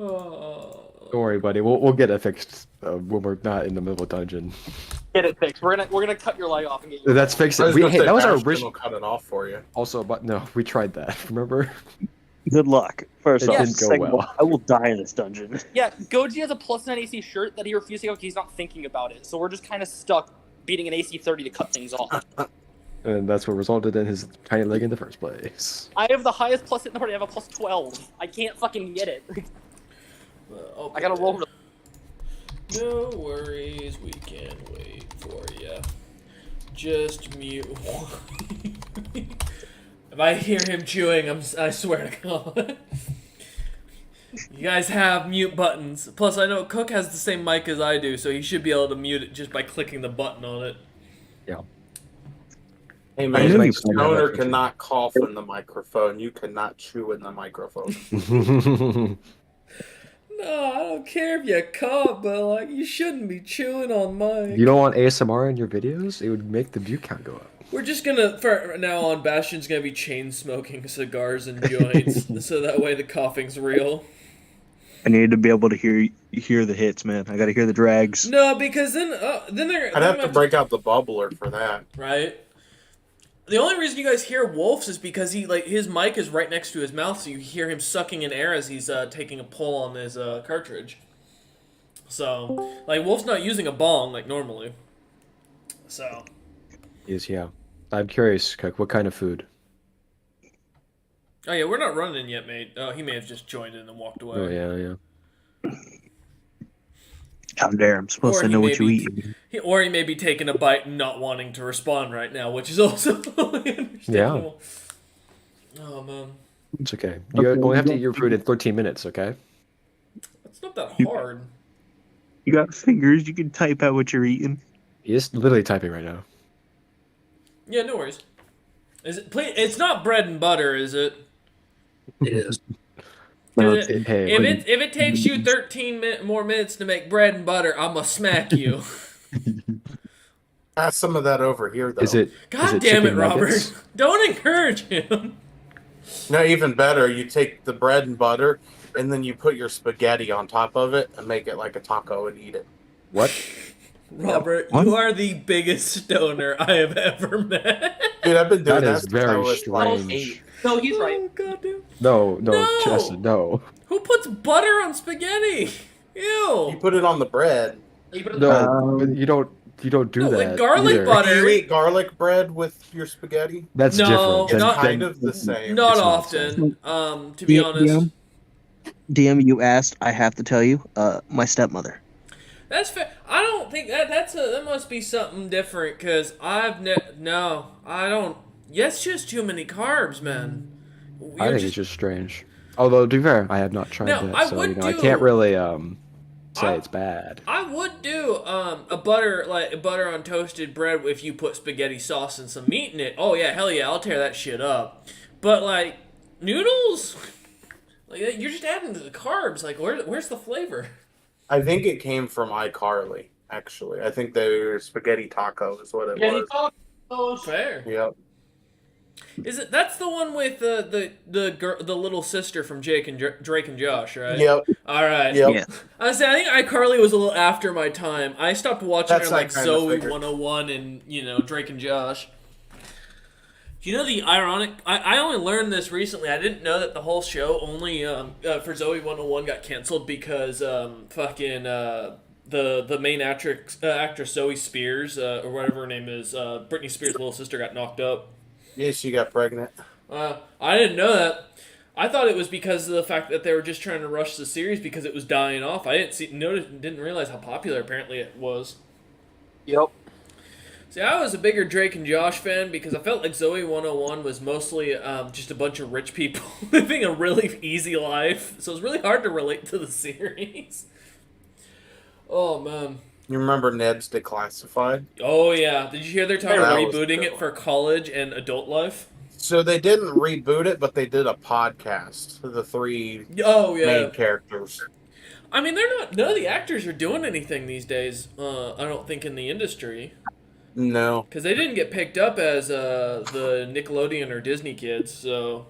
Don't worry, buddy. We'll get it fixed when we're not in the middle of a dungeon. Get it fixed. We're gonna cut your light off and get you. That's fixed. I was gonna say, that was our Bastion original. will cut it off for you. Also, but no, we tried that. Remember? Good luck. First It off, didn't go second of all, well. I will die in this dungeon. Yeah, Goji has a +9 AC shirt that he refused to go because he's not thinking about it. So we're just kind of stuck beating an AC 30 to cut things off. And that's what resulted in his tiny leg in the first place. I have the highest plus hit in the party. I have a +12. I can't fucking get it. I gotta roll. No worries, we can wait for you. Just mute. If I hear him chewing, I swear to God. You guys have mute buttons. Plus, I know Cook has the same mic as I do, so he should be able to mute it just by clicking the button on it. Yeah. Hey I man, knew the you said that. owner cannot cough in the microphone. You cannot chew in the microphone. No, I don't care if you cough, but like you shouldn't be chewing on mic. You don't want ASMR in your videos? It would make the view count go up. We're just gonna, for now on, Bastion's gonna be chain smoking cigars and joints, so that way the coughing's real. I need to be able to hear the hits, man. I gotta hear the drags. No, because then they're. I'd have to break out the bubbler for that. Right. The only reason you guys hear Wolf's is because his mic is right next to his mouth, so you hear him sucking in air as he's taking a pull on his cartridge. So, like, Wolf's not using a bong like normally. So. Yeah. I'm curious, Cook, what kind of food? Oh yeah, we're not running yet, mate. Oh, he may have just joined in and walked away. Oh, yeah. How dare I'm supposed Or to he know may what you be- eat. Or he may be taking a bite and not wanting to respond right now, which is also understandable. Oh, man. It's okay. You only have to eat your food in 13 minutes, okay? It's not that hard. You got fingers, you can type out what you're eating. He is literally typing right now. Yeah, no worries. Is it? Please, it's not bread and butter, is it? It is. Hey, If it takes you 13 more minutes to make bread and butter, I'ma smack you. Pass some of that over here, though. is it God damn it, chicken Robert! nuggets? Don't encourage him. No, even better. You take the bread and butter, and then you put your spaghetti on top of it and make it like a taco and eat it. What? Robert, What? you are the biggest stoner I have ever met. Dude, I've been doing That that is since I very was like strange. 8. No, he's right. Oh, goddamn. No, No! Chester, no. Who puts butter on spaghetti? You Ew. put it on the bread. You put it No, you don't do No, that. like garlic either. butter. Do you eat garlic bread with your spaghetti? That's No, different. It's not- kind of the same. Not It's not often. To be honest. DM, you asked, I have to tell you, my stepmother. That's fair. I don't think that must be something different because no, I don't. That's just too many carbs, man. I think it's just strange. Although, to be fair, I have not tried No, that, I so would I do- can't really say I- it's bad. I would do a butter on toasted bread if you put spaghetti sauce and some meat in it. Oh yeah, hell yeah, I'll tear that shit up. But like noodles, like you're just adding to the carbs. Like where's the flavor? I think it came from iCarly, actually. I think they were spaghetti taco is what it Yeah, he was. called those. Fair. Yep. Is it? That's the one with the little sister from Drake and Josh, right? Yep. All right. Yep. Yeah. I think iCarly was a little after my time. I stopped watching That's her like I kinda Zoe figured. 101 and Drake and Josh. Do you know the ironic? I only learned this recently. I didn't know that the whole show only for Zoe 101 got canceled because the main actress Zoe Spears or whatever her name is, Britney Spears' little sister got knocked up. Yeah, she got pregnant. I didn't know that. I thought it was because of the fact that they were just trying to rush the series because it was dying off. I didn't realize how popular apparently it was. Yep. See, I was a bigger Drake and Josh fan because I felt like Zoe 101 was mostly just a bunch of rich people living a really easy life. So it was really hard to relate to the series. Oh, man. You remember Ned's Declassified? Oh, yeah. Did you hear they're talking That about was a rebooting good it one. for college and adult life? So they didn't reboot it, but they did a podcast. The 3 Oh, yeah. main characters. I mean, none of the actors are doing anything these days, I don't think, in the industry. No. Because they didn't get picked up as the Nickelodeon or Disney kids, so...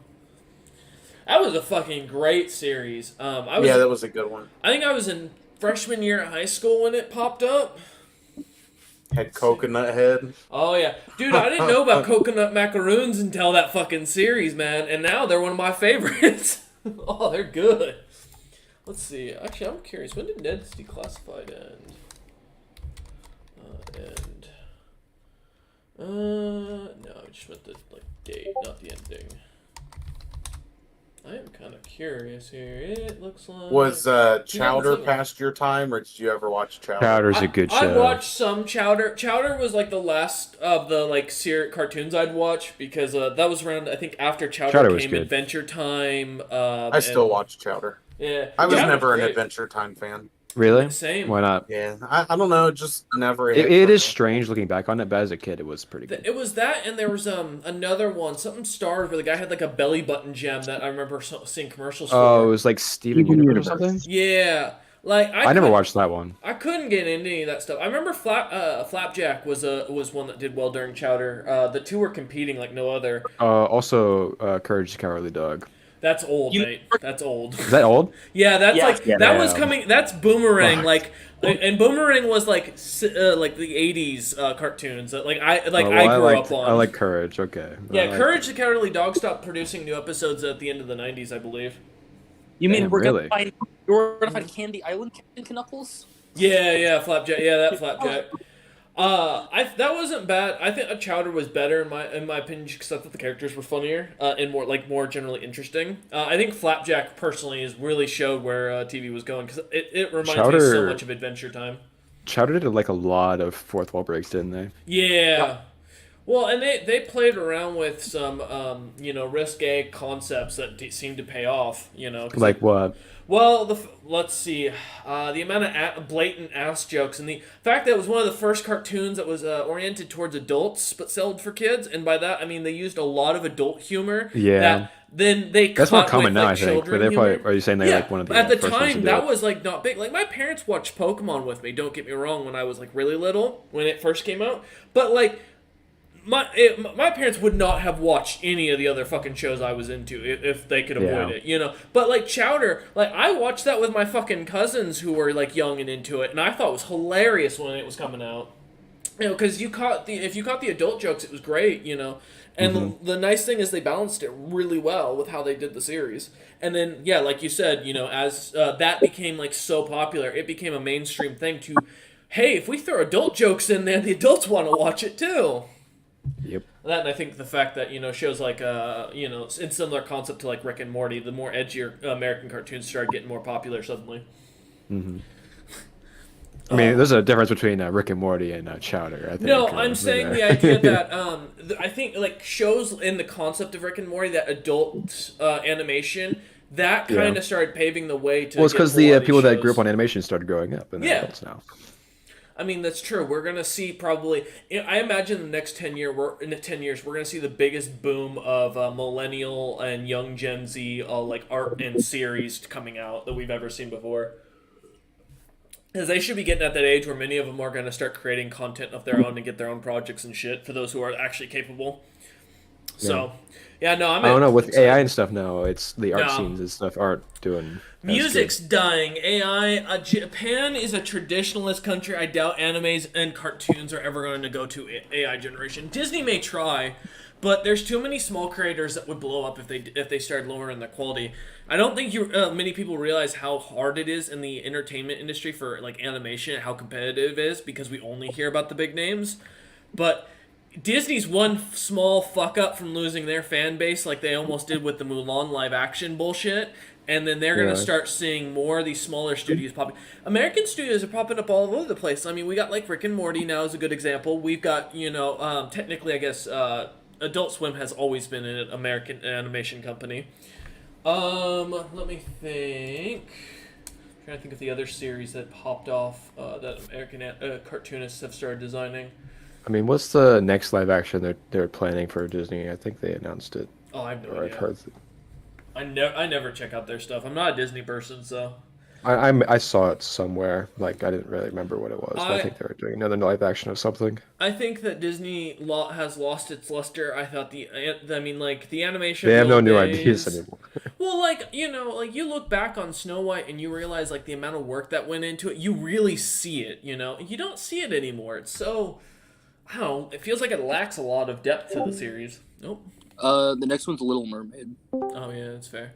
That was a fucking great series. Yeah, that was a good one. I think I was in freshman year of high school when it popped up. Had Coconut Head. Oh yeah, dude, I didn't know about coconut macaroons until that fucking series, man, and now they're one of my favorites. Oh, they're good. Let's see. Actually, I'm curious. When did Ned's Declassified end? No, I just meant the date, not the ending. I am kind of curious here. It looks like Was Chowder 2007. past your time, or did you ever watch Chowder? Chowder's a good I show. watched some Chowder. Chowder was like the last of the cartoons I'd watch because that was around I think after Chowder was came good. Adventure Time. I still watch Chowder. Yeah, I was Chowder's never an great. Adventure Time fan. Really? Same. Why not? Yeah, I don't know, it just never. hit It for is me. strange looking back on it, but as a kid, it was pretty good. It was that, and there was another one, something Stars, where the guy had like a belly button gem that I remember seeing commercials for. Oh, it was like Steven Steven Universe or Universe. something? Yeah, like I never watched that one. I couldn't get into any of that stuff. I remember Flapjack was one that did well during Chowder. The two were competing like no other. Also, Courage the Cowardly Dog. That's old, You- mate. That's old. Is that old? Yeah, that's Yeah. like Yeah. that was coming. That's Boomerang, Fuck. like, and Boomerang was like the '80s cartoons that I Oh, well, I grew liked- up on. I like Courage. Okay. Yeah, I liked Courage it. the Cowardly Dog stopped producing new episodes at the end of the '90s, I believe. You mean Damn, we're really? gonna find Candy Island Captain Knuckles? Yeah, Flapjack. Yeah, that Flapjack. That wasn't bad. I think a Chowder was better in my opinion because I thought the characters were funnier and more generally interesting. I think Flapjack personally is really showed where TV was going because it reminds me so Chowder- much of Adventure Time. Chowder did like a lot of fourth wall breaks, didn't they? Yeah. Well, and they played around with some risque concepts that seemed to pay off. 'Cause Like what? well, let's see, the amount of blatant ass jokes and the fact that it was one of the first cartoons that was oriented towards adults but sold for kids, and by that I mean they used a lot of adult humor. Yeah. That then they That's cut more common with, now, like, I think. But children they're probably. humor. Are you saying they're like one of the at the first ones to time do that it? was like not big. Like my parents watched Pokemon with me. Don't get me wrong, when I was like really little when it first came out, but like. My parents would not have watched any of the other fucking shows I was into if they could avoid it, But like Chowder, like I watched that with my fucking cousins who were like young and into it, and I thought it was hilarious when it was coming out. Because if you caught the adult jokes, it was great, And the nice thing is they balanced it really well with how they did the series. And then yeah, like you said, as that became like so popular, it became a mainstream thing to, hey, if we throw adult jokes in there, the adults want to watch it too. Yep. That, and I think the fact that shows like in similar concept to like Rick and Morty, the more edgier American cartoons started getting more popular suddenly. I mean, there's a difference between Rick and Morty and Chowder. I think. No, I'm saying the there. idea that I think like shows in the concept of Rick and Morty, that adult animation, that kind of started paving the way to. Well, it's get because a lot the of these people that shows. grew up on animation started growing up, and they're Yeah. adults now. I mean, that's true. We're gonna see probably. I imagine in the next 10 years, we're gonna see the biggest boom of millennial and young Gen Z like art and series coming out that we've ever seen before. Because they should be getting at that age where many of them are gonna start creating content of their own and get their own projects and shit for those who are actually capable. So, yeah, no, I'm. I don't know. With excited. AI and stuff now, it's the art No. scenes and stuff aren't doing. as Music's dying. AI. Japan is a traditionalist country. I doubt animes and cartoons are ever going to go to AI generation. Disney may try, but there's too many small creators that would blow up if they started lowering their quality. I don't think many people realize how hard it is in the entertainment industry for like animation and how competitive it is because we only hear about the big names. But Disney's one small fuck up from losing their fan base like they almost did with the Mulan live action bullshit. And then they're going to start seeing more of these smaller studios popping. American studios are popping up all over the place. I mean, we got like Rick and Morty now is a good example. We've got, technically, I guess, Adult Swim has always been an American animation company. Let me think. I'm trying to think of the other series that popped off that American cartoonists have started designing. I mean, what's the next live action they're planning for Disney? I think they announced it. Oh, I have no Or I've idea. heard. I never check out their stuff. I'm not a Disney person, so. I saw it somewhere. Like I didn't really remember what it was, but I I think they were doing another live action of something. I think that Disney has lost its luster. I thought I mean, like the animation They of have the no old new ideas days. anymore. Well, like like you look back on Snow White and you realize like the amount of work that went into it. You really see it. You don't see it anymore. It's so I don't know. It feels like it lacks a lot of depth to the series. Nope. The next one's Little Mermaid. Oh yeah, that's fair.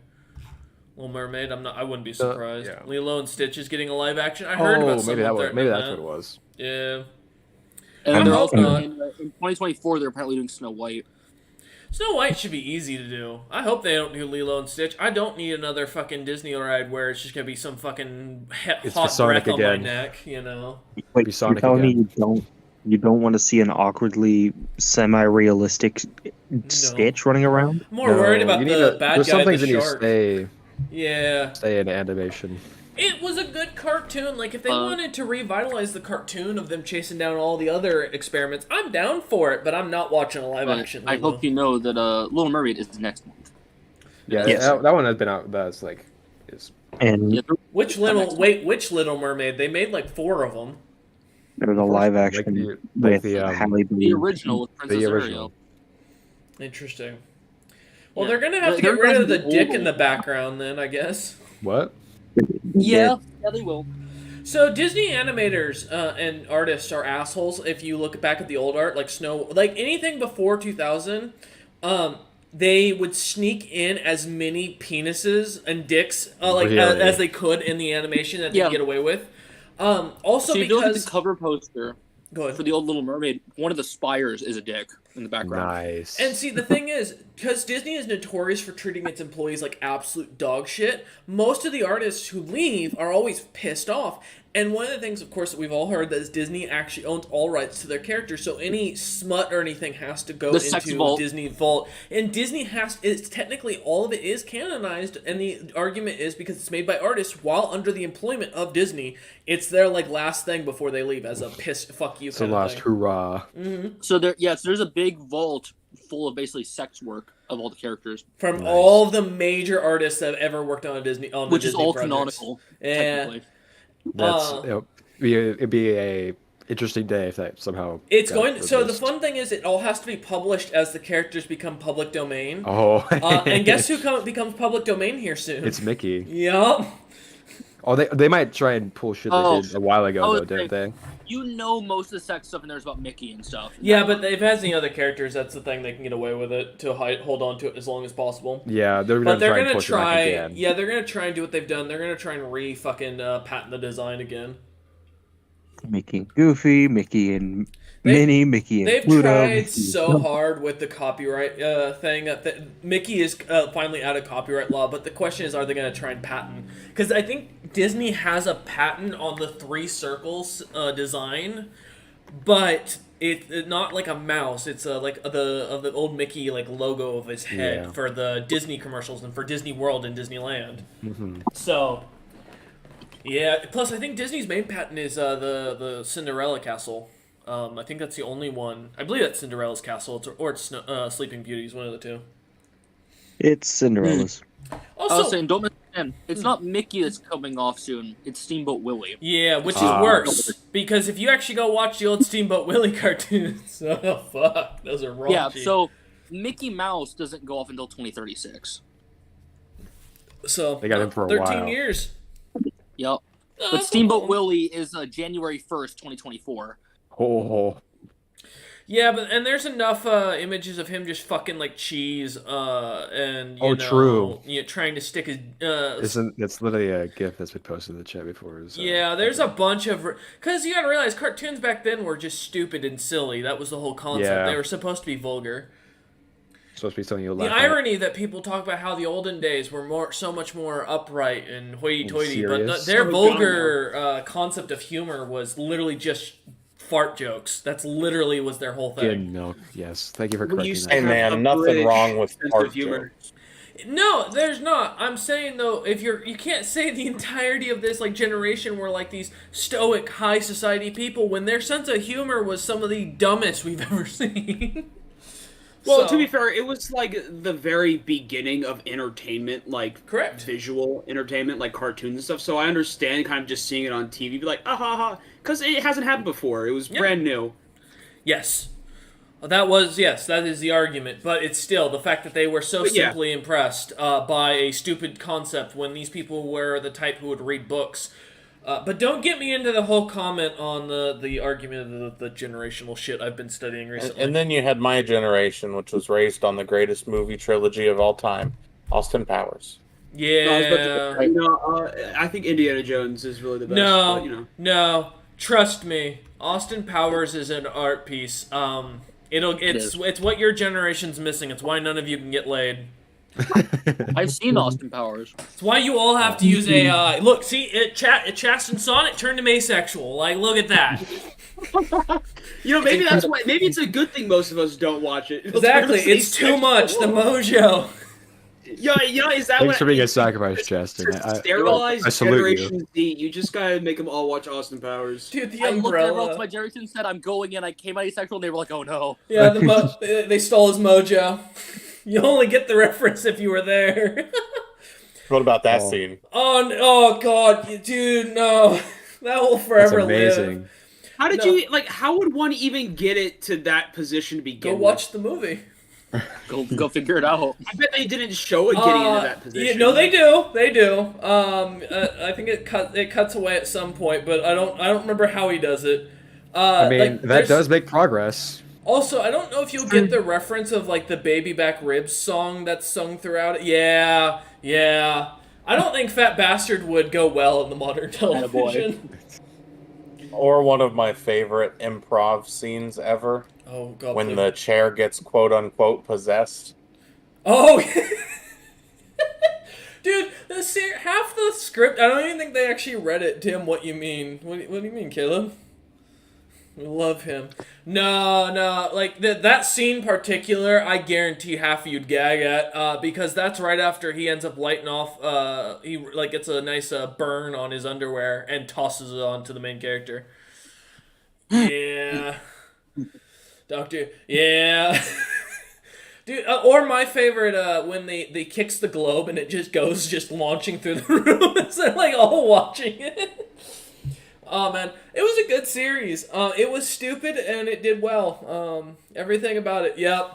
Little Mermaid. I wouldn't be surprised. Yeah. Lilo and Stitch is getting a live action. I heard about maybe someone maybe threatening that's that. what it was. Yeah. And I they're hope also not. in 2024. They're apparently doing Snow White. Snow White should be easy to do. I hope they don't do Lilo and Stitch. I don't need another fucking Disney ride where it's just gonna be some fucking It's hot Sonic breath on my again. neck. Wait, Be you're Sonic telling me again. you don't want to see an awkwardly semi-realistic Stitch running around? I'm more worried about you need the bad there's guy, some the things that need to shark. Yeah. stay in animation. It was a good cartoon. Like, if they wanted to revitalize the cartoon of them chasing down all the other experiments, I'm down for it, but I'm not watching a live action. I hope you know that Little Mermaid is next month. Yeah, Yes. that one has been out. That's like is And Yeah, Which Little Mermaid? They made like 4 of them. there was a live action like with the, Halle the Berry. original with Princess the Ariel. original. Interesting. Well, Yeah. they're gonna have to They're get rid of gonna the be dick old. in the background, then I guess. What? Yeah, they will. So Disney animators and artists are assholes. If you look back at the old art, like anything before 2000, they would sneak in as many penises and dicks Really? as they could in the animation that they Yeah. get away with. Also So if you look at because the cover poster go ahead. for the old Little Mermaid, one of the spires is a dick in the background. Nice. And see, the thing is, because Disney is notorious for treating its employees like absolute dog shit, most of the artists who leave are always pissed off. And one of the things, of course, that we've all heard that is Disney actually owns all rights to their characters, so any smut or anything has to go The sex into vault. Disney Vault. And Disney it's technically all of it is canonized, and the argument is because it's made by artists while under the employment of Disney, it's their like last thing before they leave as a piss fuck you it's the kind of last thing. hurrah. So there's a big vault full of basically sex work of all the characers, From Nice. all of the major artists that have ever worked on the which is Disney all projects. canonical, Yeah. technically. That's it'd be a interesting day if that somehow. It's got going. So the released. fun thing is, it all has to be published as the characters become public domain. Oh. And guess who becomes public domain here soon? It's Mickey. Yup. Oh, they might try and pull shit they did a while ago, though, okay. didn't they? You know most of the sex stuff in there is about Mickey and stuff. Yeah, but if it has any other characters, that's the thing. They can get away with it to hold on to it as long as possible. Yeah, they're But gonna they're try and gonna push it back try. again. Yeah, they're gonna try and do what they've done. They're gonna try and patent the design again. Mickey and Goofy, Mickey and Minnie, Mickey and They've Pluto. tried Mickey- so hard with the copyright thing. Mickey is finally out of copyright law, but the question is, are they going to try and patent? Because I think Disney has a patent on the 3 circles design, but it's not like a mouse. It's like the old Mickey like logo of his head Yeah. for the Disney commercials and for Disney World and Disneyland. Mm-hmm. So. Yeah. Plus, I think Disney's main patent is the Cinderella castle. I think that's the only one. I believe that's Cinderella's castle, or it's Sleeping Beauty's, one of the two. It's Cinderella's. Also, I was saying, don't misunderstand. It's not Mickey that's coming off soon. It's Steamboat Willie. yeah, which is Ah. worse because if you actually go watch the old Steamboat Willie cartoons, oh fuck, those are raunchy. Yeah, so Mickey Mouse doesn't go off until 2036. So They got him for a 13 while. years. Yep. Oh, But that's Steamboat cool. Willie is January 1st, 2024. Oh, Yeah, and there's enough images of him just fucking like cheese, and Oh, true. trying to stick his. it's literally a GIF that's been posted in the chat before. Yeah, there's a bunch of... Because you gotta realize, cartoons back then were just stupid and silly. That was the whole concept. Yeah. They were supposed to be vulgar. supposed to be something you'll The laugh at. irony that people talk about how the olden days were so much more upright and hoity-toity, but serious. their vulgar concept of humor was literally just fart jokes. That's literally was their whole Good thing. milk. Yes, thank you for We correcting used that. to Hey have man, a nothing British wrong with sense of fart humor. jokes. No, there's not. I'm saying though, if you can't say the entirety of this like generation were like these stoic high society people when their sense of humor was some of the dumbest we've ever seen. Well, So- to be fair, it was like the very beginning of entertainment, like Correct. visual entertainment, like cartoons and stuff. So I understand kind of just seeing it on TV, be like, ah ha ha, because it hasn't happened before. It was Yeah. brand new. Yes. Yes, that is the argument, but it's still the fact that they were so But yeah. simply impressed by a stupid concept when these people were the type who would read books. But don't get me into the whole comment on the argument of the generational shit I've been studying recently. And then you had my generation, which was raised on the greatest movie trilogy of all time, Austin Powers. yeah. No, I was about to- no, I think Indiana Jones is really the best. No, but, you know. no. Trust me, Austin Powers is an art piece. It's what your generation's missing. It's why none of you can get laid. I've seen Austin Powers. It's why you all have to use AI. Look, see, Chast and Sonic turned him asexual. Like, look at that. You know, maybe that's why. Maybe it's a good thing most of us don't watch it. Exactly, it's too much. The mojo. Yeah, is that Thanks what? for being a sacrifice, Justin. To sterilize I salute you. Generation Z, you just gotta make them all watch Austin Powers. Dude, the I looked at everyone else in umbrella. my generation and said, I'm going in, I came out asexual, and they were like, oh no. Yeah, they stole his mojo. You only get the reference if you were there. What about that Oh. scene? Oh god, dude, no. That will That's forever amazing. live. How did No. you like? How would one even get it to that position to begin? Go watch the movie. Go figure it out. I bet they didn't show it getting into that position. Yeah, no, they do. They do. I think it cuts away at some point, but I don't remember how he does it. I mean, like, that there's- does make progress. Also, I don't know if you'll get the reference of like the Baby Back Ribs song that's sung throughout it. Yeah. I don't think Fat Bastard would go well in the modern television. Or one of my favorite improv scenes ever, Oh god. when please. the chair gets quote unquote possessed. Oh. Dude, half the script, I don't even think they actually read it. Tim, what you mean? What do you mean, Caleb? We love him. No, like that scene particular, I guarantee half of you'd gag at, because that's right after he ends up lighting off. He like gets a nice burn on his underwear and tosses it on to the main character. Yeah, Doctor. Yeah. Dude, or my favorite, when they kicks the globe and it just goes launching through the room. It's like all watching it. Oh man, it was a good series. It was stupid and it did well. Everything about it, yep.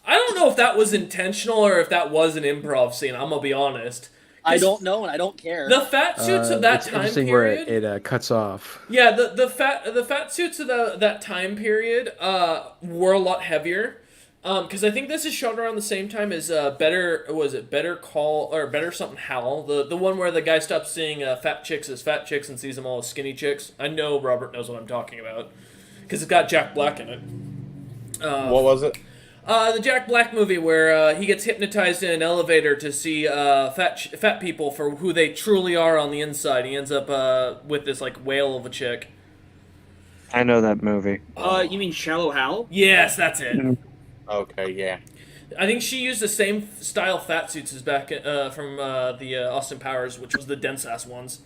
I don't know if that was intentional or if that was an improv scene. I'm gonna be honest. I don't know, and I don't care. The fat suits of that it's time interesting period. where it cuts off. Yeah, the fat suits of that time period were a lot heavier. Because I think this is shown around the same time as Better Call or Better Something Hal, the one where the guy stops seeing fat chicks as fat chicks and sees them all as skinny chicks. I know Robert knows what I'm talking about because it's got Jack Black in it. What was it? The Jack Black movie where he gets hypnotized in an elevator to see fat people for who they truly are on the inside. He ends up with this like whale of a chick. I know that movie. You mean Shallow Hal? Yes, that's it. Okay, yeah. I think she used the same style fat suits as back from the Austin Powers, which was the dense ass ones.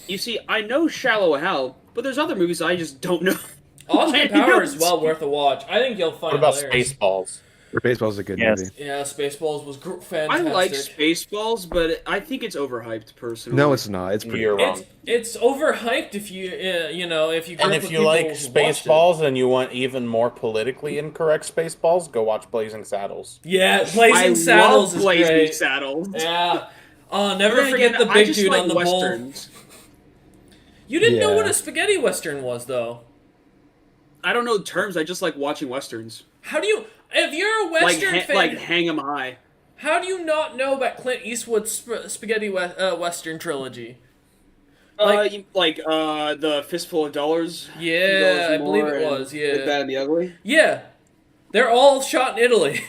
You see, I know Shallow Hal, but there's other movies I just don't know. Austin Powers is well worth a watch. I think you'll find What about hilarious. Spaceballs? Baseball's a good Yes. movie. Yeah, Spaceballs was I fantastic. like Spaceballs, but I think it's overhyped personally. No, it's not. It's pretty. You're wrong. It's overhyped if you if you. And group if with you people like who watched it. Spaceballs and you want even more politically incorrect Spaceballs, go watch Blazing Saddles. Yeah, I Blazing Saddles love is Blazing great. Saddles. Yeah. Never Then forget again, the I big just dude like on the bull. westerns. You didn't know Yeah. what a spaghetti western was, though. I don't know terms. I just like watching westerns. How do you? If you're a western fan, Like Hang 'em High. how do you not know about Clint Eastwood's spaghetti western trilogy? The Fistful of Dollars. Yeah, I believe it and was. Good, Yeah, Bad, and the Ugly. yeah, they're all shot in Italy.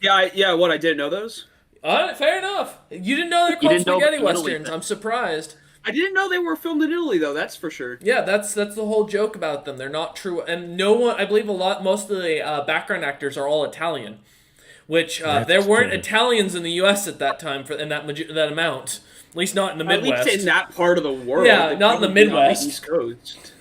Yeah. What I didn't know those. Fair enough. You didn't know they're called didn't know spaghetti Italy, westerns. then. I'm surprised. I didn't know they were filmed in Italy though. That's for sure. Yeah, that's the whole joke about them. They're not true, and no one. I believe most of the background actors are all Italian, which there That's weren't good. Italians in the U.S. at that time for in that amount. At least not in the At Midwest. least in that part of the world. Yeah, They not in the probably did on Midwest. East Coast.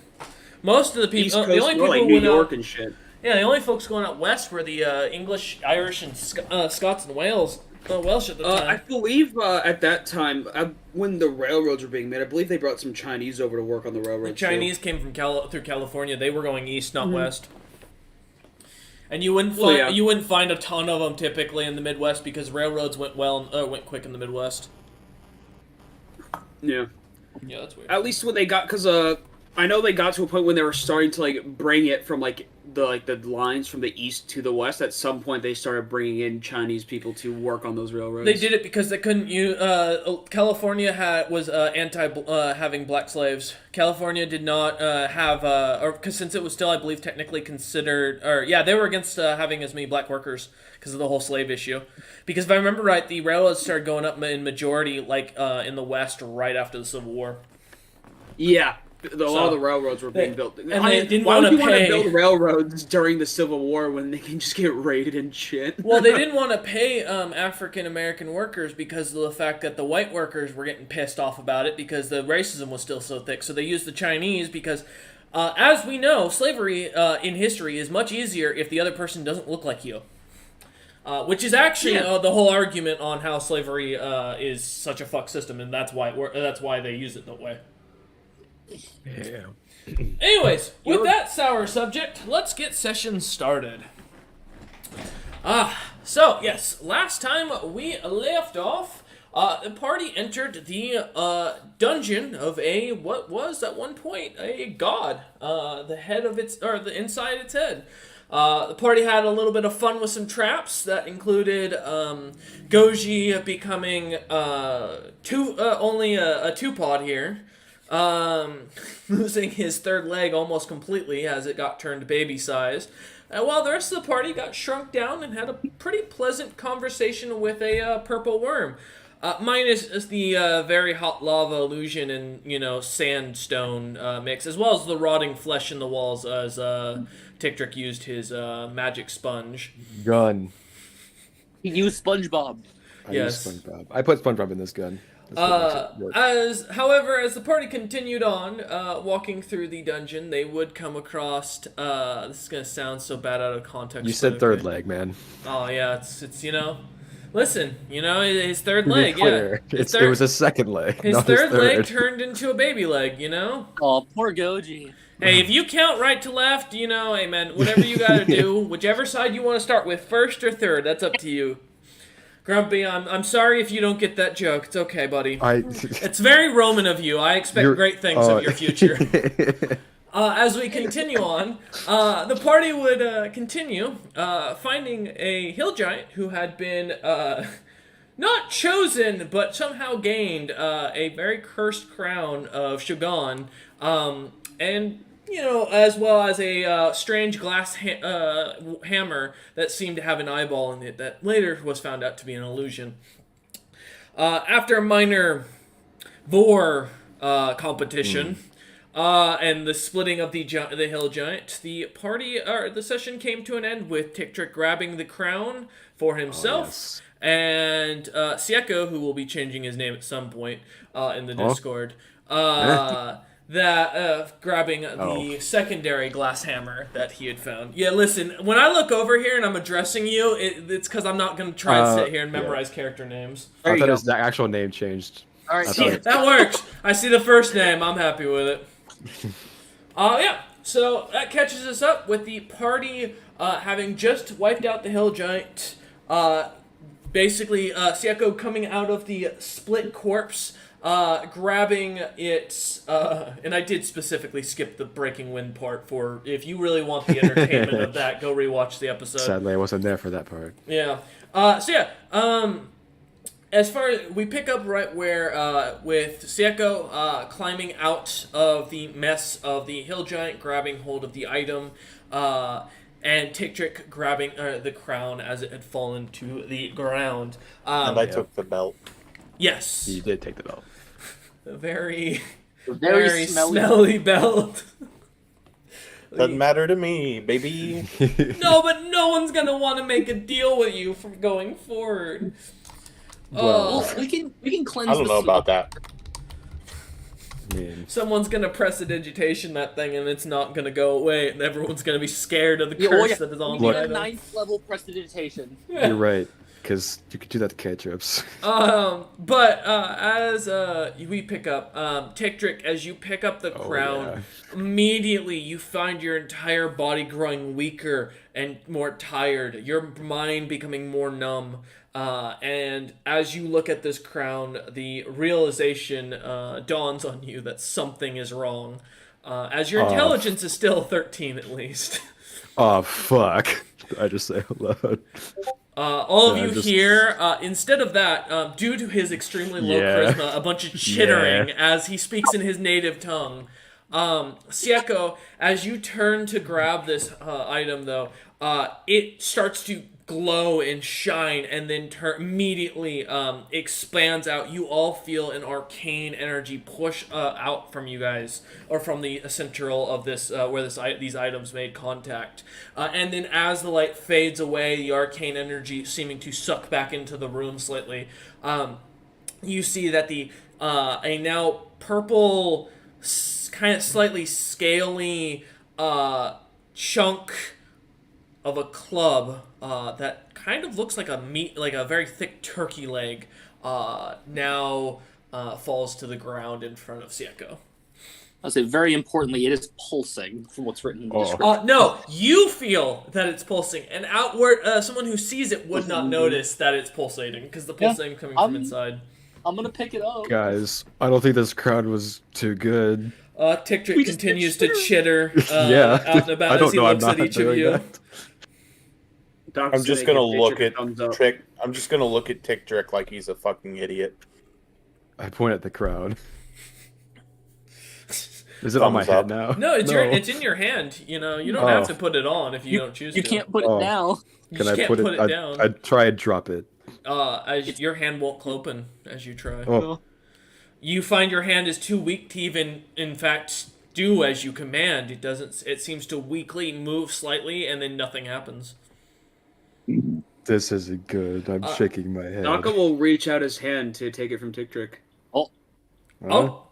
Most of the East people, Coast, the only more people like who New know, York and shit. Yeah, the only folks going out west were the English, Irish, and Scots and Wales. Welsh at the time. I believe at that time, when the railroads were being made, I believe they brought some Chinese over to work on the railroads. The Chinese came from through California. They were going east, not west. And you wouldn't find a ton of them typically in the Midwest because railroads went quick in the Midwest. Yeah. Yeah, that's weird. At least when they got, because I know they got to a point when they were starting to like bring it from the lines from the east to the west. At some point, they started bringing in Chinese people to work on those railroads. They did it because they couldn't use. California was anti having black slaves. California did not have, or because since it was still, I believe, technically considered, or yeah, they were against having as many black workers because of the whole slave issue. Because if I remember right, the railroads started going up in majority, in the West, right after the Civil War. Yeah. A lot of the railroads were being built. And they didn't why want would to you want pay. to build railroads during the Civil War when they can just get raided and shit? Well, they didn't want to pay African American workers because of the fact that the white workers were getting pissed off about it because the racism was still so thick. So they used the Chinese because, as we know, slavery in history is much easier if the other person doesn't look like you. Which is actually the whole argument on how slavery is such a fuck system, and that's why they use it that way. Yeah. Anyways, with that sour subject, let's get session started. So yes, last time we left off, the party entered the dungeon of what was at one point a god, the head of the inside its head. The party had a little bit of fun with some traps that included Goji becoming only a two-pod here. Losing his third leg almost completely as it got turned baby size. While the rest of the party got shrunk down and had a pretty pleasant conversation with a purple worm. Minus the very hot lava illusion and, sandstone mix, as well as the rotting flesh in the walls as Tick-Trick used his magic sponge. Gun. He used SpongeBob. I use SpongeBob. I put SpongeBob in this gun. However, as the party continued on, walking through the dungeon, they would come across. This is gonna sound so bad out of context. You said third leg, man. Oh yeah, it's Listen, his third leg. Yeah, it was a second leg. His third leg turned into a baby leg. Oh, poor Goji. Hey, if you count right to left, hey man, whatever you gotta do, whichever side you want to start with, first or third, that's up to you. Grumpy, I'm sorry if you don't get that joke. It's okay, buddy. It's very Roman of you. I expect great things of your future. As we continue on, the party would continue finding a hill giant who had been not chosen, but somehow gained a very cursed crown of Shogun, and as well as a strange glass hammer that seemed to have an eyeball in it that later was found out to be an illusion. After a minor vor competition and the splitting of the hill giant, the session came to an end with Tick-Trick grabbing the crown for himself, and Sieko, who will be changing his name at some point in the Discord, grabbing the secondary glass hammer that he had found. Yeah, listen, when I look over here and I'm addressing you, it's because I'm not going to try and sit here and memorize character names. I thought his actual name changed. All right, that works. I see the first name. I'm happy with it. So that catches us up with the party having just wiped out the hill giant. Basically, Sieko coming out of the split corpse, grabbing its, and I did specifically skip the breaking wind part for, if you really want the entertainment of that, go rewatch the episode. Sadly, I wasn't there for that part. Yeah. As far as we pick up right where, with Sieko climbing out of the mess of the hill giant, grabbing hold of the item, and Tick-Trick grabbing the crown as it had fallen to the ground. And I took the belt. Yes. You did take the belt. A very smelly belt. Doesn't matter to me, baby. No, but no one's gonna want to make a deal with you from going forward. Well, we can cleanse. I don't know about that. I mean, Someone's gonna prestidigitation that thing, and it's not gonna go away, and everyone's gonna be scared of the Yeah, curse that is on we the need a item. 9th level prestidigitation. you're right, because you could do that to cantrips. But as we pick up, Ticktrick, as you pick up the Oh, crown, immediately you find your entire body growing weaker and more tired, your mind becoming more numb. And as you look at this crown, the realization dawns on you that something is wrong. As your intelligence is still 13 at least. Oh, fuck. I just say hello. All of Yeah, you just- here, instead of that, due to his extremely low Yeah. charisma, a bunch of chittering Yeah. as he speaks in his native tongue. Sieko, as you turn to grab this item, though, it starts to glow and shine, and then immediately expands out. You all feel an arcane energy push out from you guys, or from the central of this, where these items made contact. And then as the light fades away, the arcane energy seeming to suck back into the room slightly, you see that a now purple, kind of slightly scaly chunk of a club that kind of looks like a very thick turkey leg, now falls to the ground in front of Sieko. I'll say very importantly, it is pulsing from what's written in the description. No, you feel that it's pulsing, and outward, someone who sees it would not notice that it's pulsating because the pulsing coming from inside. I'm gonna pick it up. Guys, I don't think this crowd was too good. Ticktrick continues to chitter Yeah. out and about I don't as he know, I'm looks at not each of doing you. that. Doc's I'm just gonna gonna give look Tick at a thumbs up. Trick. I'm just gonna look at Tick Trick like he's a fucking idiot. I point at the crowd. Is it on my Thumbs up. head now? No, it's in your hand. You know, you don't have to put it on if you don't choose You to. can't put it Oh. down. You Can just I can't put put it? it down. I'd try and drop it. As your hand won't open as you try. Oh, You find your hand is too weak to even, in fact, do as you command. It doesn't. It seems to weakly move slightly, and then nothing happens. this isn't good. I'm shaking my head. Daka will reach out his hand to take it from Tick Trick. Oh,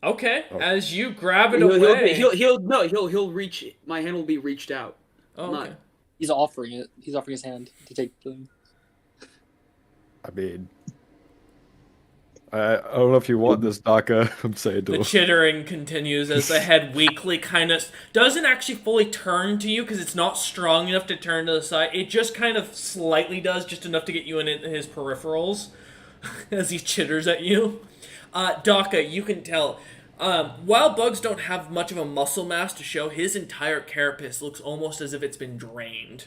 okay. Oh. As you grab it He'll away. he'll reach. My hand will be reached out. Oh, okay. He's offering it. He's offering his hand to take the. I mean, I don't know if you want this, Daka. I'm saying to The him. chittering continues as the head weakly kind of doesn't actually fully turn to you because it's not strong enough to turn to the side. It just kind of slightly does, just enough to get you in his peripherals as he chitters at you. Daka, you can tell. While bugs don't have much of a muscle mass to show, his entire carapace looks almost as if it's been drained.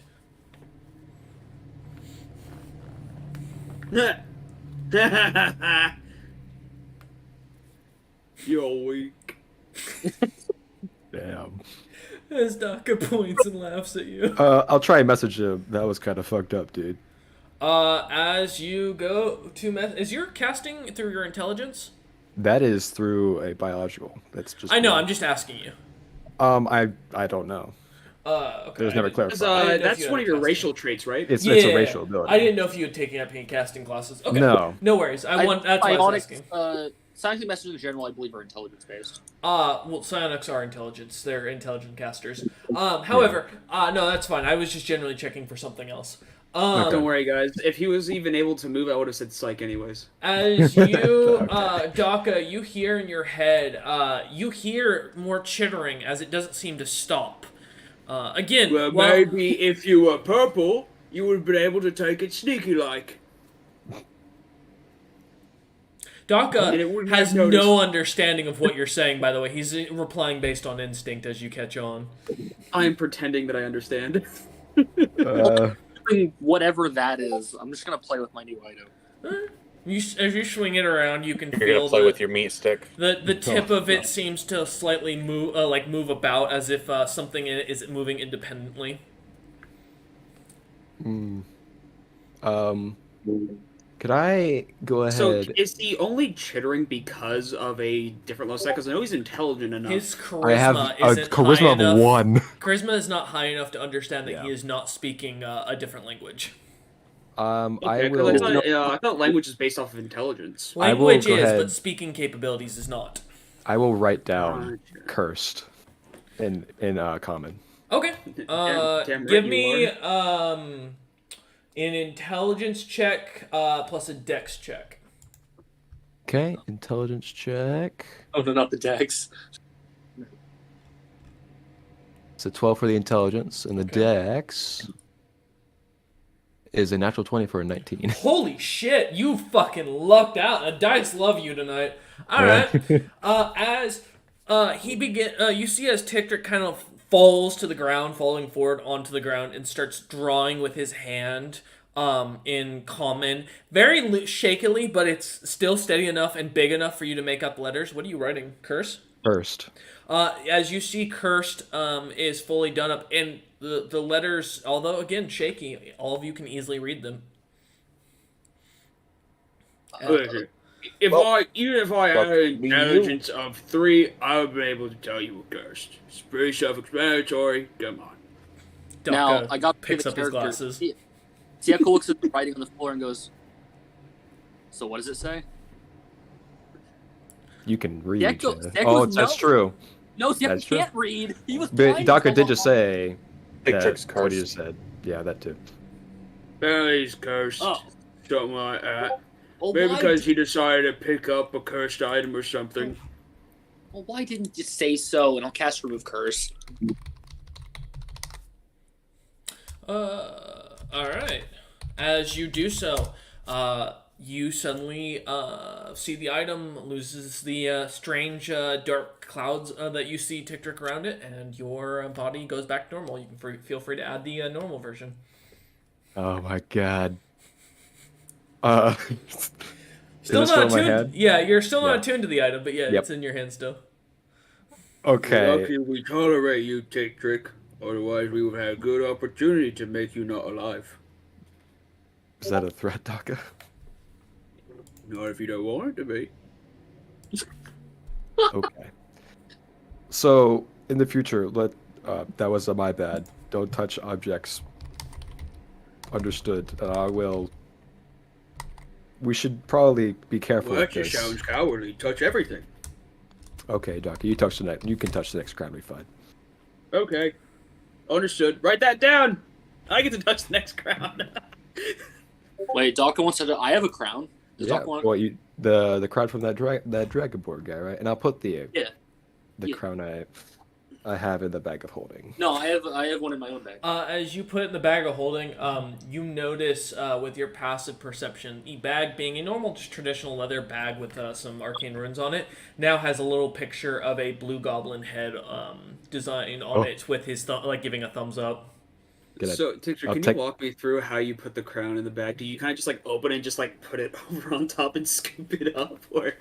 You're weak. Damn. As Daka points and laughs at you. I'll try and message him. That was kind of fucked up, dude. As you go to is your casting through your intelligence? That is through a biological. That's just. I know. I'm just asking you. I don't know. Okay. It was never I didn't- clarified. I didn't know if That's you had one a of your casting. racial traits, right? It's Yeah, a racial ability. I didn't know if you had taken up any casting classes. Okay. No. No worries. That's why I was asking. Scientific messages in general, I believe, are intelligence based. Well, psionics are intelligence. They're intelligent casters. However, no, that's fine. I was just generally checking for something else. Don't worry, guys. If he was even able to move, I would have said psych anyways. As you, Daka, you hear in your head, you hear more chittering as it doesn't seem to stop. Again, Well, maybe if you were purple, you would have been able to take it sneaky-like. Daka And it wouldn't has have noticed. no understanding of what you're saying, by the way. He's replying based on instinct as you catch on. I'm pretending that I understand. Whatever that is, I'm just gonna play with my new item. As you swing it around, you can You're feel gonna play with your meat stick. the tip of it seems to slightly move about as if something in it is moving independently. Could I go ahead? So is he only chittering because of a different low stat? Because I know he's intelligent enough. His I have charisma a isn't high charisma enough. of 1. Charisma is not high enough to understand that Yeah. he is not speaking a different language. I Okay, 'cause will. I thought language is based off of intelligence. I will Language go is, ahead. but speaking capabilities is not. I will write down Gotcha. cursed in common. Okay. Damn right Give you me are. an intelligence check plus a dex check. Okay, intelligence check. Oh no, not the Dex. It's a 12 for the intelligence, and the Okay. dex is a natural 20 for a 19. Holy shit, you fucking lucked out. The dice love you tonight. All right. As you see as Tictric kind of falls to the ground, falling forward onto the ground, and starts drawing with his hand in common, very shakily, but it's still steady enough and big enough for you to make up letters. What are you writing? Curse? Cursed. As you see, cursed is fully done up, and the letters, although again shaky, all of you can easily read them. Listen, even if I had an intelligence of 3, I would be able to tell you what cursed. It's pretty self-explanatory. Come on. Now Daka I got to picks the up his character. glasses. Siako looks at the writing on the floor and goes, "So what does it say?" You can read. Siako's Oh, that's no. true. No, Siako That's true. can't read. He was But blind Daka for did so just long. say Tictric's that what he cursed. just said. Yeah, that too. He's cursed. Oh. Something like that. Well, Maybe why because he decided to pick up a cursed item or something. Well, why didn't you say so? And I'll cast remove curse. All right. As you do so, you suddenly see the item loses the strange dark clouds that you see Tictric around it, and your body goes back to normal. You can feel free to add the normal version. Oh my god. Still Is it not still in my attuned. head? Yeah, you're still not Yeah. attuned to the item, but yeah, Yep. it's in your hand still. Okay. Lucky we tolerate you, Tictric. Otherwise, we would have a good opportunity to make you not alive. Is that a threat, Daka? Not if you don't want it to be. Okay. So in the future, that was my bad. Don't touch objects. Understood. I will. We should probably be careful Well, with that just this. sounds cowardly. Touch everything. Okay, Daka, you touch the next. You can touch the next crown. Be fine. Okay. Understood. Write that down. I get to touch the next crown. Wait, Daka wants to. I have a crown. Does Yeah. Daka want? Well, the crown from that dragon board guy, right? And I'll put the Yeah. the Yeah. crown I have in the bag of holding. No, I have one in my own bag. As you put it in the bag of holding, you notice with your passive perception, the bag being a normal, just traditional leather bag with some arcane runes on it, now has a little picture of a blue goblin head design on it with his like giving a thumbs up. Good So, Tictric, I'll can take- you walk me through how you put the crown in the bag? Do you kind of just like open it and just like put it over on top and scoop it up, or?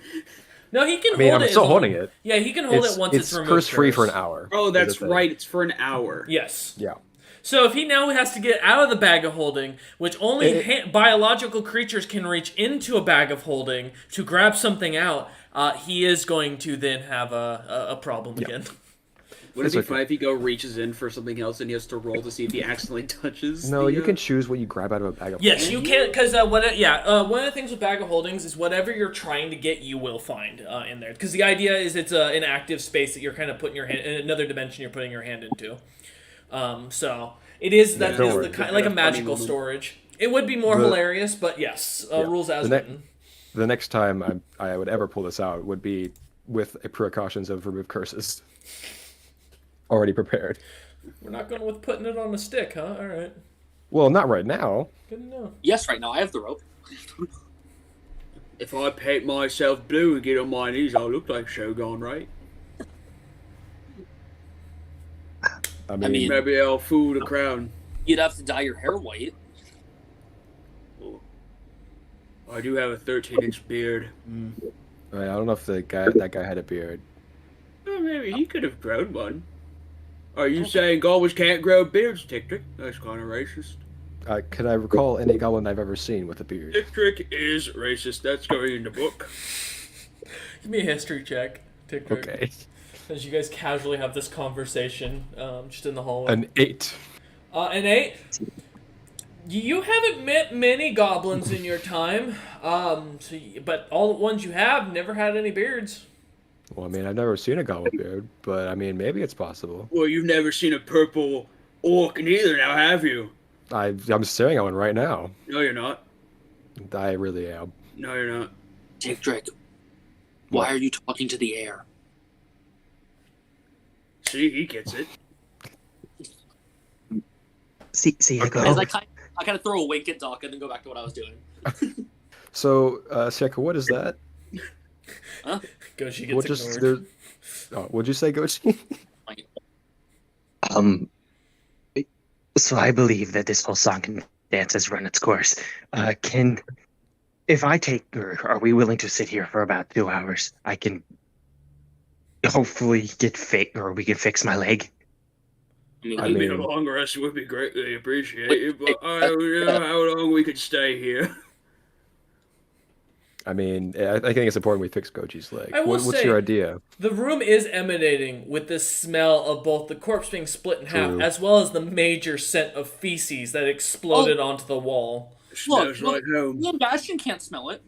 No, he can I mean, hold I'm it. still as holding long- it. Yeah, he can hold it once it's removed. curse free for an curse. hour. Oh, is that's the thing. right. It's for an hour. Yes. Yeah. So if he now has to get out of the bag of holding, which only biological creatures can reach into a bag of holding to grab something out, he is going to then have a problem again. Wouldn't it be That's funny if he reaches in for something else and he has to roll to see if he accidentally touches? No, the, you can choose what you grab out of a bag of Yes, holding. you can, because one of the things with bag of holdings is whatever you're trying to get, you will find in there. Because the idea is it's an active space that you're kind of putting your hand in another dimension. You're putting your hand into. So it is that don't is worry. the kind like a Funny magical moment. storage. It would be more The- hilarious, but yes, rules as The ne- written. The next time I would ever pull this out would be with a precautions of remove curses. Already prepared. We're not going with putting it on a stick, huh? All right, Well, not right now. good to know. Yes, right now I have the rope. If I paint myself blue and get on my knees, I'll look like Shogun, right? I mean, mean- Maybe I'll fool the crown. You'd have to dye your hair white. I do have a 13-inch beard. I don't know if that guy had a beard. Well, maybe he could have grown one. Are you saying goblins can't grow beards, Tictric? That's kind of racist. Could I recall any goblin I've ever seen with a beard? Tictric is racist. That's going in the book. Give me a history check, Tick. Okay. As you guys casually have this conversation, just in the hallway. An 8. An 8. You haven't met many goblins in your time, but all the ones you have never had any beards. Well, I mean, I've never seen a gobble beard, but I mean, maybe it's possible. Well, you've never seen a purple orc neither, now have you? I'm staring at one right now. No, you're not. I really am. No, you're not. Dick Drake, why are you talking to the air? See, he gets it. See you Okay. go. As I kind of throw a wink at Doc and then go back to what I was doing. So, Seka, what is that? Goshi What gets just ignored. there? Oh, what'd you say, Gochi? So I believe that this whole song and dance has run its course. If I take, or are we willing to sit here for about 2 hours? I can hopefully or we can fix my leg. I Maybe a mean- long rest would be greatly appreciated, but I don't know how long we could stay here. I mean, I think it's important we fix Gochi's leg. I will What's say- your idea? The room is emanating with this smell of both the corpse being split in half, True. as well as the major scent of feces that exploded onto the wall. Smells like home. Me and Bastion can't smell it.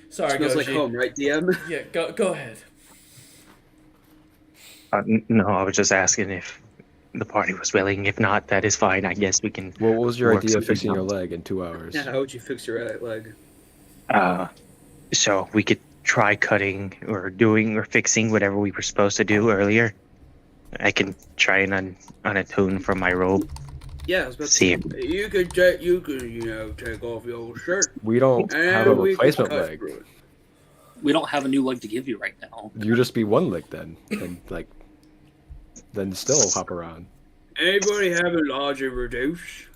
Sorry, Smells Goshi. like home, right, DM? Yeah, go ahead. No, I was just asking if the party was willing. If not, that is fine. I guess we can. What was your Work idea of something fixing your out. leg in 2 hours? Yeah, how would you fix your leg? So we could try cutting or doing or fixing whatever we were supposed to do earlier. I can try and unattune from my robe. Yeah, I was about to See. say, you could, take off your shirt. We don't have a and we could replacement cut leg. through it. We don't have a new leg to give you right now. You just be one leg then, and then still hop around. Anybody have a larger reduce?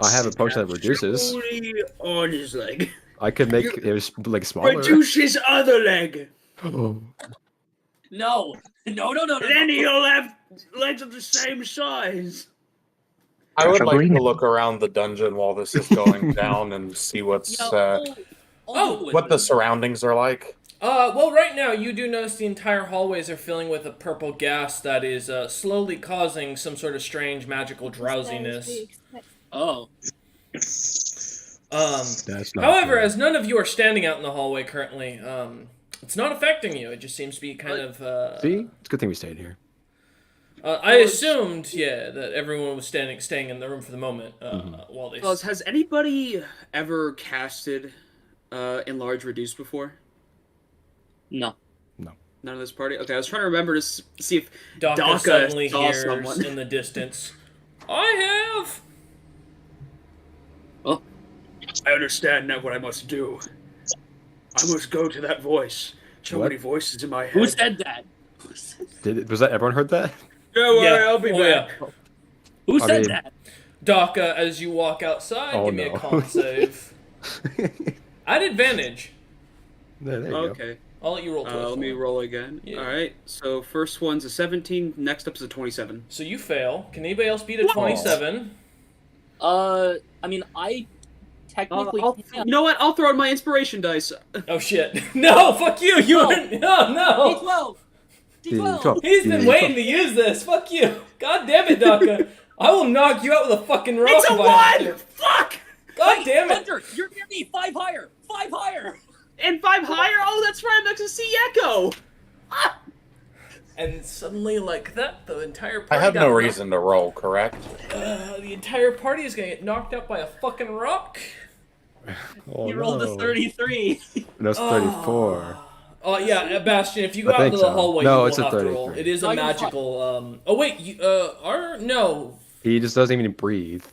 I have a potion that reduces. Only on his leg. I could make his leg smaller. Reduce his other leg. Oh. No. Then he'll have legs of the same size. I would like Preferably. to look around the dungeon while this is going down and see what's what the surroundings are like. Well, right now you do notice the entire hallways are filling with a purple gas that is slowly causing some sort of strange magical drowsiness. Oh. That's not However, good. as none of you are standing out in the hallway currently, it's not affecting you. It just seems to be kind of. See, it's a good thing we stayed here. I assumed, that everyone was staying in the room for the moment while they. Fellas, has anybody ever casted Enlarge Reduce before? No. None of this party? Okay, I was trying to remember to see if Daka Daka suddenly saw hears someone. in the distance. I have. I understand now what I must do. I must go to that voice. So What? many voices in my head. Who said that? Was that everyone heard that? Don't worry, Yeah. I'll be Oh, back. yeah. Who I said mean- that? Daka, as you walk outside, Oh, give me a no. con save. At advantage. There you go. Okay, I'll let you roll. let me roll again. Yeah. Alright, so first one's a 17, next up is a 27. So you fail. Can anybody else beat a 27? I mean, I technically You can't. know what? I'll throw in my inspiration dice. Oh shit! No, fuck you! You No. weren't. No. D12! D12! D12. He's been waiting to use this. Fuck you! God damn it, Daka! I will knock you out with a fucking rock. It's a if I have to. 1! Fuck! God damn it! Hunter, you're near me! 5 higher! 5 higher! And 5 higher? Oh, that's right, I'm next to see Echo! And suddenly, like that, the entire I party. have got no knocked- reason to roll, correct? The entire party is gonna get knocked out by a fucking rock. Oh, You rolled a no. 33. That's 34. Oh yeah, Bastion. If you go I out think into the so. hallway, No, you it's will a have to roll. 33. It is No, a you're fine. magical. Oh wait, no. He just doesn't even breathe.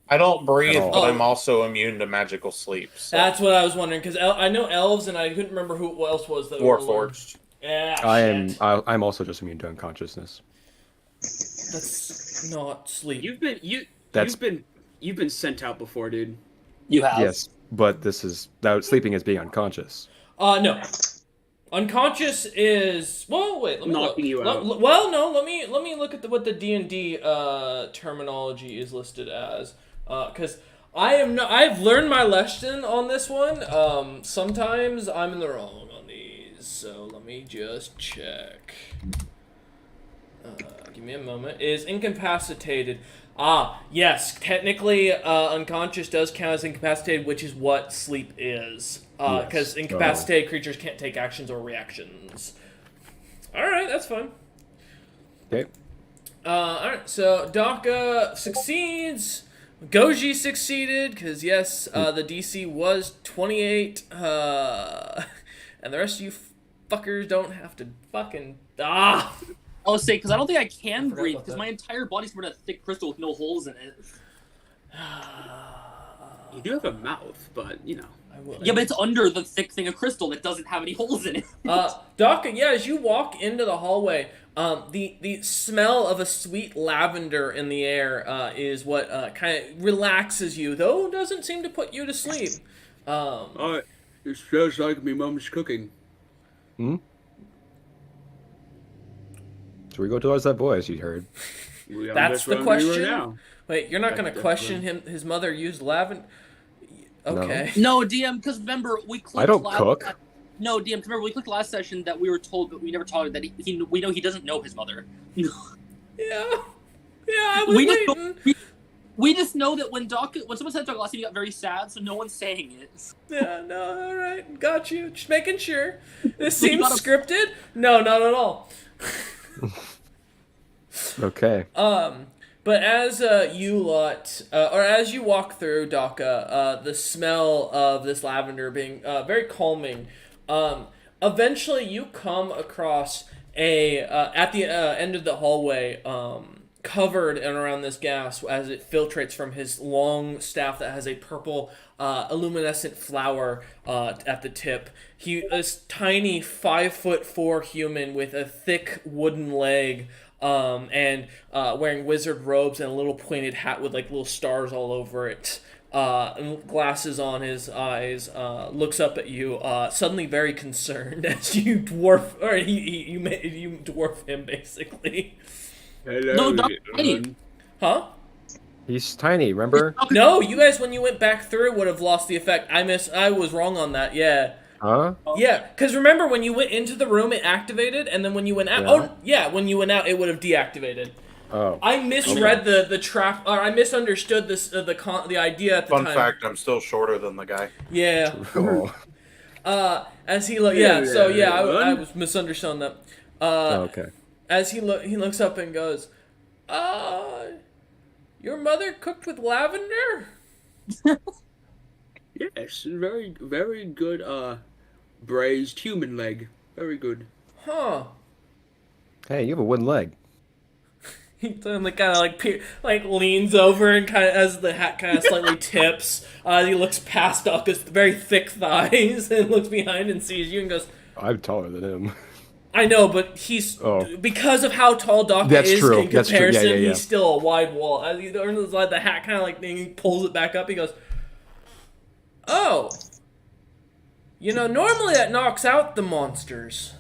I don't breathe, At all. but I'm also immune to magical sleep. So. That's what I was wondering because I know elves, and I couldn't remember who else was that. we were learning. Warforged. Yeah, shit. I'm also just immune to unconsciousness. That's not sleep. You've been sent out before, dude. You have. Yes, but sleeping is being unconscious. No. Unconscious is wait. Let me Knocking look. you out. Well, no. Let me look at what the D&D terminology is listed as, because I've learned my lesson on this one. Sometimes I'm in the wrong on these, so let me just check. Give me a moment. Is incapacitated. Ah, yes. Technically, unconscious does count as incapacitated, which is what sleep is. Because Yes. incapacitated creatures can't take actions or reactions. All right, that's fine. Okay. All right. So Daka succeeds. Goji succeeded because yes, the DC was 28. And the rest of you fuckers don't have to fucking I'll say because I don't think I can forgot breathe about because that. my entire body's made of thick crystal with no holes in it. You do have a mouth, but you know. I will. Yeah, but it's under the thick thing of crystal that doesn't have any holes in it. Daka, yeah, as you walk into the hallway, the smell of a sweet lavender in the air is what kind of relaxes you, though doesn't seem to put you to sleep. It smells like me mom's cooking. Hmm? So we go towards that voice you heard. That's the question? Right now. Wait, you're not going to That's question right. his mother used lavender? Okay. No, DM, because remember we clicked. I don't cook. No, DM, 'cause remember we clicked last session that we were told, but we never told that we know he doesn't know his mother. Yeah. Yeah, I was We just waiting. don't- We just know that when someone said Doc last time, he got very sad, so no one's saying it. Yeah, no, all right, got you. Just making sure. This You seems gotta- scripted? No, not at all. Okay. But as you lot, or as you walk through Daka, the smell of this lavender being very calming, eventually you come across at the end of the hallway, covered and around this gas as it filtrates from his long staff that has a purple illuminescent flower at the tip. This tiny 5'4" human with a thick wooden leg, and wearing wizard robes and a little pointed hat with like little stars all over it, and glasses on his eyes, looks up at you, suddenly very concerned as you dwarf, or you dwarf him basically. Hello, No, Doc, everyone. Huh? He's tiny, remember? No, you guys, when you went back through, would have lost the effect. I was wrong on that. Yeah. Huh? Yeah, because remember when you went into the room, it activated, and then when you went out, Yeah. oh yeah, when you went out, it would have deactivated. Oh. I misread the trap, or I misunderstood this the idea at the Fun time. fact: I'm still shorter than the guy. Yeah. Oh. As he look, yeah. So yeah, I was misunderstanding that. Okay. As he looks up and goes, your mother cooked with lavender? Yes, very, very good. Braised human leg. Very good. Huh. Hey, you have a wooden leg. He suddenly kind of like leans over and kind of as the hat kind of slightly tips. He looks past Daka's very thick thighs and looks behind and sees you and goes, I'm taller than him. I know, but he's because of how tall Daka That's is true. in That's true. Yeah, comparison. yeah, yeah. He's still a wide wall. As he turns his the hat kind of like thing, he pulls it back up. He goes, "Oh, normally that knocks out the monsters."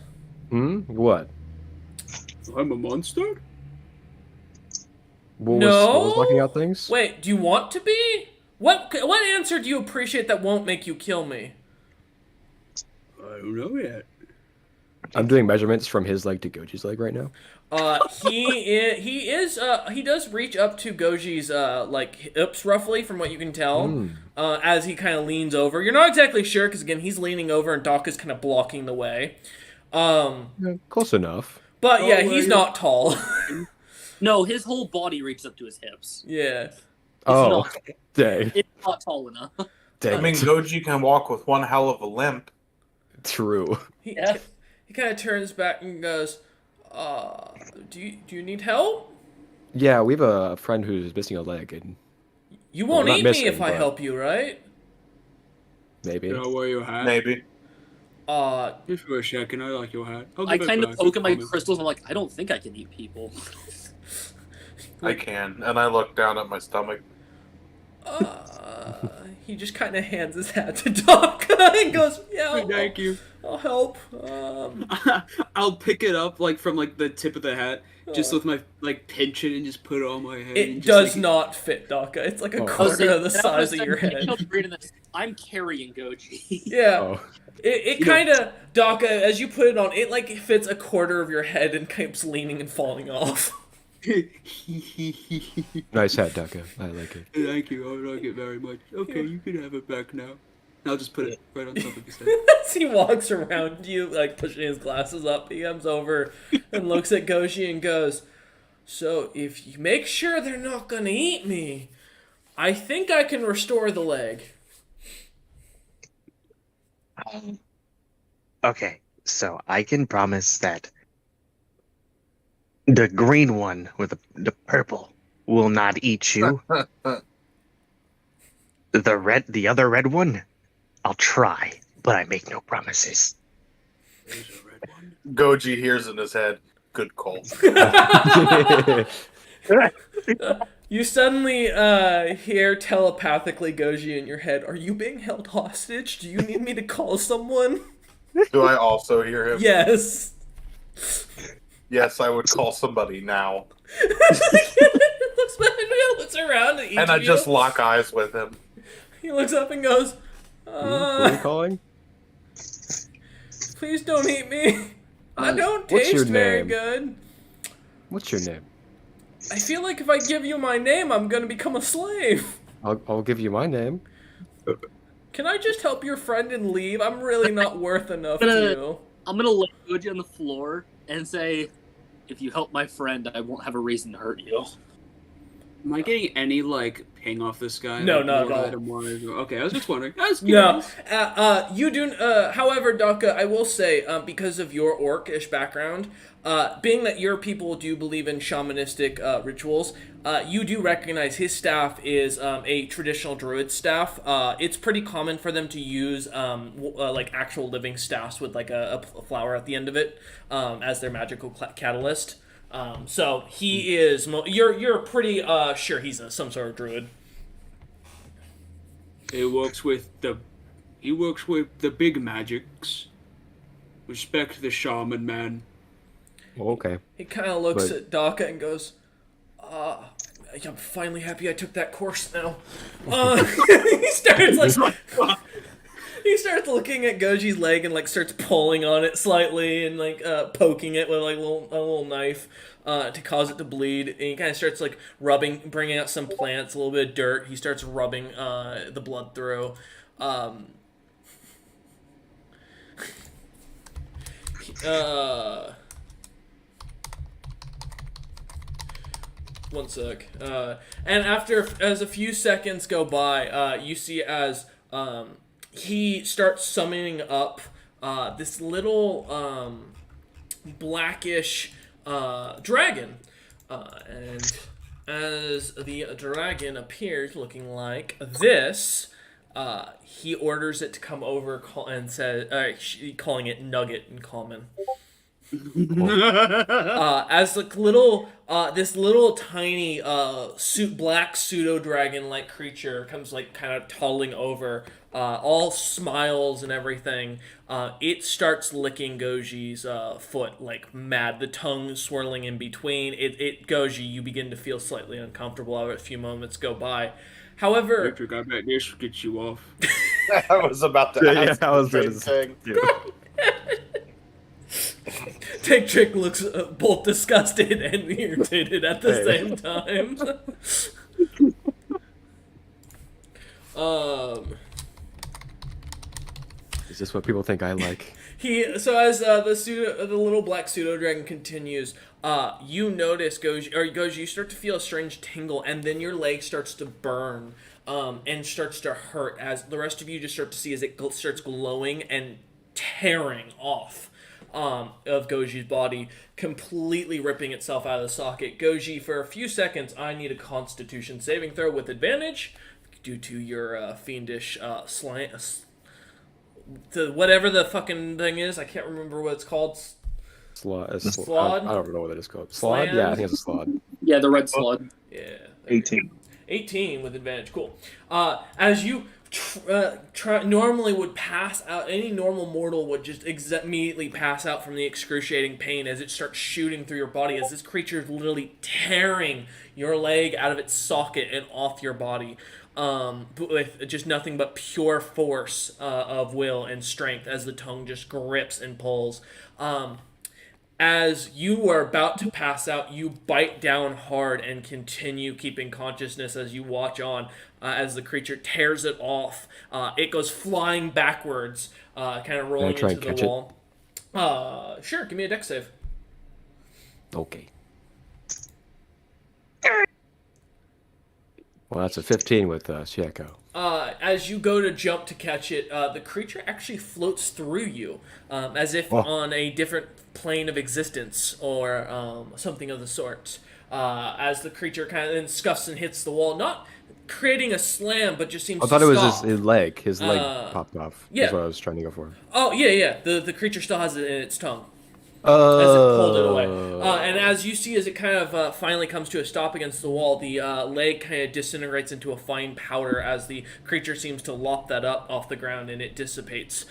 What? I'm a monster? What No. was locking out things? Wait, do you want to be? What answer do you appreciate that won't make you kill me? I don't know yet. I'm doing measurements from his leg to Goji's leg right now. He does reach up to Goji's like hips roughly from what you can tell. As he kind of leans over. You're not exactly sure because again he's leaning over and Daka's kind of blocking the way. Yeah, close enough. But yeah, he's not tall. No, his whole body reaches up to his hips. Yeah. Oh, not. dang. It's not tall enough. Dang. I mean, Goji can walk with one hell of a limp. True. He Yeah. kind of turns back and goes, do you need help? Yeah, we have a friend who's missing a leg, and You won't not eat me missing, if I but- help you, right? maybe. Can I wear your hat? Maybe. Just for a second, I like your hat. I'll I give it kind of back. poke at my Promise. crystals. I'm like, I don't think I can eat people. I can. And I look down at my stomach. He just kind of hands his hat to Daka and goes, "Yeah, Thank you. I'll help. I'll pick it up like from like the tip of the hat, just Uh, with my like pinch it and just put it on my head. It and just, does like, not fit, Daka. It's like a Oh. quarter of the And I'm gonna size of say, your you head. know, reading this, I'm carrying Goji. Yeah. Oh. It You know- kind of, Daka, as you put it on, it like fits a quarter of your head and keeps leaning and falling off. Nice hat, Daka. I like it. Thank you. I like it very much. Okay, you can have it back now. I'll just put it right on top of his head. As he walks around you, like pushing his glasses up, he comes over and looks at Goji and goes, "So if you make sure they're not gonna eat me, I think I can restore the leg." Okay, so I can promise that the green one with the purple will not eat you. The other red one, I'll try, but I make no promises. There's a red one. Goji hears in his head, good call. You suddenly hear telepathically Goji in your head, "Are you being held hostage? Do you need me to call someone?" Do I also hear him? Yes. Yes, I would call somebody now. looks around at each And I of just you. lock eyes with him. He looks up and goes, Who are you calling? "Please don't eat me. I don't What's your taste very name? good. What's your name? I feel like if I give you my name, I'm gonna become a slave. I'll give you my name. Can I just help your friend and leave? I'm really not worth enough to you." I'm gonna lay Goji on the floor and say, if you help my friend, I won't have a reason to hurt you. Am I getting any like ping off this guy? No, Like, not more at all. than more? Okay, I was just wondering. I was No, curious. you do. However, Daka, I will say, because of your orcish background, being that your people do believe in shamanistic rituals, you do recognize his staff is a traditional druid staff. It's pretty common for them to use like actual living staffs with like a flower at the end of it as their magical catalyst. So he is. You're pretty sure he's some sort of druid. He works with the big magics. Respect the shaman, man. Oh, okay. He kind of looks But- at Daka and goes, I'm finally happy I took that course now. He starts like he starts looking at Goji's leg and like starts pulling on it slightly and like poking it with like a little knife to cause it to bleed. And he kind of starts like bringing out some plants, a little bit of dirt. He starts rubbing the blood through. One sec. And as a few seconds go by, you see as he starts summoning up this little blackish dragon. And as the dragon appears looking like this, he orders it to come over and says, calling it Nugget in common. As like this little tiny black pseudo dragon like creature comes like kind of toddling over, all smiles and everything. It starts licking Goji's foot like mad, the tongue swirling in between. Goji, you begin to feel slightly uncomfortable. A few moments go by. However, Electric, I bet this gets you off. I was about to Yeah, ask I was the gonna same say- thing. Take Trick looks both disgusted and irritated at the Hey. same time. Is this what people think I like? As the little black pseudo dragon continues, you notice Goji, you start to feel a strange tingle, and then your leg starts to burn, and starts to hurt as the rest of you just start to see as it starts glowing and tearing off of Goji's body, completely ripping itself out of the socket. Goji, for a few seconds, I need a Constitution saving throw with advantage due to your fiendish whatever the fucking thing is. I can't remember what it's called. Slod? I don't know what it is called. Slod? Slan? Yeah, I think it's a slod. Yeah, the red slug. Yeah. 18. 18 with advantage. Cool. As you normally would pass out. Any normal mortal would just immediately pass out from the excruciating pain as it starts shooting through your body, as this creature is literally tearing your leg out of its socket and off your body, with just nothing but pure force of will and strength as the tongue just grips and pulls. As you are about to pass out, you bite down hard and continue keeping consciousness as you watch on as the creature tears it off. It goes flying backwards, kind of rolling try into and the catch it? wall. Sure, give me a dex save. Okay. Well, that's a 15 with Chieko. As you go to jump to catch it, the creature actually floats through you, as if Oh. on a different plane of existence or something of the sort. As the creature kind of then scuffs and hits the wall, not creating a slam, but just seems I thought to it was stop. his leg. His leg popped off. yeah. That's what I was trying to go for. Oh, yeah. The creature still has it in its tongue. As it pulled it away. And as you see, as it kind of finally comes to a stop against the wall, the leg kind of disintegrates into a fine powder as the creature seems to lop that up off the ground and it dissipates.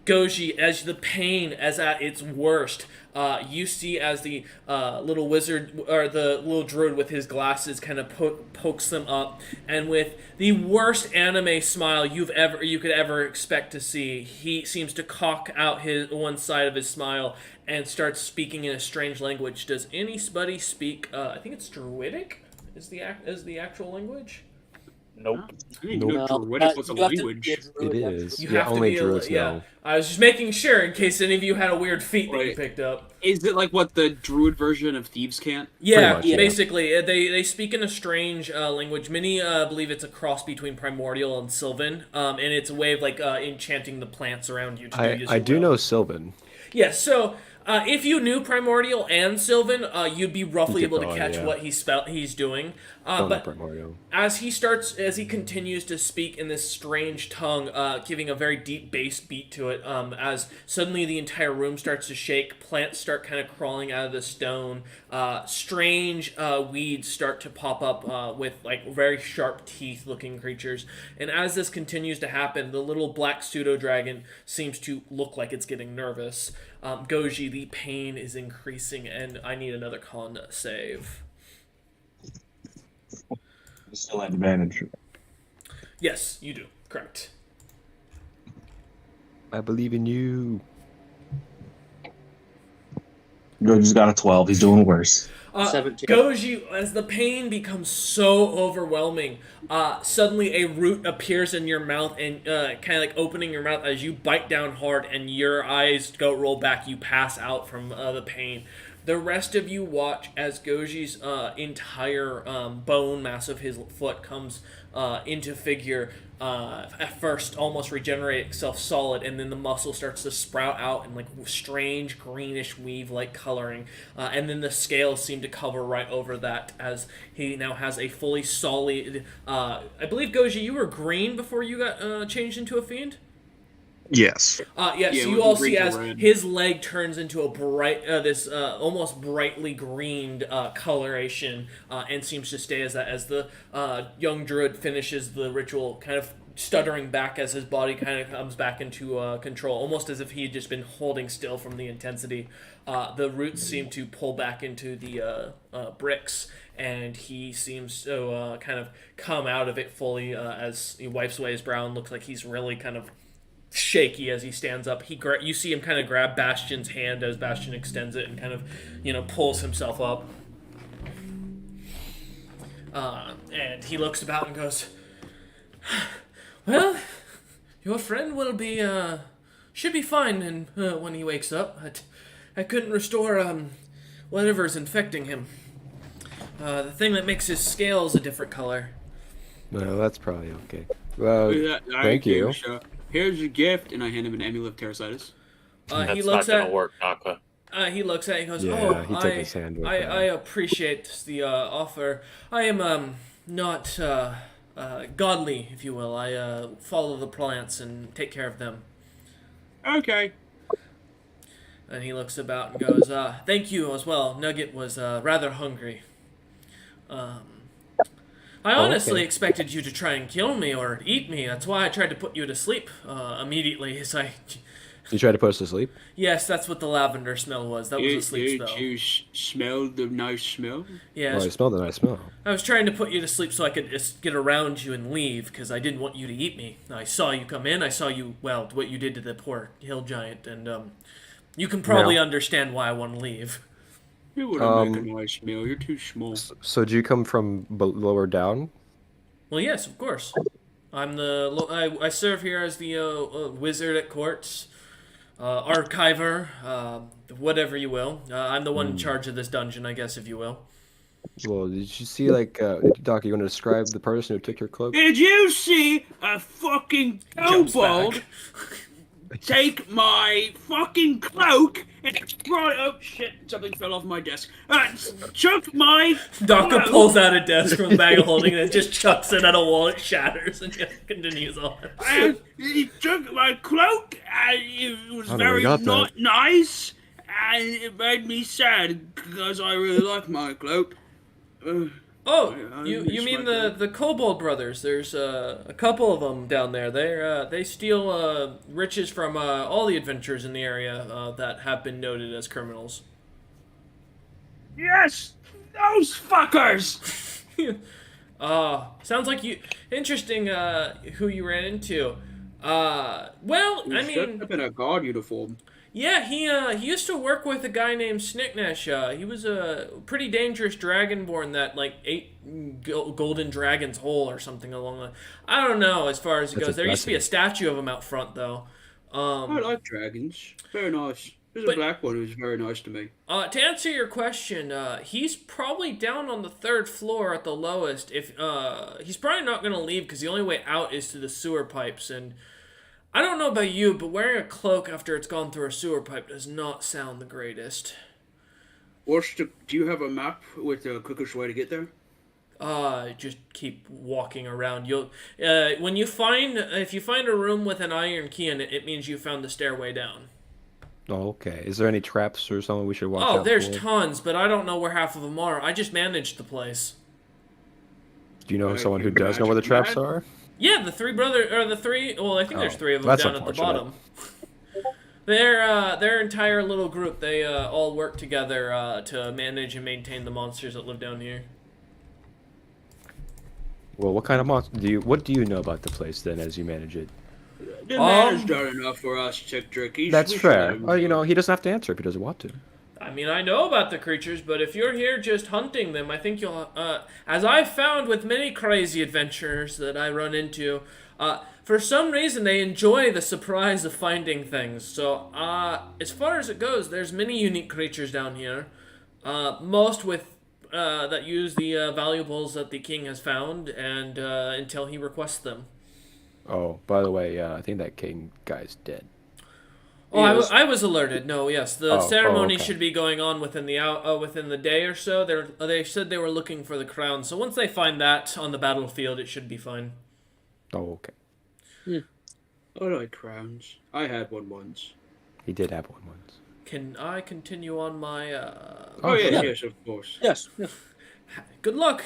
Goji, as the pain is at its worst, you see as the little wizard or the little druid with his glasses kind of pokes them up, and with the worst anime smile you could ever expect to see, he seems to cock out his one side of his smile and starts speaking in a strange language. Does anybody speak? I think it's Druidic. Is the actual language? Nope. I didn't know No, Druidic was a you have to language. be a druid, It yeah. is. You Yeah, have to only be druids yeah. know. I was just making sure in case any of you had a weird feat that you Right. picked up. Is it like what the Druid version of Thieves' Cant? Yeah, much, yeah. basically, they speak in a strange language. Many believe it's a cross between Primordial and Sylvan, and it's a way of like enchanting the plants around you. I do know Sylvan. Yeah, so if you knew Primordial and Sylvan, you'd be roughly You could able to probably, catch yeah. what he's doing. Don't know But Primordial. as he continues to speak in this strange tongue, giving a very deep bass beat to it, as suddenly the entire room starts to shake, plants start kind of crawling out of the stone, strange weeds start to pop up with like very sharp teeth looking creatures, and as this continues to happen, the little black pseudo dragon seems to look like it's getting nervous. Goji, the pain is increasing, and I need another con save. Still have advantage. Yes, you do. Correct. I believe in you. Goji's got a 12. He's doing worse. 17. Goji, as the pain becomes so overwhelming, suddenly a root appears in your mouth and kind of like opening your mouth as you bite down hard and your eyes go roll back. You pass out from the pain. The rest of you watch as Goji's entire bone mass of his foot comes into figure. At first, almost regenerate itself solid, and then the muscle starts to sprout out in like strange greenish weave-like coloring, and then the scales seem to cover right over that as he now has a fully solid. I believe Goji, you were green before you got changed into a fiend. Yes. Yes, Yeah, you with all the see green to as red. his leg turns into a bright, almost brightly greened coloration, and seems to stay as that as the young druid finishes the ritual, kind of stuttering back as his body kind of comes back into control, almost as if he had just been holding still from the intensity. The roots seem to pull back into the bricks, and he seems to kind of come out of it fully as he wipes away his brow and looks like he's really kind of shaky as he stands up. You see him kind of grab Bastion's hand as Bastion extends it and kind of, pulls himself up. And he looks about and goes, "Well, your friend will be should be fine and when he wakes up. I couldn't restore whatever's infecting him. The thing that makes his scales a different color." No, that's probably okay. Well, Yeah, I thank gave you. it a shot. Here's your gift, and I hand him an amulet of parasitis. He That's looks not gonna at work, Naka. he looks at it and goes, Yeah, "Oh, he took his hand with I that. appreciate the offer. I am not godly, if you will. I follow the plants and take care of them." Okay. And he looks about and goes, "Thank you as well. Nugget was rather hungry. I honestly okay. expected you to try and kill me or eat me. That's why I tried to put you to sleep immediately. As I, You tried to put us to sleep? yes, that's what the lavender smell was. That was a sleep Did spell. you smell the nice smell? Yes, Well, I smell the nice smell. I was trying to put you to sleep so I could just get around you and leave because I didn't want you to eat me. I saw you come in. I saw you, well, what you did to the poor hill giant, and you can probably understand why I want to leave. You wouldn't make a nice meal. You're too small. So do you come from lower down? Well, yes, of course. I'm I serve here as the wizard at court, archiver, whatever you will. I'm the one in charge of this dungeon, I guess, if you will. Well, did you see, like, Doc, you want to describe the person who took your cloak? Did you see a fucking Jumps kobold back. take my fucking cloak and right? Oh shit! Something fell off my desk. Took my Daka cloak. pulls out a desk from the bag of holding and just chucks it at a wall. It shatters and just continues on. And he took my cloak, and it was I don't know where very he got not nice, and it made me sad because I really like my cloak. Oh, I you miss mean my the Kobold brothers? There's a couple of them down there. They steal riches from all the adventurers in the area that have been noted as criminals. Yes, those fuckers. Sounds like you interesting. Who you ran into? Well, I mean, up in a guard uniform. yeah, he used to work with a guy named Snicknash. He was a pretty dangerous dragonborn that like ate golden dragon's whole or something along the. I don't know as far as it That's goes. There used to be a impressive. statue of him out front though. I like dragons. Very nice. There's But- a black one who's very nice to me. To answer your question, he's probably down on the 3rd floor at the lowest. If he's probably not gonna leave because the only way out is to the sewer pipes. And I don't know about you, but wearing a cloak after it's gone through a sewer pipe does not sound the greatest. Do you have a map with the quickest way to get there? Just keep walking around. You'll if you find a room with an iron key in it, it means you found the stairway down. Oh, okay. Is there any traps or something we should watch out Oh, there's for? tons, but I don't know where half of them are. I just managed the place. Do you know Like someone who you does know where the magic traps man? are? Yeah, well, I think there's Oh, 3 of them that's down at the unfortunate. bottom. Their entire little group, they all work together to manage and maintain the monsters that live down here. Well, what kind of monster what do you know about the place then as you manage it? The man has done enough for us, Chick Trick. That's fair. You know, he doesn't have to answer if he doesn't want to. I mean, I know about the creatures, but if you're here just hunting them, I think you'll, as I've found with many crazy adventurers that I run into, for some reason they enjoy the surprise of finding things. So, as far as it goes, there's many unique creatures down here, most that use the valuables that the king has found, and until he requests them. Oh, by the way, I think that king guy's dead. Oh, Yes. I was alerted. No, yes, the Oh, ceremony okay. should be going on within the day or so. They said they were looking for the crown, so once they find that on the battlefield, it should be fine. Oh, okay. I like crowns. I had one once. He did have one once. Can I continue on my? Oh, yes, yeah. yes, of course. Yes. Good luck.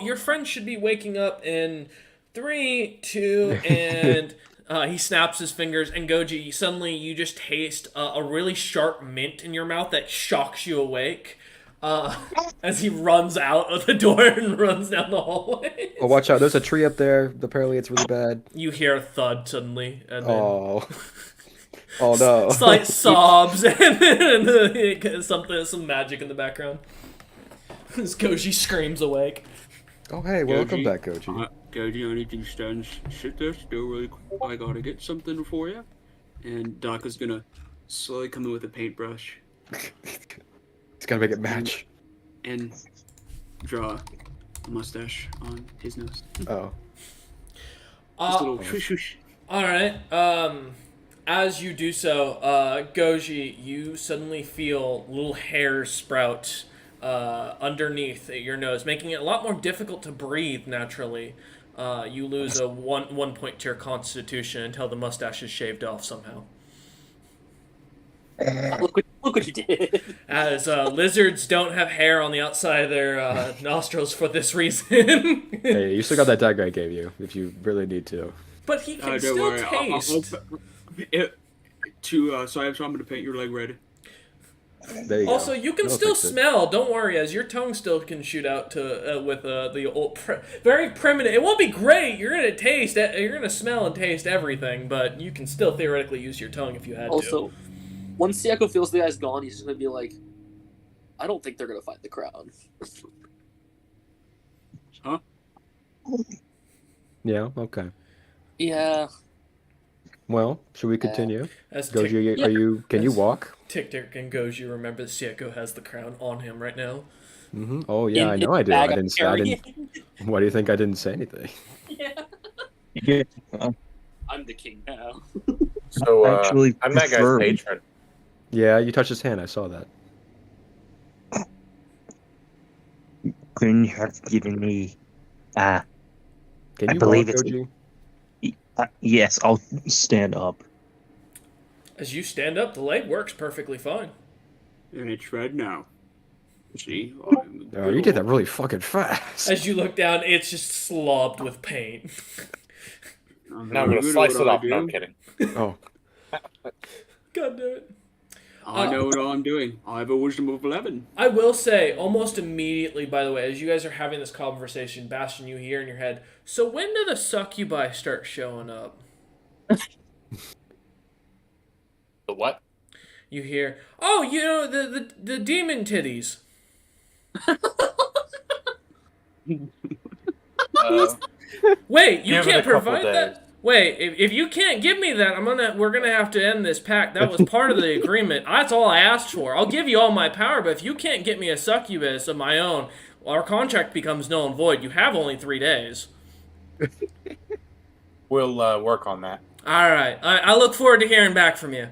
Your friend should be waking up in 3, 2, and he snaps his fingers. And Goji, suddenly you just taste a really sharp mint in your mouth that shocks you awake. As he runs out of the door and runs down the hallway. Oh, watch out! There's a tree up there. Apparently, it's really bad. You hear a thud suddenly, and then Oh. Oh no. slight sobs, and then some magic in the background. As Goji screams awake. Oh hey, welcome Goji. back, Goji. Goji, I need you to sit there still really quick. I gotta get something for you. And Doc is gonna slowly come in with a paintbrush He's gotta make it match. and draw a mustache on his nose. Oh. Just a little shush shush. Alright, as you do so, Goji, you suddenly feel little hairs sprout underneath your nose, making it a lot more difficult to breathe naturally. You lose a one point to your constitution until the mustache is shaved off somehow. Look what you did. as lizards don't have hair on the outside of their nostrils for this reason. Hey, you still got that dagger I gave you if you really need to. But he can Don't still worry. taste. So I'm going to paint your leg red. There you Also, go. you can That'll still fix it. smell. Don't worry, as your tongue still can shoot out to with the old, very primitive. It won't be great. You're gonna taste. You're gonna smell and taste everything, but you can still theoretically use your tongue if you had to. Also, once Sieko feels the guy's gone, he's just gonna be like, I don't think they're gonna find the crown. Huh? Yeah. Okay. Yeah. Well, should we continue? As Goji, are you? Can you walk? Tick Tick and Goji remember that Sieko has the crown on him right now. Mm-hmm. Oh yeah, I In know I his do. I bag of didn't. I carrying. didn't. Why do you think I didn't say anything? Yeah. Yeah. I'm the king now. So Actually, I'm that guy's prefer- patron. Yeah, you touched his hand. I saw that. Couldn't have given me. Can I you believe walk, it's- Goji? Yes, I'll stand up. As you stand up, the leg works perfectly fine. And it's red now. See? Oh, you did that really fucking fast. As you look down, it's just slobbed with paint. Now I'm gonna slice it off. No, I'm kidding. Oh, God damn it. I know what I'm doing. I have a wisdom of 11. I will say, almost immediately, by the way, as you guys are having this conversation, Bastion, you hear in your head, so when do the succubi start showing up? The what? You hear, oh, you know, the demon titties. Wait, you Give it can't a couple provide days. that? Wait, if you can't give me that, we're gonna have to end this pact. That was part of the agreement. That's all I asked for. I'll give you all my power, but if you can't get me a succubus of my own, our contract becomes null and void. You have only 3 days. We'll work on that. All right, I look forward to hearing back from you.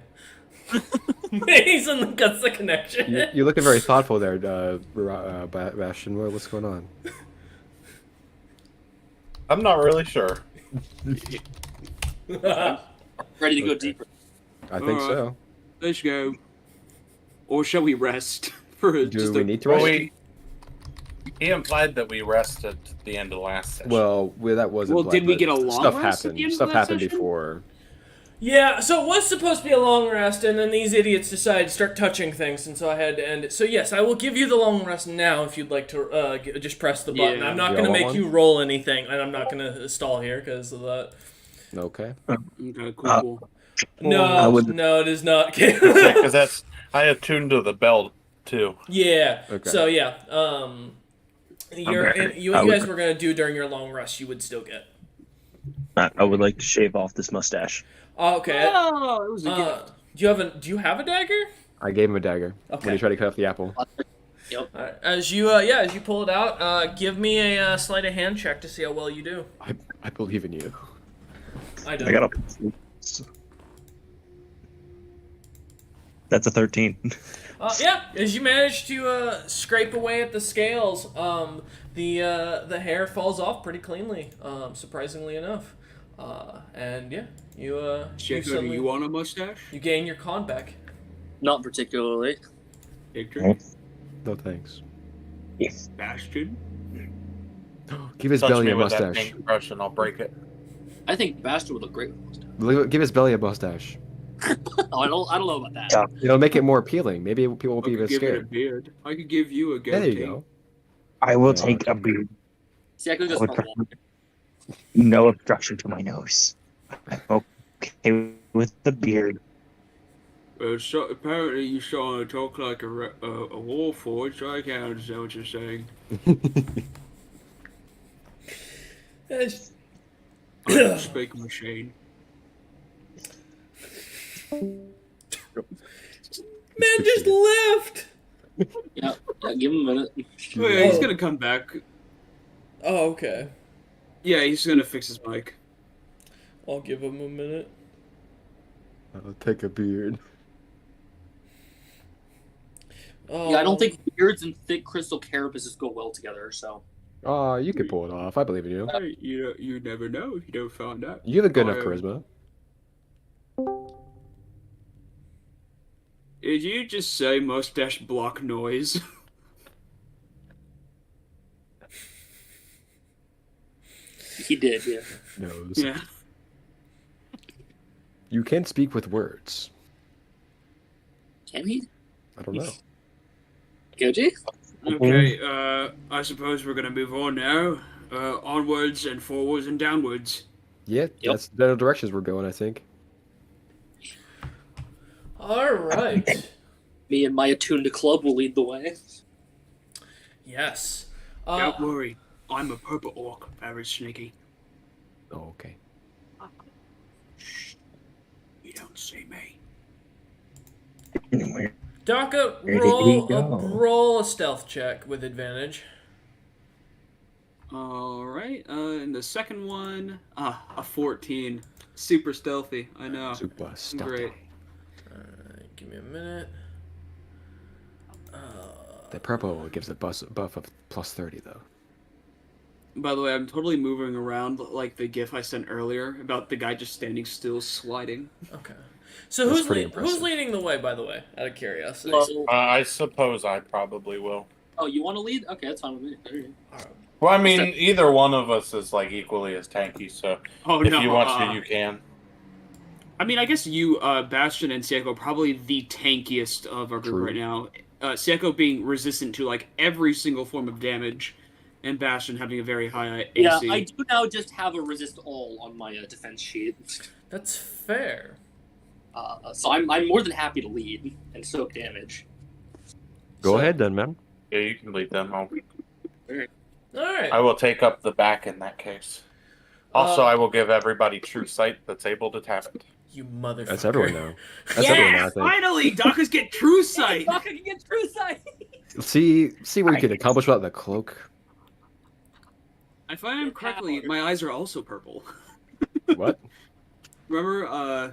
He's in the guts of connection. you're looking very thoughtful there, Bastion. What's going on? I'm not really sure. Ready to go deeper. I think Alright. so. Let's go. Or shall we rest? For Do we need to Well, rest? he implied that we rested at the end of the last session. Well, that wasn't. Well, did we get a long stuff rest at happened? the end of Stuff that happened session? before. Yeah, so it was supposed to be a long rest, and then these idiots decided to start touching things, and so I had to end it. So yes, I will give you the long rest now if you'd like to just press the button. Yeah. I'm not You going to all make want you roll anything, and I'm not going to stall here because of that. Okay. Okay, cool. No, I would- no, it is not. Because I attuned to the bell too. Yeah. Okay. So yeah, Okay. you I would- guys were gonna do during your long rest, you would still get. I would like to shave off this mustache. Oh, okay. Oh, it was a gift. Do you have a dagger? I gave him a dagger Okay. when he tried to cut off the apple. All right. As you as you pull it out, give me a sleight of hand check to see how well you do. I believe in you. I don't. I got a. That's a 13. Yeah, as you manage to scrape away at the scales, the hair falls off pretty cleanly, surprisingly enough. And yeah, you Jacob, do suddenly- you want a mustache? you gain your con back. Not particularly. Victor? No thanks. Bastion? Give his Touch belly me a with that mustache. paintbrush and I'll break it. I think Bastion would look great with mustache. Give his belly a mustache. Oh, I don't know about that. Yeah. It'll make it more appealing. Maybe people won't I be could as give it a scared. beard. I could give you a goatee. There you go. I will Yeah. take a beard. See, I could just would smell water. No obstruction to my nose. I'm okay with the beard. So apparently you starting to talk like a warforged, so I can't understand what you're saying. Yes. I'm a speak machine. Man just left. Yeah, give him a minute. Oh, yeah, he's Oh. gonna come back. Oh, okay. Yeah, he's gonna fix his mic. I'll give him a minute. I'll take a beard. Oh. Yeah, I don't think beards and thick crystal carapaces go well together, so. Oh, you could pull it off. I believe in you. Hey, you never know if you don't find out. You have a good enough I, charisma. Did you just say mustache block noise? He did, yeah. Knows. Yeah. You can speak with words. Can he? I don't know. Goji? Okay, I suppose we're gonna move on now. Onwards and forwards and downwards. Yeah, that's the directions we're going, I think. All right. Me and my attuned club will lead the way. Yes. Don't worry, I'm a purple orc, very sneaky. Oh, okay. You don't see me. Daka, Where did he go? roll a stealth check with advantage. Alright, and the second one, a 14. Super stealthy, I know. Super stealthy. Great. Alright, give me a minute. The purple gives a buff of plus 30, though. By the way, I'm totally moving around like the gif I sent earlier about the guy just standing still sliding. Okay. So That's who's pretty who's impressive. leading the way, by the way, out of curiosity? Well, I suppose I probably will. oh, you want to lead? Okay, that's fine with me. There you go. Well, I mean, either one of us is like equally as tanky, so Oh if no! you want to, you can. I mean, I guess you, Bastion and Sieko are probably the tankiest of our group True. right now. Sieko being resistant to like every single form of damage, and Bastion having a very high AC. Yeah, I do now just have a resist all on my defense sheet. That's fair. So I'm more than happy to lead and soak damage. Go ahead then, man. Yeah, you can lead them. All right. I will take up the back in that case. Also, I will give everybody true sight that's able to tap it. You motherfucker. That's everyone now. That's everyone now, I think. Finally, Daka's get true sight. Daka can get true sight. See what you can accomplish without the cloak. If I am correctly, my eyes are also purple. What? Remember, All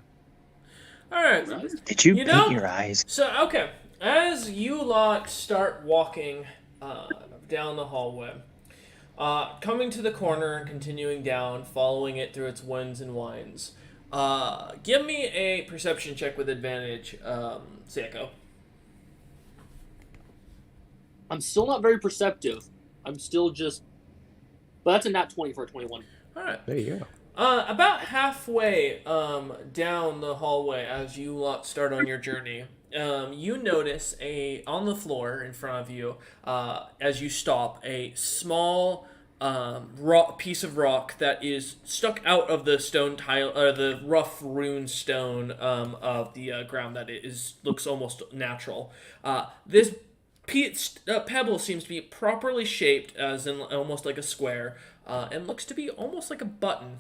right. Did you, You paint know- your eyes? So, okay. As you lot start walking down the hallway, coming to the corner and continuing down, following it through its winds and winds, give me a perception check with advantage, Sieko. I'm still not very perceptive. I'm still just. But that's a nat 20 for a 21. All right. There you go. About halfway down the hallway as you lot start on your journey, you notice on the floor in front of you, as you stop, a small piece of rock that is stuck out of the stone tile, or the rough rune stone of the ground that looks almost natural. This pebble seems to be properly shaped, as in almost like a square, and looks to be almost like a button.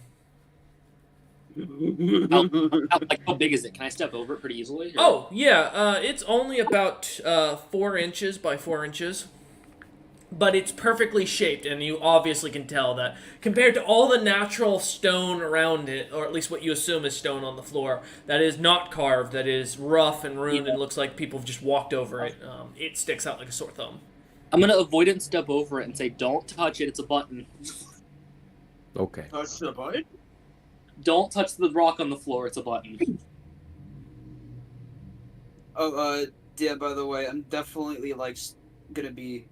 How big is it? Can I step over it pretty easily? Or- Oh, yeah, it's only about 4 inches by 4 inches. But it's perfectly shaped, and you obviously can tell that compared to all the natural stone around it, or at least what you assume is stone on the floor, that is not carved, that is rough and ruined and looks like people have just walked over it, it sticks out like a sore thumb. I'm gonna avoid it and step over it and say, "Don't touch it. It's a button. Okay. Touch the button? Don't touch the rock on the floor. It's a button." Oh, yeah, by the way, I'm definitely, like, gonna be...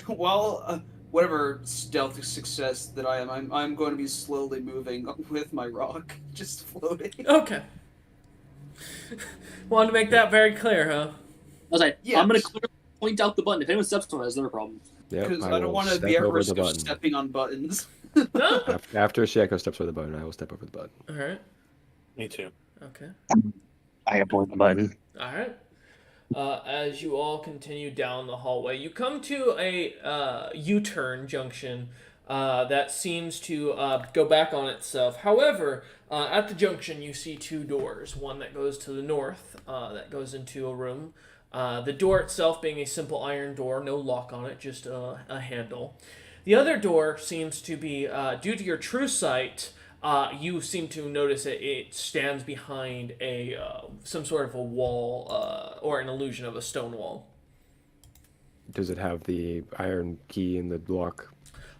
While, whatever stealth success that I am, I'm going to be slowly moving with my rock, just floating. Okay. Wanted to make that very clear, huh? I was like, Yes. I'm gonna clearly point out the button. If anyone steps on it, it's their problem. Yep, Because I will don't want to step be at over risk the of button. stepping on buttons. No? After Shaco steps over the button, I will step over the button. Alright, Me too. okay. I avoid the button. Alright. As you all continue down the hallway, you come to a U-turn junction that seems to go back on itself. However, at the junction, you see 2 doors. One that goes to the north, that goes into a room. The door itself being a simple iron door, no lock on it, just a handle. The other door seems to be, due to your true sight, you seem to notice it stands behind some sort of a wall, or an illusion of a stone wall. Does it have the iron key in the lock?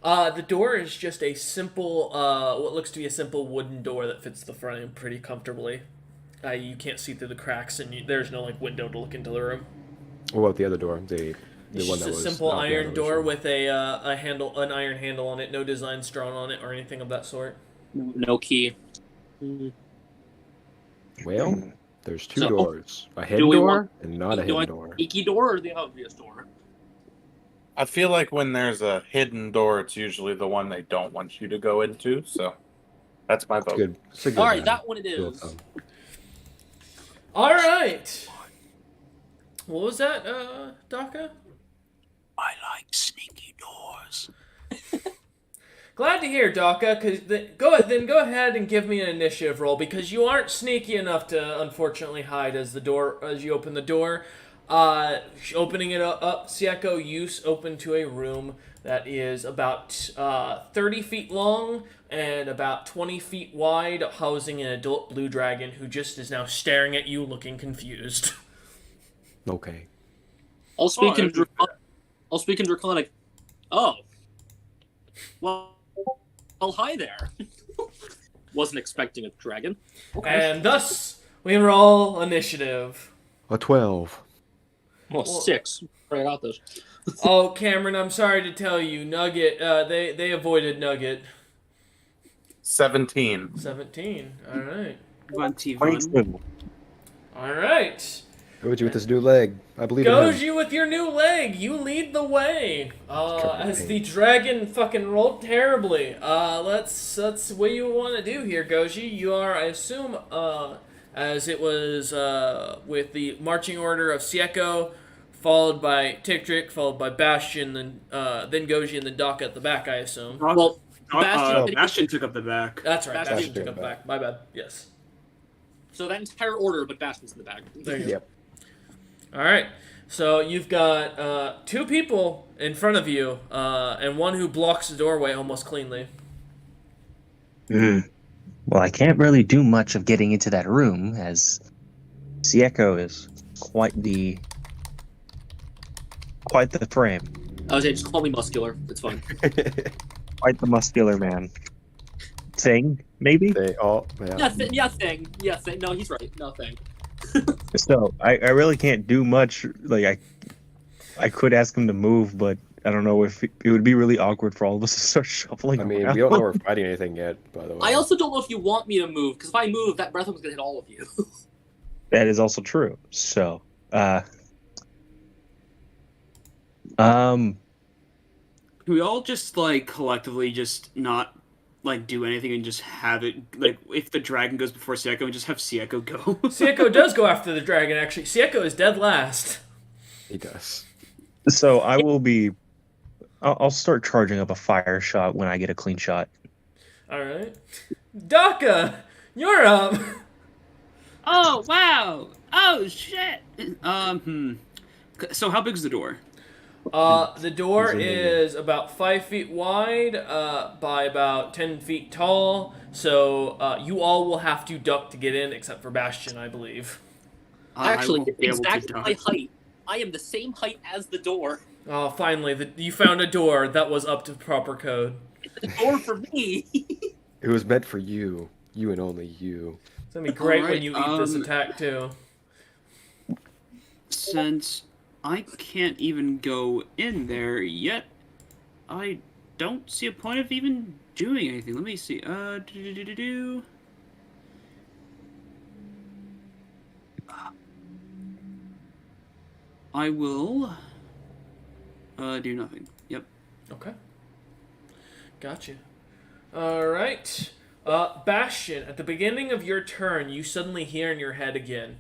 The door is just a simple, what looks to be a simple wooden door that fits the frame pretty comfortably. You can't see through the cracks, and there's no like window to look into the room. What about the other door? The It's one just that a was simple not the iron door elevation. with a handle, an iron handle on it. No designs drawn on it or anything of that sort. No key. Well, there's two So, doors. A do hidden we door want- and not a Do hidden I door. sneaky door or the obvious door? I feel like when there's a hidden door, it's usually the one they don't want you to go into. So that's my It's vote. good. It's a good All right, one. that one it Rule of is. thumb. All right. What was that, Daka? I like sneaky doors. Glad to hear, Daka. Cause go ahead and give me an initiative roll because you aren't sneaky enough to unfortunately hide as you open the door. Opening it up, Sieko, you open to a room that is about 30 feet long and about 20 feet wide, housing an adult blue dragon who just is now staring at you, looking confused. Okay. I'll speak in that's- I'll speak in Draconic. Oh. Well, hi there. Wasn't expecting a dragon. Okay. And thus, we roll initiative. A 12. Well, 6. Right out this. Oh, Cameron, I'm sorry to tell you, Nugget. They avoided Nugget. 17. 17. All right. 22. All right. Goji with his new leg. I believe in him. Goji with your new leg. You lead the way. As the dragon fucking rolled terribly. Let's what you want to do here, Goji. You are, I assume, as it was with the marching order of Sieko, followed by Tiktrick, followed by Bastion, then Goji, and then Daka at the back, I assume. Well, Bastion, Bastion took up the back. That's right. Bastion Bastion took took up it the back. My bad. Yes. so that entire order, but Bastion's in the back. There you go. Yep. All right. So you've got two people in front of you, and one who blocks the doorway almost cleanly. Well, I can't really do much of getting into that room, as Sieko is quite the frame, I would say just call me muscular. It's fine. quite the muscular man. Thing, maybe. They all. Yeah. Thing. No, he's right. No, thing. So I really can't do much. Like I could ask him to move, but I don't know if it would be really awkward for all of us to start shuffling. I mean, around. we don't know we're fighting anything yet, by the way. I also don't know if you want me to move, because if I move, that breath weapon's gonna hit all of you. That is also true. So, Can we all just like collectively just not like do anything and just have it like if the dragon goes before Sieko and just have Sieko go? Sieko does go after the dragon, actually. Sieko is dead last. He does. so I will be. I'll start charging up a fire shot when I get a clean shot. All right. Daka, you're up. Oh wow! Oh shit! So how big is the door? The door is about 5 feet wide, by about 10 feet tall. So you all will have to duck to get in, except for Bastion, I believe. Actually, I won't be able to exactly my dodge. height. I am the same height as the door. Oh, finally, you found a door that was up to proper code. It's a door for me. It was meant for you. You and only you. It's gonna be great when Alright, you eat this attack too. Since I can't even go in there yet, I don't see a point of even doing anything. Let me see. I will do nothing. Yep. Okay. Gotcha. Alright. Bastion, at the beginning of your turn, you suddenly hear in your head again,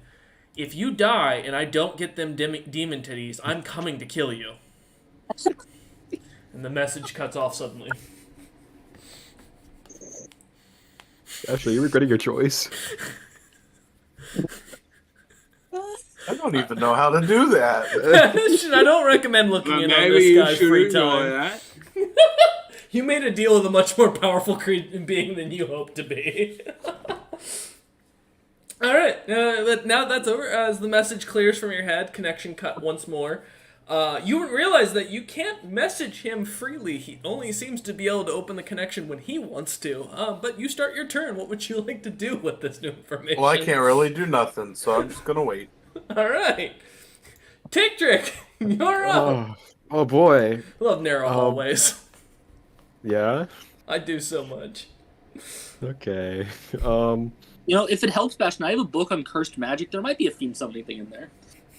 if you die and I don't get them demon titties, I'm coming to kill you. And the message cuts off suddenly. Actually, you're regretting your choice. I don't even know how to do that. I don't recommend looking in on this guy's free time. That. You made a deal with a much more powerful being than you hoped to be. Alright, now that's over. As the message clears from your head, connection cut once more. You realize that you can't message him freely. He only seems to be able to open the connection when he wants to. But you start your turn. What would you like to do with this new information? Well, I can't really do nothing, so I'm just gonna wait. All right. Tick Trick, you're up. Oh boy. Love narrow hallways. Yeah. I do so much. Okay. You know, if it helps, Bastion, I have a book on cursed magic. There might be a theme summoning thing in there.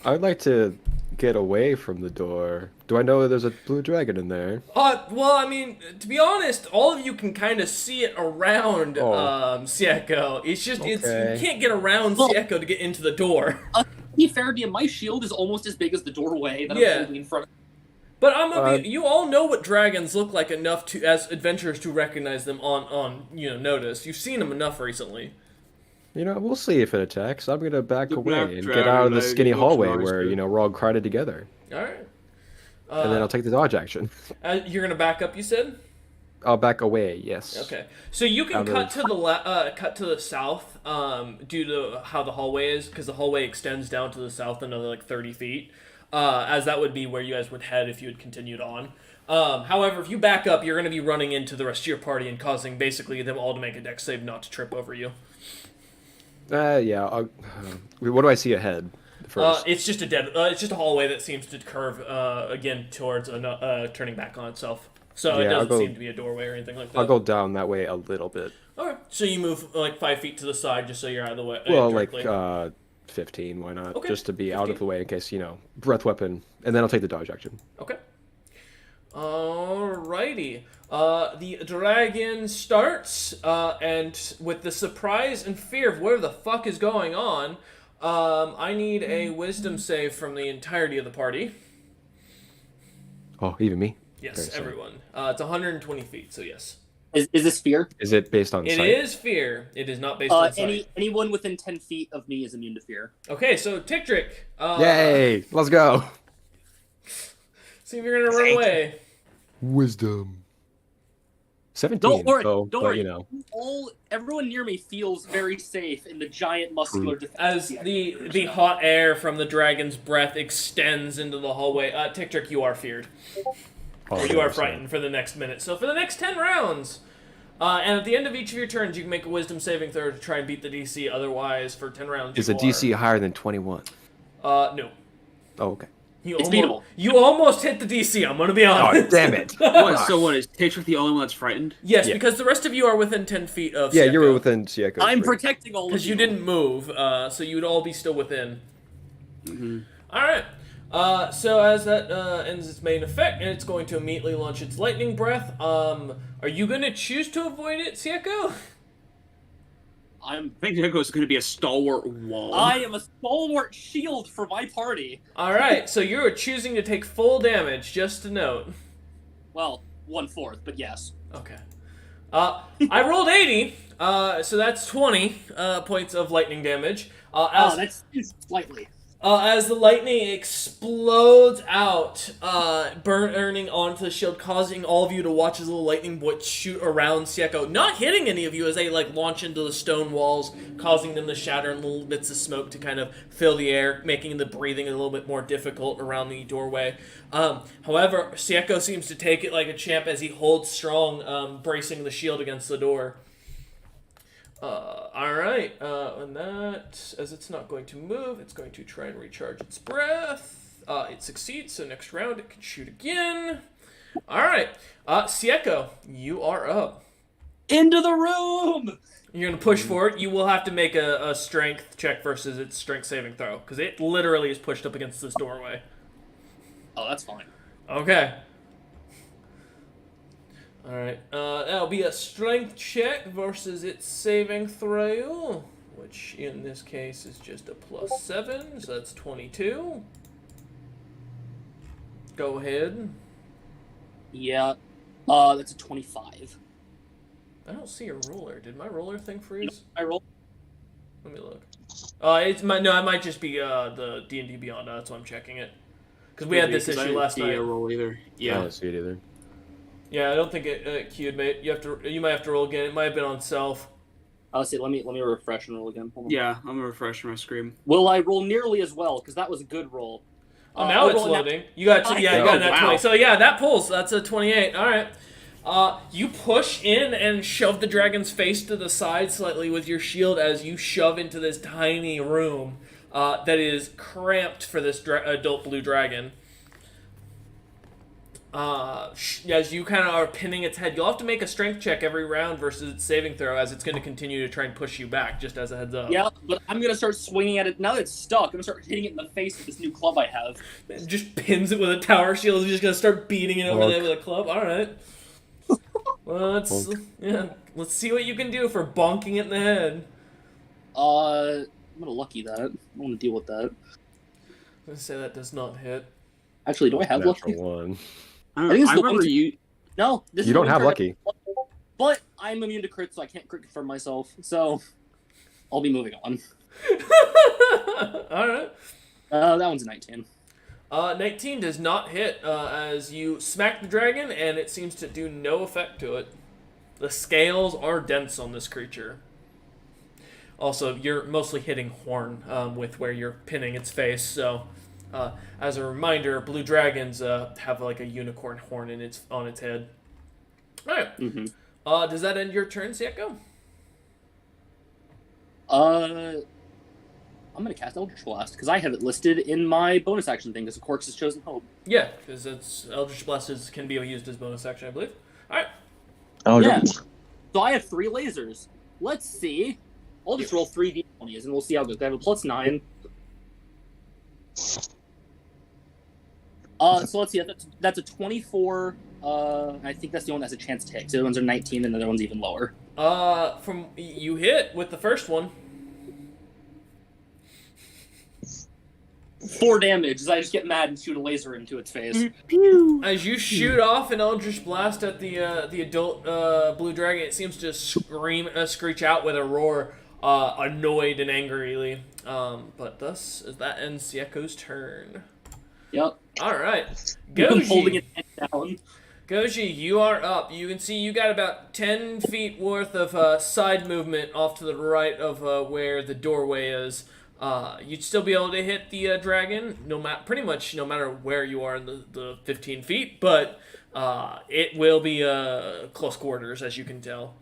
I'd like to get away from the door. Do I know there's a blue dragon in there? Well, I mean, to be honest, all of you can kind of see it around Sieko. It's just you can't get around Sieko to get into the door. To be fair to you, my shield is almost as big as the doorway that I'm holding in front of. But you all know what dragons look like enough to, as adventurers, to recognize them on notice. You've seen them enough recently. You know, we'll see if it attacks. I'm gonna back away and get out of the skinny hallway where we're all crowded together. All right. And then I'll take the dodge action. You're gonna back up, you said? I'll back away. Yes. Okay. So you can cut to the south, due to how the hallway is, because the hallway extends down to the south another like 30 feet. As that would be where you guys would head if you had continued on. However, if you back up, you're going to be running into the rest of your party and causing basically them all to make a dex save not to trip over you. Yeah. What do I see ahead first? It's just a hallway that seems to curve again towards turning back on itself. So it doesn't seem to be a doorway or anything like that. I'll go down that way a little bit. Okay. So you move like 5 feet to the side just so you're out of the way. Well, directly. 15, why not? Okay, Just to be 15. out of the way in case, breath weapon. And then I'll take the dodge action. Okay. Alrighty. The dragon starts, and with the surprise and fear of where the fuck is going on, I need a wisdom save from the entirety of the party. Oh, even me? Yes, everyone. It's 120 feet, so yes. Is this fear? Is it based on sight? It is fear. It is not based on sight. Anyone within 10 feet of me is immune to fear. Okay, so Tick Trick. Yay! Let's go! See if you're gonna run away. Wisdom. 17. Don't worry. So, Don't but, worry. Everyone near me feels very safe in the giant muscular defense. As the hot air from the dragon's breath extends into the hallway, Tick Trick, you are feared. Or you are frightened for the next minute. So for the next 10 rounds, and at the end of each of your turns, you can make a wisdom saving throw to try and beat the DC. Otherwise, for 10 rounds, Is the DC higher than 21? No. Oh, okay. It's beatable. You almost hit the DC, I'm going to be honest. Oh, damn it. So what, is Tick Trick the only one that's frightened? Yes, because the rest of you are within 10 feet of Yeah, Sieko. you were within Sieko. I'm protecting all of you. Because you didn't move, so you would all be still within. Mm-hmm. Alright. So as that ends its main effect, and it's going to immediately launch its lightning breath, are you going to choose to avoid it, Sieko? I think Tickle's going to be a stalwart wall. I am a stalwart shield for my party. Alright, so you're choosing to take full damage, just to note. Well, 1/4, but yes. Okay. I rolled 80, so that's 20 points of lightning damage. That's slightly. As the lightning explodes out, burning onto the shield, causing all of you to watch as little lightning bolts shoot around Sieko, not hitting any of you as they launch into the stone walls, causing them to shatter in little bits of smoke to kind of fill the air, making the breathing a little bit more difficult around the doorway. However, Sieko seems to take it like a champ as he holds strong, bracing the shield against the door. Alright, and that, as it's not going to move, it's going to try and recharge its breath. It succeeds, so next round it can shoot again. Alright, Sieko, you are up. Into the room! You're going to push forward. You will have to make a strength check versus its strength saving throw, because it literally is pushed up against this doorway. Oh, that's fine. Okay. Alright, that'll be a strength check versus its saving throw, which in this case is just a +7, so that's 22. Go ahead. Yeah, that's a 25. I don't see a roller. Did my roller thing freeze? I roll. Let me look. It might just be the D&D Beyond. That's why I'm checking it. Because we had this issue last night. I didn't see a roll either. I Yeah. don't see it either. Yeah, I don't think it queued, mate. You might have to roll again. It might have been on self. I'll see. Let me refresh and roll again. Hold on. Yeah, I'm gonna refresh my screen. Will I roll nearly as well? Because that was a good roll. Oh, now it's rolling loading. You got Oh, you got a nat wow. 20. So yeah, that pulls. That's a 28. All right. You push in and shove the dragon's face to the side slightly with your shield as you shove into this tiny room that is cramped for this adult blue dragon. As you kind of are pinning its head, you'll have to make a strength check every round versus its saving throw, as it's going to continue to try and push you back. Just as a heads up. Yeah, but I'm gonna start swinging at it now that it's stuck. I'm gonna start hitting it in the face with this new club I have. It just pins it with a tower shield. You're just going to start beating it over there with a club. All right. Well, let's see what you can do for bonking it in the head. I'm gonna lucky that. I don't want to deal with that. I'm going to say that does not hit. Actually, do I have lucky? Natural one. I think it's the remember one- you. No, this You is don't one have turn- lucky. But I'm immune to crit, so I can't crit confirm myself. So I'll be moving on. All right. That one's a 19. 19 does not hit as you smack the dragon, and it seems to do no effect to it. The scales are dense on this creature. Also, you're mostly hitting horn with where you're pinning its face. So, as a reminder, blue dragons have like a unicorn horn on its head. All right. Mm-hmm. Does that end your turn, Sieko? I'm gonna cast Eldritch Blast because I have it listed in my bonus action thing because of Quark's Chosen Hope. Yeah, because it's Eldritch Blast can be used as bonus action, I believe. All right. Oh, Yeah. So I have 3 lasers. Let's see. I'll just roll 3 d20s and we'll see how it goes. I have a +9. So let's see. That's a 24. I think that's the one that has a chance to hit. So the other ones are 19, and the other one's even lower. From you hit with the first one. 4 damage as I just get mad and shoot a laser into its face. As you shoot off an Eldritch Blast at the adult blue dragon, it seems to screech out with a roar, annoyed and angrily. But thus, that ends Sieko's turn. Yep. All right, I'm holding Goji. it head down. Goji, you are up. You can see you got about 10 feet worth of side movement off to the right of where the doorway is. You'd still be able to hit the dragon, pretty much no matter where you are in the 15 feet, but it will be close quarters, as you can tell.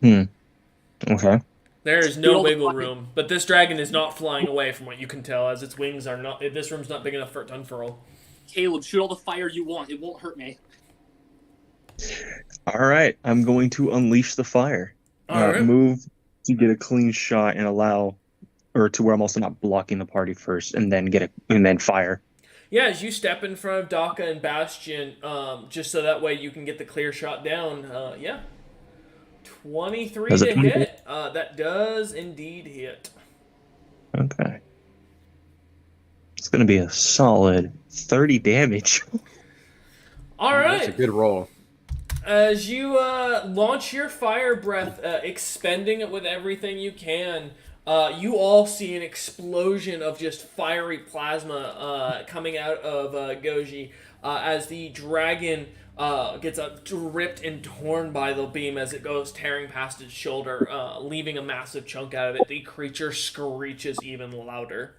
Okay. There is no wiggle room, but this dragon is not flying away from what you can tell, as its wings are not. This room's not big enough for it to unfurl. Caleb, shoot all the fire you want. It won't hurt me. All right, I'm going to unleash the fire. All right. Move to get a clean shot and to where I'm also not blocking the party first, and then fire. Yeah, as you step in front of Daka and Bastion, just so that way you can get the clear shot down. 23 Does it to 20? hit. That does indeed hit. Okay. It's going to be a solid 30 damage. All That's a right. good roll. As you launch your fire breath, expending it with everything you can, you all see an explosion of just fiery plasma coming out of Goji as the dragon gets ripped and torn by the beam as it goes tearing past its shoulder, leaving a massive chunk out of it. The creature screeches even louder.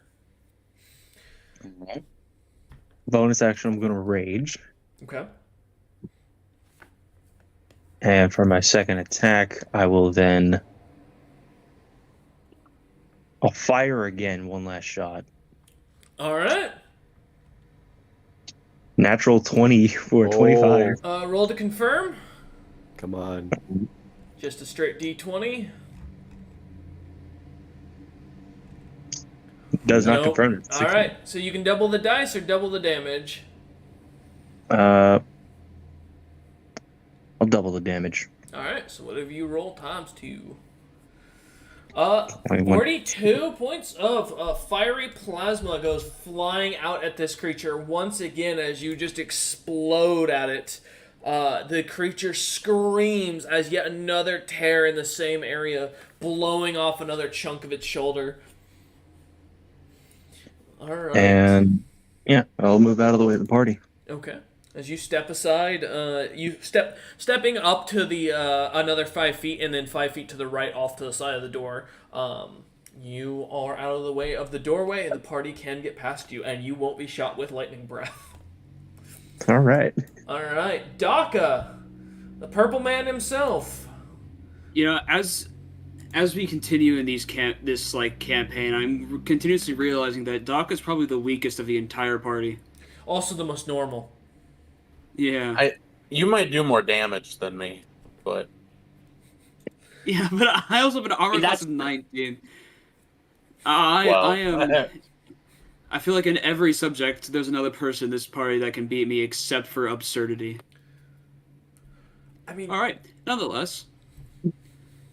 Bonus action, I'm going to rage. Okay. And for my second attack, I'll fire again, one last shot. All right. Natural 20 for 25. Roll to confirm. Come on. Just a straight D20. Does not Nope. confirm it. All right. So you can double the dice or double the damage. I'll double the damage. All right. So whatever you roll times 2. 21. 42 points of fiery plasma goes flying out at this creature once again as you just explode at it. The creature screams as yet another tear in the same area, blowing off another chunk of its shoulder. All right. And yeah, I'll move out of the way of the party. Okay. As you step aside, stepping up to the another 5 feet and then 5 feet to the right off to the side of the door. You are out of the way of the doorway, and the party can get past you, and you won't be shot with lightning breath. All right. All right, Daka, the Purple Man himself. As we continue in this campaign, I'm continuously realizing that Doc is probably the weakest of the entire party. Also the most normal. Yeah. You might do more damage than me, but Yeah, but I also have an armor class of 19. I am. I feel like in every subject, there's another person in this party that can beat me, except for absurdity. I mean, all right. Nonetheless,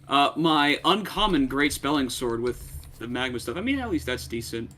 my uncommon great spelling sword with the magma stuff. I mean, at least that's decent.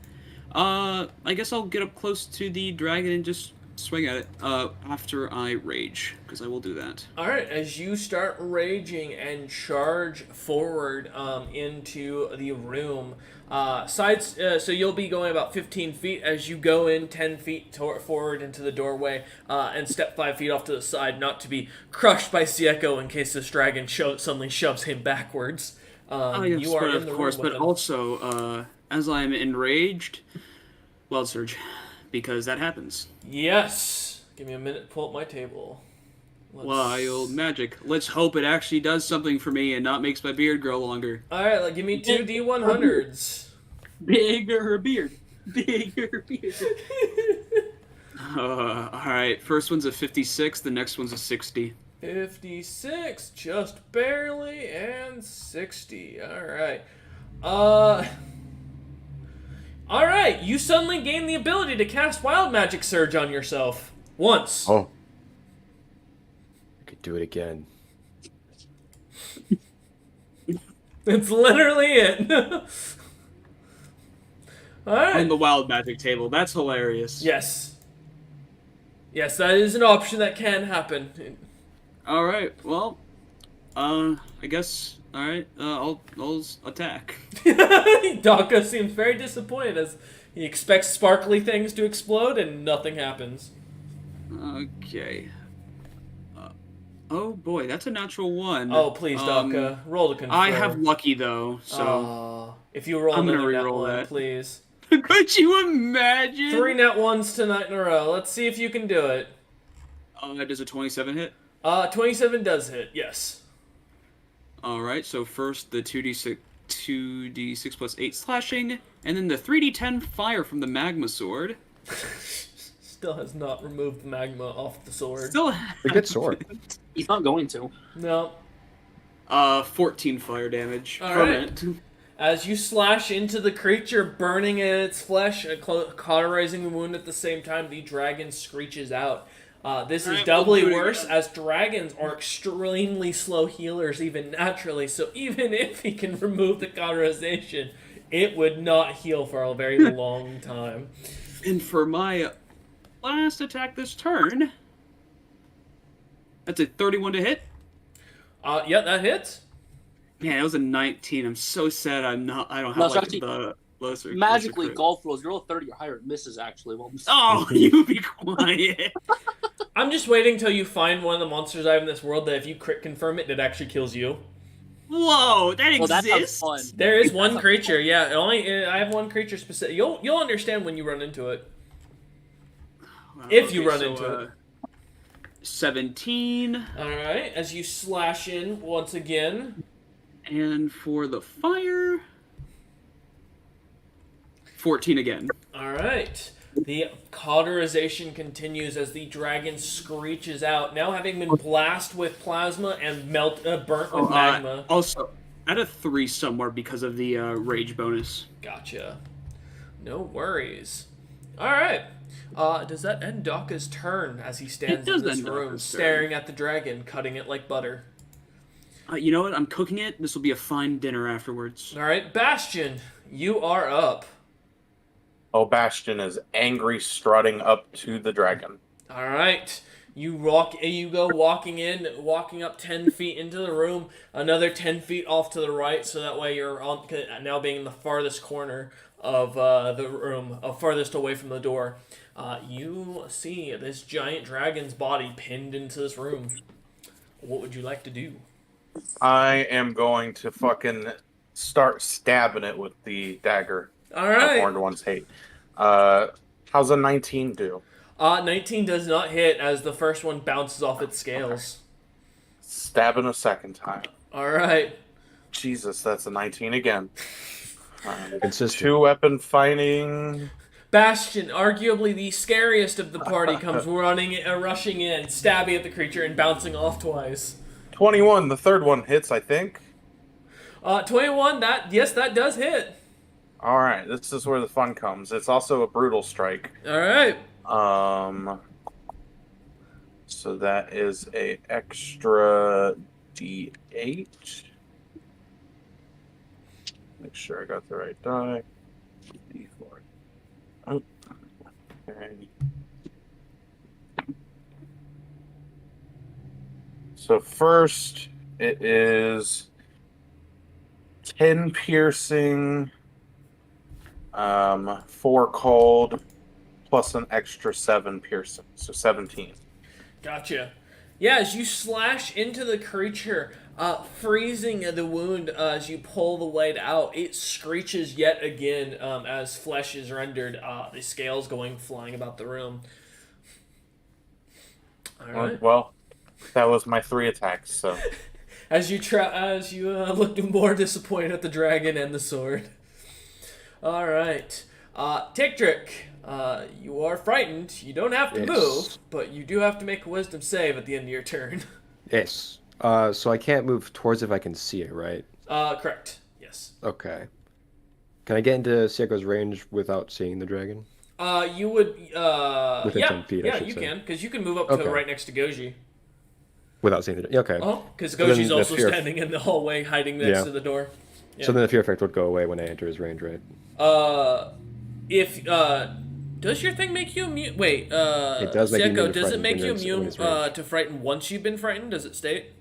I guess I'll get up close to the dragon and just swing at it after I rage, because I will do that. all right, as you start raging and charge forward into the room, so you'll be going about 15 feet as you go in 10 feet forward into the doorway and step 5 feet off to the side, not to be crushed by Sieko in case this dragon suddenly shoves him backwards. Yes, You are but in the of course, room with but him. also, as I am enraged, Wild Surge, because that happens. Yes. Give me a minute to pull up my table. Wild magic. Let's hope it actually does something for me and not makes my beard grow longer. Alright, give me 2 D100s. Bigger beard. Bigger beard. Alright, first one's a 56, the next one's a 60. 56, just barely, and 60. Alright, you suddenly gain the ability to cast Wild Magic Surge on yourself. Once. Oh. I could do it again. That's literally it. Alright. On the wild magic table. That's hilarious. Yes. Yes, that is an option that can happen. Alright, well, I guess, alright, I'll attack. Daka seems very disappointed as he expects sparkly things to explode and nothing happens. Okay. Oh boy, that's a natural 1. Oh, please, Daka. Roll to confirm. I have lucky though, so if you roll I'm gonna another net re-roll one, that. please. Could you imagine? 3 net 1s tonight in a row. Let's see if you can do it. Does a 27 hit? 27 does hit, yes. Alright, so first the 2d6 plus 8 slashing, and then the 3d10 fire from the magma sword. Still has not removed the magma off the sword. Still It's a good sword. He's not going to. No. 14 fire damage All from right. it. As you slash into the creature, burning in its flesh, cauterizing the wound at the same time, the dragon screeches out. This is Alright, doubly we'll do it worse again. as dragons are extremely slow healers even naturally, so even if he can remove the cauterization, it would not heal for a very long time. And for my last attack this turn, that's a 31 to hit. Yeah, that hits. Man, that was a 19. I'm so sad I don't have No, it's like actually the lesser Magically, crit. golf rolls. You roll a 30 or higher, it misses actually. Well, Oh, you be quiet. I'm just waiting till you find one of the monsters I have in this world that if you crit confirm it, it actually kills you. Whoa, that well, that sounds exists. fun. There is one creature, yeah. I have one creature specific. You'll understand when you run into it. If you run into it. 17. Alright, as you slash in once again. And for the fire, 14 again. Alright. The cauterization continues as the dragon screeches out, now having been blasted with plasma and burnt with magma. Also, add a 3 somewhere because of the rage bonus. Gotcha. No worries. Alright. Does that end Daka's turn as he stands It does in this end room, Daka's turn. staring at the dragon, cutting it like butter? You know what? I'm cooking it. This will be a fine dinner afterwards. Alright, Bastion, you are up. Oh, Bastion is angry, strutting up to the dragon. Alright. You go walking up 10 feet into the room, another 10 feet off to the right, so that way you're now being in the farthest corner of the room, farthest away from the door. You see this giant dragon's body pinned into this room. What would you like to do? I am going to fucking start stabbing it with the dagger. All right. Horned ones hate. How's a 19 do? 19 does not hit as the first one bounces off its scales. Stabbing a second time. All right. Jesus, that's a 19 again. Consistent. 2-weapon fighting. Bastion, arguably the scariest of the party, comes rushing in, stabbing at the creature and bouncing off twice. 21, the third one hits, I think. 21, that does hit. All right, this is where the fun comes. It's also a brutal strike. All right. So that is a extra D8. Make sure I got the right die. D4. Oh, okay. So first, it is 10 piercing, 4 cold, plus an extra 7 piercing, so 17. Gotcha. Yeah, as you slash into the creature, freezing the wound as you pull the blade out, it screeches yet again as flesh is rendered, the scales going flying about the room. All right. Well, that was my 3 attacks, so... As you look more disappointed at the dragon and the sword. All right. Ticktrick, you are frightened. You don't have to move, but you do have to make a wisdom save at the end of your turn. Yes. So I can't move towards if I can see it, right? Correct. Yes. Okay. Can I get into Siego's range without seeing the dragon? You would. Within 10 feet, I Yeah, should you say. can, because you can move up to Okay. right next to Goji. Without seeing the okay. Oh, because So then Goji's the also fear- standing in the hallway, hiding next Yeah. to the door. Yeah. So then the fear effect would go away when I enter his range, right? If does your thing make you immune? Wait, It does make you Sieko, immune to does it frighten make when you you're in immune his range. to frighten once you've been frightened? Does it state?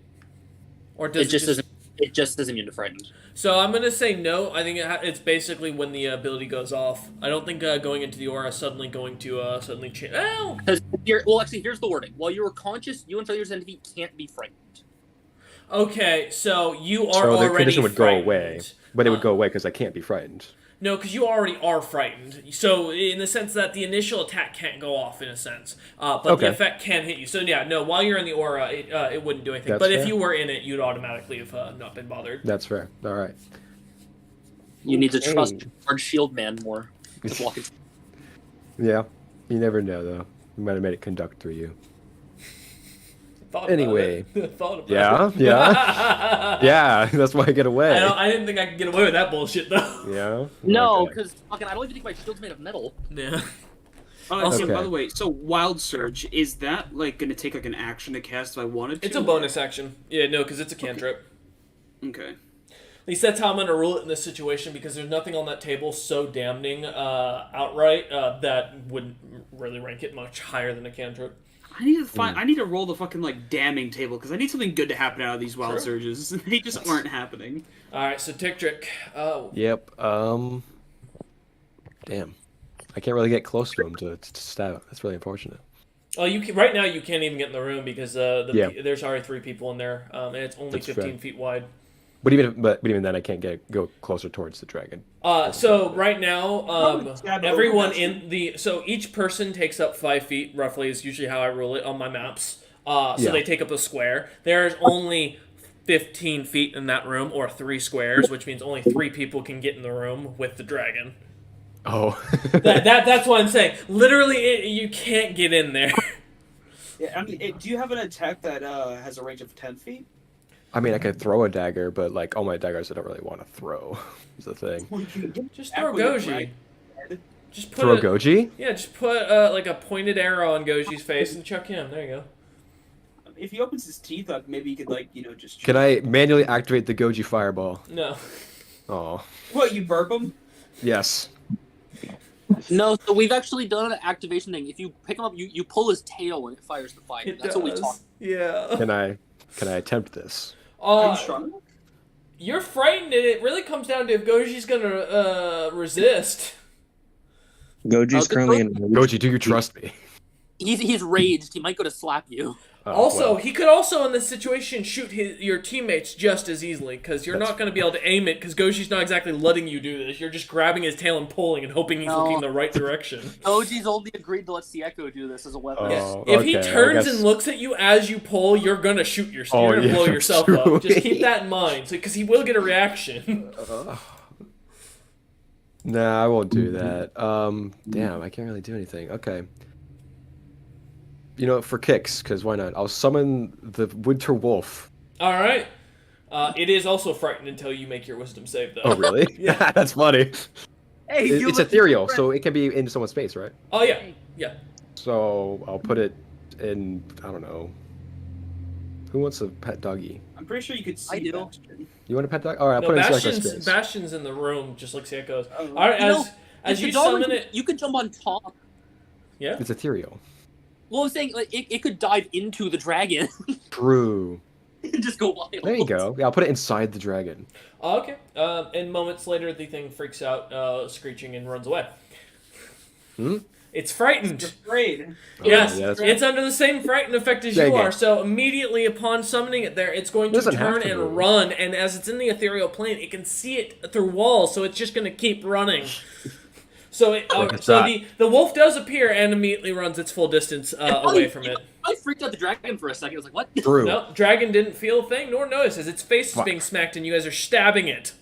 Or does It just doesn't. It just doesn't immune to frightened. So I'm gonna say no. I think it's basically when the ability goes off. I don't think going into the aura is suddenly going to suddenly change. Oh, Because actually, here's the wording: while you are conscious, you and failures entity can't be frightened. okay. So you are So the already condition would go frightened. away, but it would go away because I can't be frightened. No, because you already are frightened. So in the sense that the initial attack can't go off in a sense, but the Okay. effect can hit you. So yeah, no. While you're in the aura, it wouldn't do anything. That's But if fair. you were in it, you'd automatically have not been bothered. That's fair. All right. You need to Okay. trust Large Shield Man more. To block it. Yeah. You never know, though. You might have made it conduct through you. Thought about Anyway. it. Thought about Yeah? it. Yeah? Yeah, that's why I get away. I didn't think I could get away with that bullshit though. Yeah? No, Okay. because fucking I don't even think my shield's made of metal. Yeah. Also, Okay. by the way, so Wild Surge, is that like going to take like an action to cast if I wanted to? It's a bonus action. Yeah, no, because it's a cantrip. Okay. At least that's how I'm going to rule it in this situation, because there's nothing on that table so damning outright that wouldn't really rank it much higher than a cantrip. I need to find. I need to roll the fucking like damning table because I need something good to happen out of these Wild True. Surges. They just aren't happening. Alright, so Ticktrick. Yep. Damn. I can't really get close to him to stab. That's really unfortunate. Well, right now you can't even get in the room because Yeah. there's already 3 people in there, and it's only That's 15 fair. feet wide. But even then, I can't go closer towards the dragon. So right now, Yeah, but everyone that's- in the so each person takes up 5 feet roughly is usually how I rule it on my maps. So Yeah. they take up a square. There's only 15 feet in that room, or 3 squares, which means only 3 people can get in the room with the dragon. Oh. That's what I'm saying. Literally, you can't get in there. Yeah, I mean, do you have an attack that has a range of 10 feet? I mean, I could throw a dagger, but like all my daggers, I don't really want to throw. Is the thing. Well, you can get Just back throw with a Goji. dragon. Just put Throw a- Goji? Yeah, just put like a pointed arrow on Goji's face and chuck him. There you go. If he opens his teeth up, maybe you could just. Can I manually activate the Goji fireball? No. Oh, What, you burp him? yes. No, so we've actually done an activation thing. If you pick him up, you pull his tail when it fires the fire. That's what we talked. Yeah. Can I attempt this? Are you strong enough? You're frightened, and it really comes down to if Goji's gonna resist. Goji's Okay, currently in. Goji, do you trust me? He's raged. He might go to slap you. Also, well. he could also in this situation shoot your teammates just as easily because you're That's- not going to be able to aim it because Goji's not exactly letting you do this. You're just grabbing his tail and pulling and hoping he's looking the right direction. Goji's only agreed to let Sieko do this as a weapon. Oh, If he okay, I turns guess- and looks at you as you pull, you're gonna shoot your. Oh, You're gonna yeah, blow that's yourself true. up. Just keep that in mind, because he will get a reaction. Nah, I won't do that. Damn, I can't really do anything. Okay. You know, for kicks, because why not? I'll summon the Winter Wolf. All right. It is also frightened until you make your wisdom save, though. Oh, really? Yeah. That's funny. Hey, It's ethereal, so it can be in someone's space, right? Oh yeah, yeah. So I'll put it in. I don't know. Who wants a pet doggy? I'm pretty sure you could see I do. Bastion. You want a pet dog? All right, I'll No, put it in Sieko's Bastion's space. Bastion's in the room, just like Sieko's. Oh. All right, You know, as If the you dog- summon it, you could jump on top. yeah. It's ethereal. Well, I'm saying like it could dive into the dragon True. and just go wild. There you go. Yeah, I'll put it inside the dragon. Okay. And moments later, the thing freaks out, screeching, and runs away. Hmm? It's frightened. Afraid. Yes, yeah, that's it's under the same frightened effect as Dang you it. are. So immediately upon summoning it there, it's going to Doesn't have turn to and move. run. And as it's in the ethereal plane, it can see it through walls, so it's just going to keep running. So Look at so that. the wolf does appear and immediately runs its full distance away from it. I freaked out the dragon for a second. I was like, "What?" True. No, dragon didn't feel a thing nor notice as its face is Fuck. being smacked and you guys are stabbing it.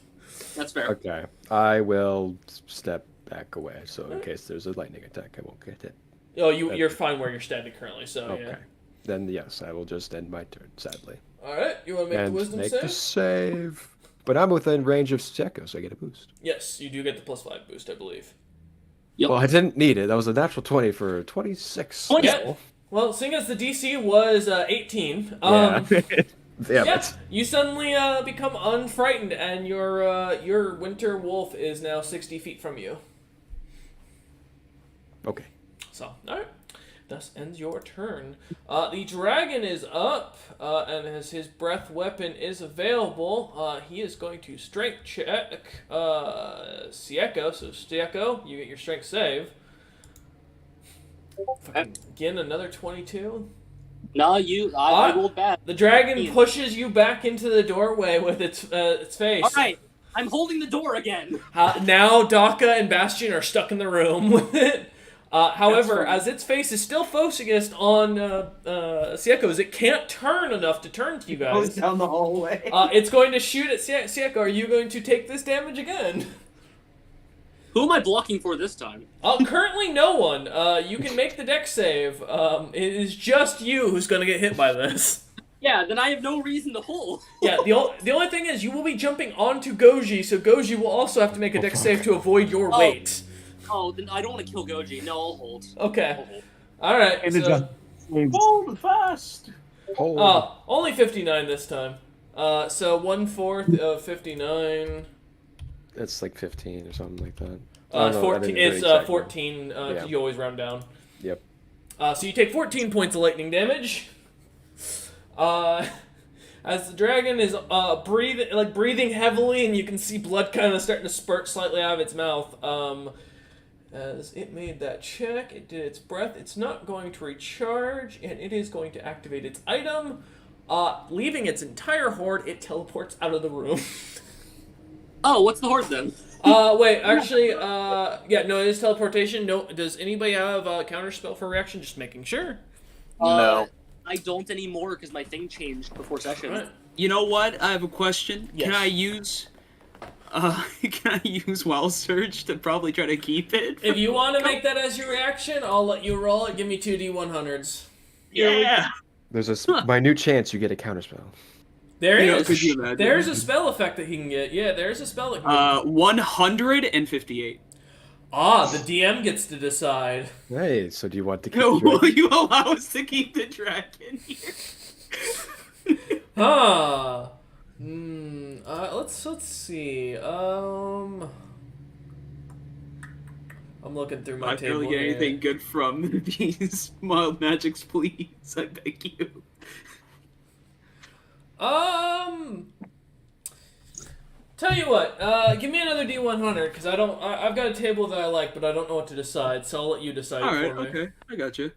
That's fair. Okay. I will step back away, so in case there's a lightning attack, I won't get hit. Oh, you're fine where you're standing currently. So Okay. yeah. Then yes, I will just end my turn, sadly. All right, you want to make the And wisdom make save? the save. But I'm within range of Sieko, so I get a boost. Yes, you do get the +5 boost, I believe. Yep. Well, I didn't need it. That was a natural 20 for 26. 20. Yeah. Well, seeing as the DC was 18, Yeah. Damn yeah, it. you suddenly become unfrightened, and your winter wolf is now 60 feet from you. Okay. So, all right. Thus ends your turn. The dragon is up, and as his breath weapon is available, he is going to strength check Sieko. So, Sieko, you get your strength save. Fucking, again, another 22. No, I Ah. rolled bad. The dragon pushes you back into the doorway with its face. All right, I'm holding the door again. Now Daka and Bastion are stuck in the room with it. However, as its face is still focused on Sieko's, it can't turn enough to turn to you Goes guys. down the hallway. It's going to shoot at Sieko. Are you going to take this damage again? Who am I blocking for this time? Currently, no one. You can make the deck save. It is just you who's going to get hit by this. Yeah, then I have no reason to hold. Yeah, the only thing is you will be jumping onto Goji, so Goji will also have to make a deck save to avoid your Oh. weight. Oh, then I don't want to kill Goji. No, I'll hold. Okay. I'll hold. All right. So, Hold fast. Oh. only 59 this time. So 1/4 of 59. It's like 15 or something like that. I It's don't know, I 14. didn't do it It's exactly. 14. Yeah. You always round down. Yep. So you take 14 points of lightning damage. As the dragon is breathing heavily, and you can see blood kind of starting to spurt slightly out of its mouth. As it made that check, it did its breath. It's not going to recharge, and it is going to activate its item. Leaving its entire horde, it teleports out of the room. Oh, what's the horde then? Wait, actually, yeah, no, it is teleportation. No, does anybody have a counterspell for reaction? Just making sure. No. I don't anymore because my thing changed before session. Right. You know what? I have a question. Yes. Can I use Wild Surge to probably try to keep it? If you want to make that as your reaction, I'll let you roll it. Give me 2d100s. Yeah. There's a minute chance you get a counterspell. There You know, is. could you imagine? There's a spell effect that he can get. Yeah, there's a spell that can 158. the DM gets to decide. Hey, so do you want to keep No, your... will you allow us to keep the dragon here? Huh. Let's see. I'm looking through my I table. really get here. anything good from these mild magics, please. I beg you. Tell you what, give me another D100 because I've got a table that I like, but I don't know what to decide. So I'll let you decide All it right, for me. okay, I got you.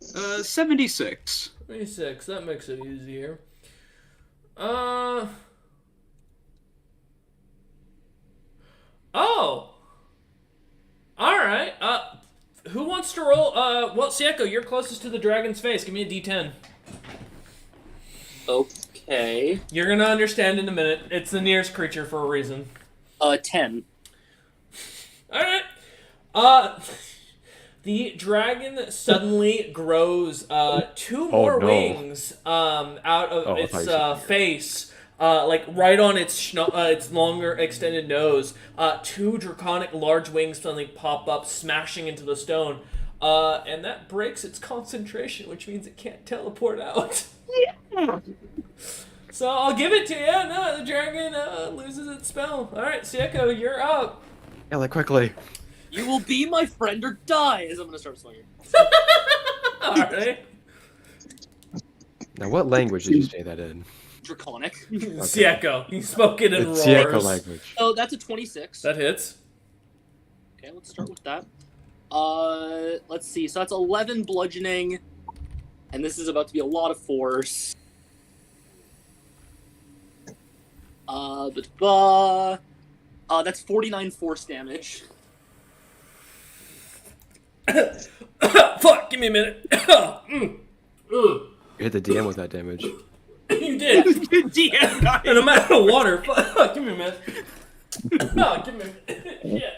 76. 26. That makes it easier. Oh. All right. Who wants to roll? Well, Sieko, you're closest to the dragon's face. Give me a D10. Okay. You're gonna understand in a minute. It's the nearest creature for a reason. 10. All right. The dragon suddenly grows two more no. wings out of I its thought you said face, like right on its its longer extended nose. Two draconic large wings suddenly pop up, smashing into the stone, and that breaks its concentration, which means it can't teleport out. Yeah. So I'll give it to you. No, the dragon loses its spell. All right, Sieko, you're up. Yeah, like quickly. You will be my friend or die as I'm going to start swinging. Alright. Now, what language did you say that in? Draconic. Sieko. He spoke it in roars. It's Sieko language. Oh, that's a 26. That hits. Okay, let's start with that. Let's see. So that's 11 bludgeoning. And this is about to be a lot of force. That's 49 force damage. Fuck, give me a minute. You hit the DM with that damage. You did. DM got And I'm out of water. Fuck, give me a minute. No, give me a minute. Yeah.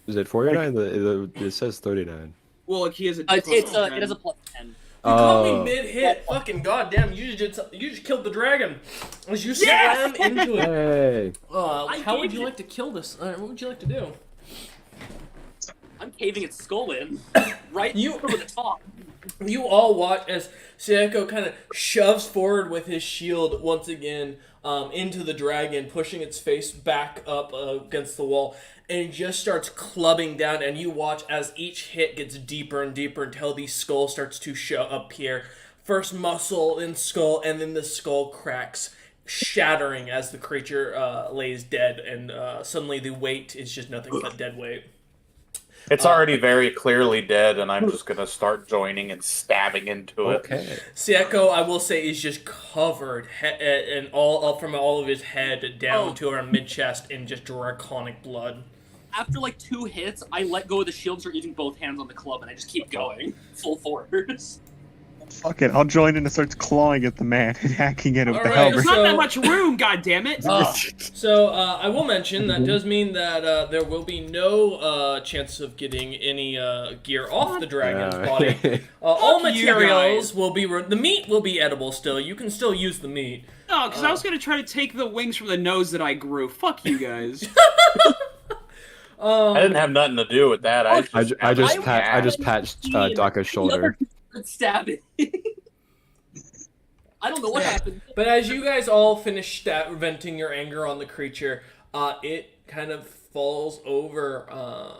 Is it 49? It says 39. Well, like he has a. It has a plus 10. You caught me mid-hit. Fucking goddamn, you just killed the dragon. As you slam into it. Hey. How would you like to kill this? What would you like to do? I'm caving its skull in. Right over the top. You all watch as Sieko kind of shoves forward with his shield once again into the dragon, pushing its face back up against the wall, and he just starts clubbing down, and you watch as each hit gets deeper and deeper until the skull starts to show up here. First muscle, then skull, and then the skull cracks, shattering as the creature lays dead, and suddenly the weight is just nothing but dead weight. It's already very clearly dead, and I'm just gonna start joining and stabbing into it. Okay. Sieko, I will say, is just covered and all up from all of his head down to around mid-chest in just draconic blood. After like 2 hits, I let go of the shield and start using both hands on the club, and I just keep going. Full force. Fuck it, I'll join in and starts clawing at the man and hacking at him with the Alright, There's halberd. not that much room, goddammit! So, I will mention that does mean that there will be no chance of getting any gear off the dragon's body. All Fuck you materials guys. will be... the meat will be edible still. You can still use the meat. No, because I was gonna try to take the wings from the nose that I grew. Fuck you guys. I didn't have nothing to do with that. I just patched Daka's shoulder. Stabbing. I don't know what happened. But as you guys all finish venting your anger on the creature, it kind of falls over,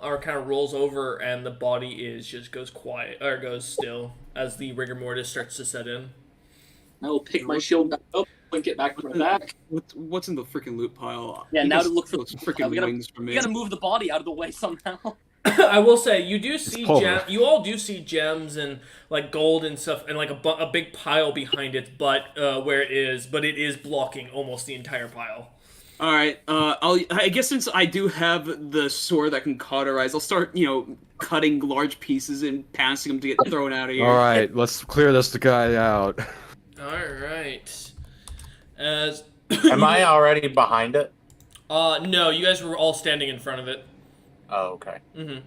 or kind of rolls over, and the body just goes quiet, or goes still, as the rigor mortis starts to set in. I will pick my shield back up and get back to my back. What's in the freaking loot pile? Yeah, now to look for those freaking wings for me. We gotta move the body out of the way somehow. I will say, you do see Polar. you all do see gems and like gold and stuff, and like a big pile behind its butt where it is, but it is blocking almost the entire pile. All right. I guess since I do have the sword that can cauterize, I'll start, cutting large pieces and passing them to get thrown out of here. All right, let's clear this guy out. All right. As Am I already behind it? no, you guys were all standing in front of it. Oh, okay. Mm-hmm.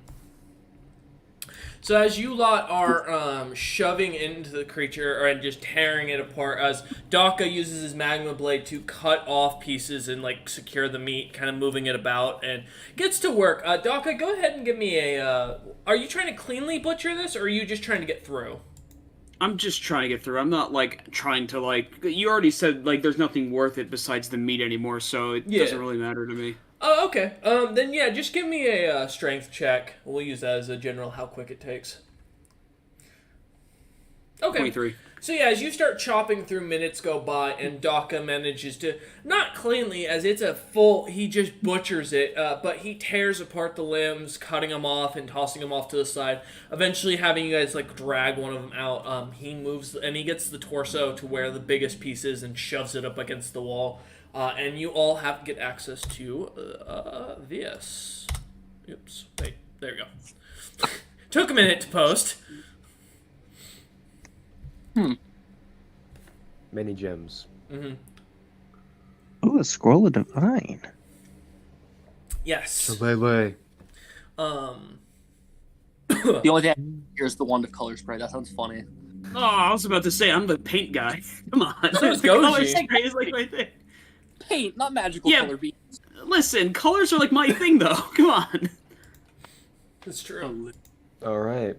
So as you lot are shoving into the creature and just tearing it apart, as Daka uses his magma blade to cut off pieces and like secure the meat, kind of moving it about, and gets to work. Daka, go ahead and give me a. Are you trying to cleanly butcher this, or are you just trying to get through? I'm just trying to get through. I'm not trying to You already said there's nothing worth it besides the meat anymore, so it doesn't really matter to me. Oh, okay. Then yeah, just give me a strength check. We'll use that as a general how quick it takes. Okay. 23. So yeah, as you start chopping through, minutes go by, and Daka manages to, not cleanly, as it's a full, he just butchers it, but he tears apart the limbs, cutting them off and tossing them off to the side, eventually having you guys, like, drag one of them out. He moves, and he gets the torso to where the biggest piece is and shoves it up against the wall, and you all have to get access to, this. Oops, wait, there we go. Took a minute to post. Many gems. Mm-hmm. Oh, a scroll of divine. Yes. Shillelagh. The only thing I hear is the wand of color spray. That sounds funny. Oh, I was about to say I'm the paint guy. Come on, So is the color Goji. spray is like right there. Paint, not magical Yeah. color beams. Listen, colors are like my thing though. Come on. It's true. All right.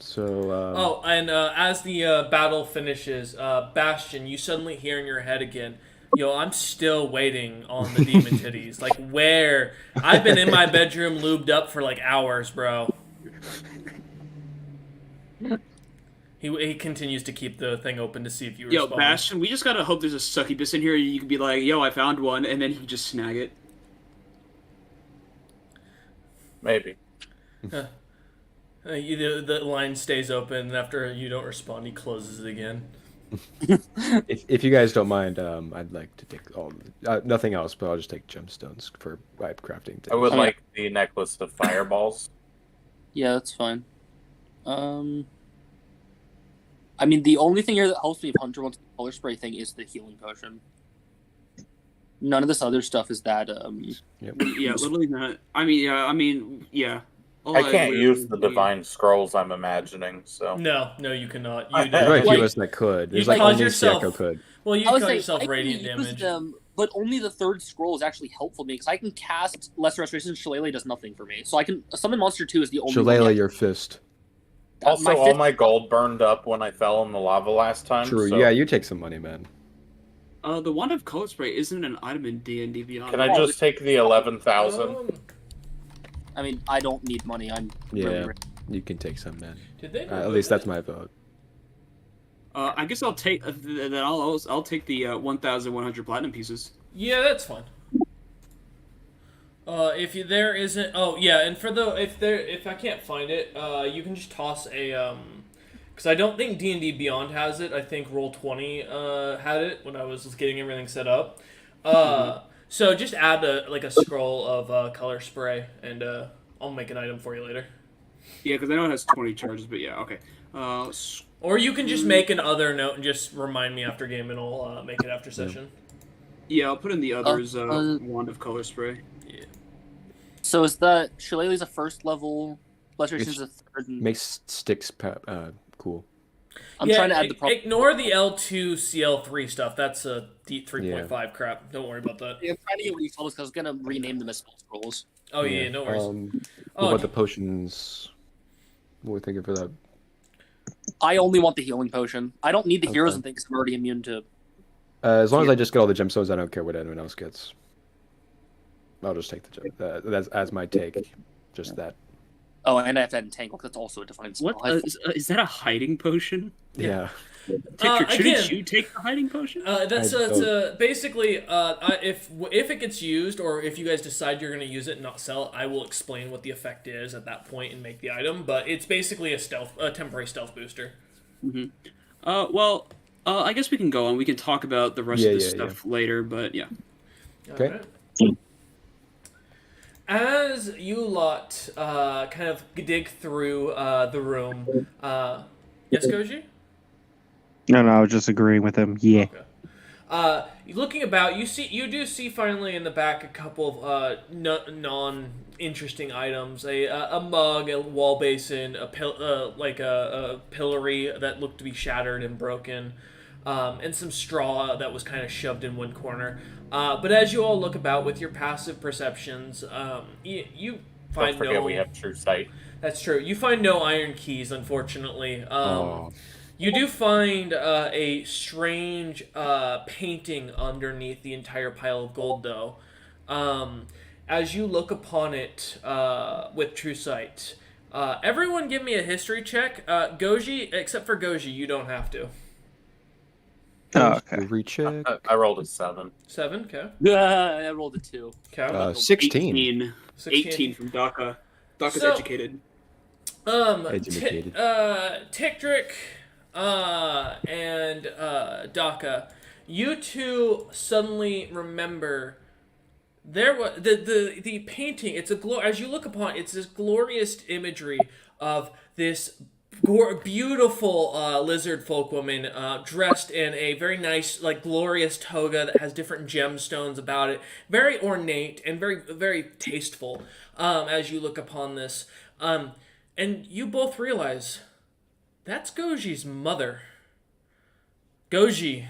So. Oh, and as the battle finishes, Bastion, you suddenly hear in your head again, yo, I'm still waiting on the demon titties. Like, where? I've been in my bedroom lubed up for, like, hours, bro. He continues to keep the thing open to see if you Yo, respond. Bastion, we just gotta hope there's a succubus in here. You can be like, yo, I found one, and then he can just snag it. Maybe. The line stays open, and after you don't respond, he closes it again. If you guys don't mind, I'd like to take all nothing else, but I'll just take gemstones for pipe crafting. I would Oh, yeah. like the necklace of fireballs. Yeah, that's fine. I mean, the only thing here that helps me if Hunter wants the color spray thing is the healing potion. None of this other stuff is that. Yep. Yeah, literally not. I mean, yeah. All I can't really use the need- divine scrolls I'm imagining, so. No, you cannot. I- You There's do. very few Like, of us that could. There's you like cause only yourself- Sieko could. Well, you I would call say yourself I can radiant use damage. them, but only the third scroll is actually helpful to me because I can cast Lesser Restoration. Shillelagh does nothing for me, so I can summon Monster 2 is the only. Shillelagh, one your fist. Also, all fifth- my gold burned up when I fell in the lava last time. True. so Yeah, you take some money, man. The wand of color spray isn't an item in D&D Beyond. Can I just take the 11,000? I mean, I don't need money. I'm really Yeah, rich. you can take some, man. Did they? At least that's my vote. I guess I'll take that. I'll take the 1,100 platinum pieces. Yeah, that's fine. There isn't, and for the if I can't find it, you can just toss a because I don't think D&D Beyond has it. I think Roll20 had it when I was getting everything set up. So just add a scroll of color spray, and I'll make an item for you later. Yeah, because I know it has 20 charges, but yeah, okay. Or you can just make an other note and just remind me after game, and I'll make it after session. Yeah, I'll put in the others wand of color spray. So is that Shillelagh's a first level, Restoration's a third? And Makes sticks cool. I'm trying to add the problem. Ignore the L2 CL3 stuff. That's a D3.5 crap. Don't worry about that. I'm trying to get what you told us because I was gonna rename them as spell scrolls. Oh yeah, no worries. What about the potions? What are we thinking for that? I only want the healing potion. I don't need the heroes Okay. and things. I'm already immune to. As long as I just get all the gemstones, I don't care what anyone else gets. I'll just take the gem. That's as my take. Just that. Oh, and I have to add entangle because that's also a defined spell. What is that a hiding potion? Yeah. Shouldn't again- you take the hiding potion? That's I basically if it gets used, or if you guys decide you're going to use it and not sell it, I will explain what the effect is at that point and make the item. But it's basically a temporary stealth booster. I guess we can go on. We can talk about the rest of this stuff later, but yeah. Okay. Alright. As you lot kind of dig through the room, yes, Koji? No, I was just agreeing with him. Yeah. Okay. Looking about, you do see finally in the back a couple of non-interesting items: a mug, a wall basin, a pillory that looked to be shattered and broken, and some straw that was kind of shoved in one corner. But as you all look about with your passive perceptions, you find Don't forget we have true sight. That's true. You find no iron keys, unfortunately. Oh. You do find a strange painting underneath the entire pile of gold, though. As you look upon it with true sight, everyone give me a history check. Goji, except for Goji, you don't have to. Oh, okay. Recheck. I rolled a 7. 7. Okay. I rolled a 2. Okay. 16. 18. 16. 18 from DACA. DACA's So- educated. Educated. Tickdrick, and Daka, you two suddenly remember there was the painting. It's as you look upon it, it's this glorious imagery of this beautiful lizard folk woman dressed in a very nice, like, glorious toga that has different gemstones about it, very ornate and very, very tasteful. As you look upon this, and you both realize that's Goji's mother. Goji,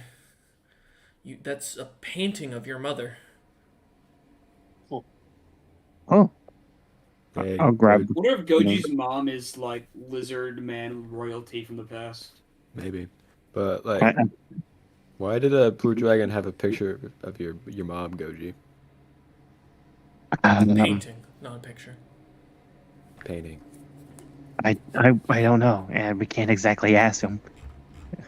that's a painting of your mother. Oh, Hey, I'll grab. I wonder if Goji's mom is like lizard man royalty from the past. maybe, but like, I- why did a blue dragon have a picture of your mom, Goji? Painting, not a picture. Painting. I don't know, and we can't exactly ask him.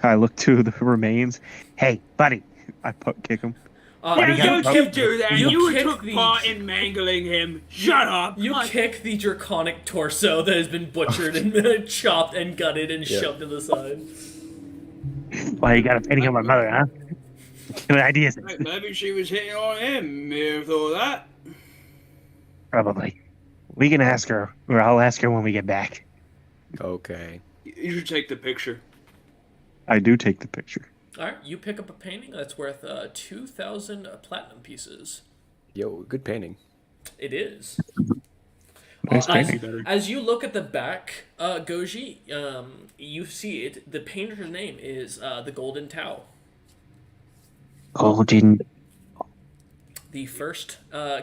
I look to the remains. Hey, buddy. I kick him. Yeah, you don't you do that. You kick took the- part in mangling him. Shut up. You kick the draconic torso that has been butchered and chopped and gutted and Yeah. shoved to the side. Well, you got a painting of my mother, huh? Good ideas. Maybe she was hitting on him. You ever thought of that? Probably. We can ask her, or I'll ask her when we get back. Okay. You should take the picture. I do take the picture. All right, you pick up a painting that's worth 2,000 platinum pieces. Yo, good painting. It is. Nice as, painting. as you look at the back, Goji, you see it. The painter's name is the Golden Tao, Golden. the first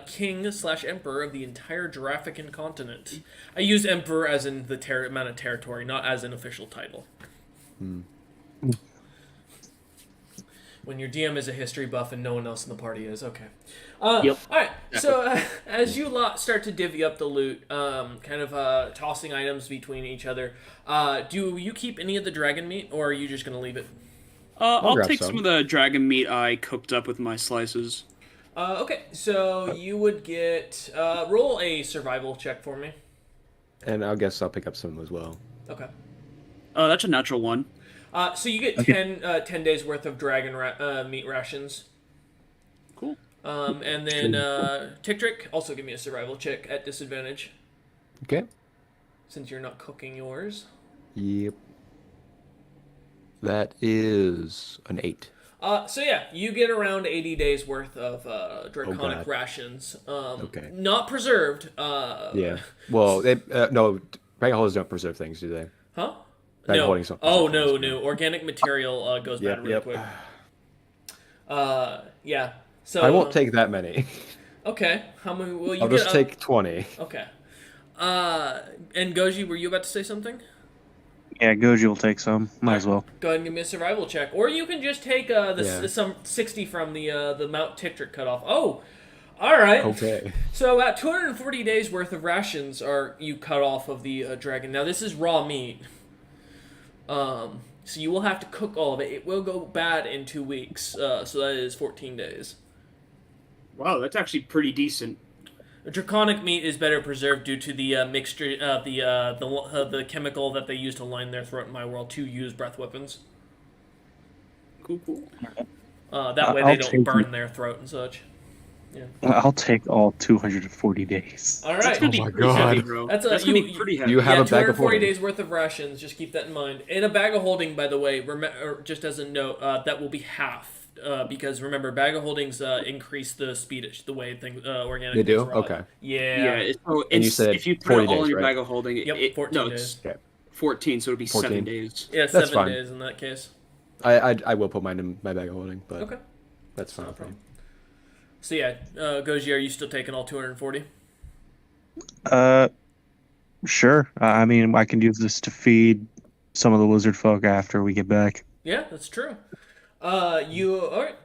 king/emperor of the entire Jurassican continent. I use emperor as in the amount of territory, not as an official title. When your DM is a history buff and no one else in the party is, okay. Yep. All right. So as you lot start to divvy up the loot, kind of tossing items between each other, do you keep any of the dragon meat, or are you just gonna leave it? I'll grab take some. some of the dragon meat I cooked up with my slices. Okay. So you would get roll a survival check for me. And I guess I'll pick up some as well. Okay. That's a natural one. So you get 10 days worth of dragon meat rations. Cool. And then Ticktrick, also give me a survival check at disadvantage, Okay. since you're not cooking yours. Yep. That is an 8. So yeah, you get around 80 days worth of draconic God. rations. Okay. Not preserved. Yeah. Well, they no, bag holders don't preserve things, do they? Huh? Bag No. holdings don't Oh, preserve no. things. Organic material goes Yep, bad real yep. quick. Yeah. So I won't take that many. Okay. How many? Well, you I'll get just take 20. Okay. And Goji, were you about to say something? Yeah, Goji will take some. Might as well. Go ahead and give me a survival check, or you can just take Yeah. some 60 from the Mount Ticktrick cutoff. Oh, all right. Okay. So about 240 days worth of rations are you cut off of the dragon. Now this is raw meat. So you will have to cook all of it. It will go bad in 2 weeks. So that is 14 days. Wow, that's actually pretty decent. Draconic meat is better preserved due to the mixture of the chemical that they use to line their throat in my world to use breath weapons. Cool. That way I'll they don't take burn their throat and such. I'll take all 240 days. All That's right. gonna be Oh my pretty God. heavy, bro. That's That's gonna be pretty heavy. You have a bag 240 of holding. days worth of rations. Just keep that in mind. In a bag of holding, by the way, just as a note, that will be half. Because remember, bag of holdings increase the speed the way organic. They do? things rot. Okay. Yeah. So And you it's, said if you put 40 it all days, in your right? bag of holding, Yep, 14 it's days. Okay. 14, so it'd be 7 14. days. Yeah, That's 7 fine. days in that case. I will put mine in my bag of holding, but Okay. that's fine. No problem. So yeah, Goji, are you still taking all 240? Sure. I mean, I can use this to feed some of the lizard folk after we get back. Yeah, that's true. All right.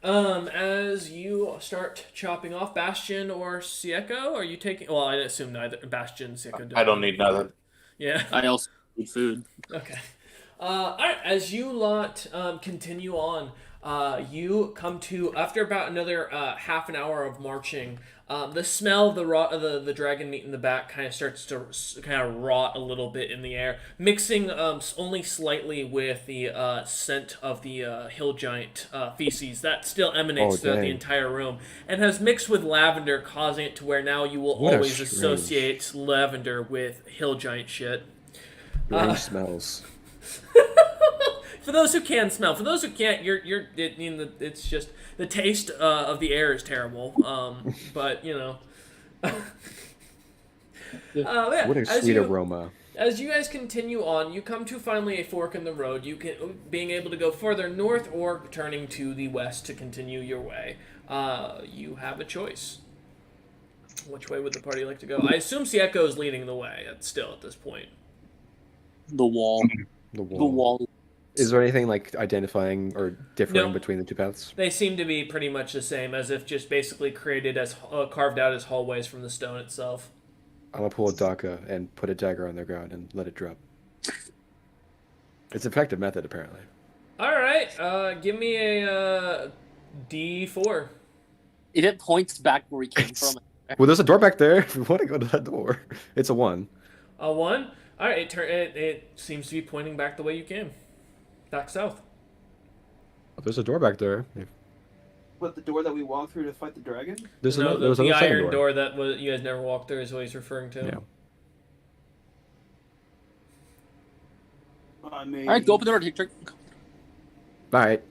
As you start chopping off Bastion or Sieko, are you taking? Well, I assume neither Bastion, Sieko. I don't need nothing. Yeah. I also need food. Okay. All right. As you lot continue on, you come to, after about another half an hour of marching, the smell of the dragon meat in the back kind of starts to kind of rot a little bit in the air, mixing only slightly with the scent of the hill giant feces that still emanates throughout the dang. entire room, and has mixed with lavender, causing it to where now you will What a always strange- associate lavender with hill giant shit. Strange smells. For those who can smell, for those who can't, it's just the taste of the air is terrible. But you know, yeah, What a sweet aroma. as you guys continue on, you come to finally a fork in the road. You can being able to go further north or turning to the west to continue your way. You have a choice. Which way would the party like to go? I assume Sieko is leading the way. Still at this point. The wall. The The wall. wall. Is there anything like identifying or differing No. between the two paths? They seem to be pretty much the same, as if just basically created as carved out as hallways from the stone itself. I'm gonna pull a Daka and put a dagger on the ground and let it drop. It's an effective method, apparently. All right, give me a D4. If it points back where we came from. Well, there's a door back there. If we want to go to that door, it's a 1. A 1. All right, it seems to be pointing back the way you came, back south. There's a door back there. What, the door that we walked through to fight the dragon? There's No, another. There's the another second iron door that you guys never walked through is what he's referring to. Yeah. I mean, All right, go open the door, Tick Trick. All right.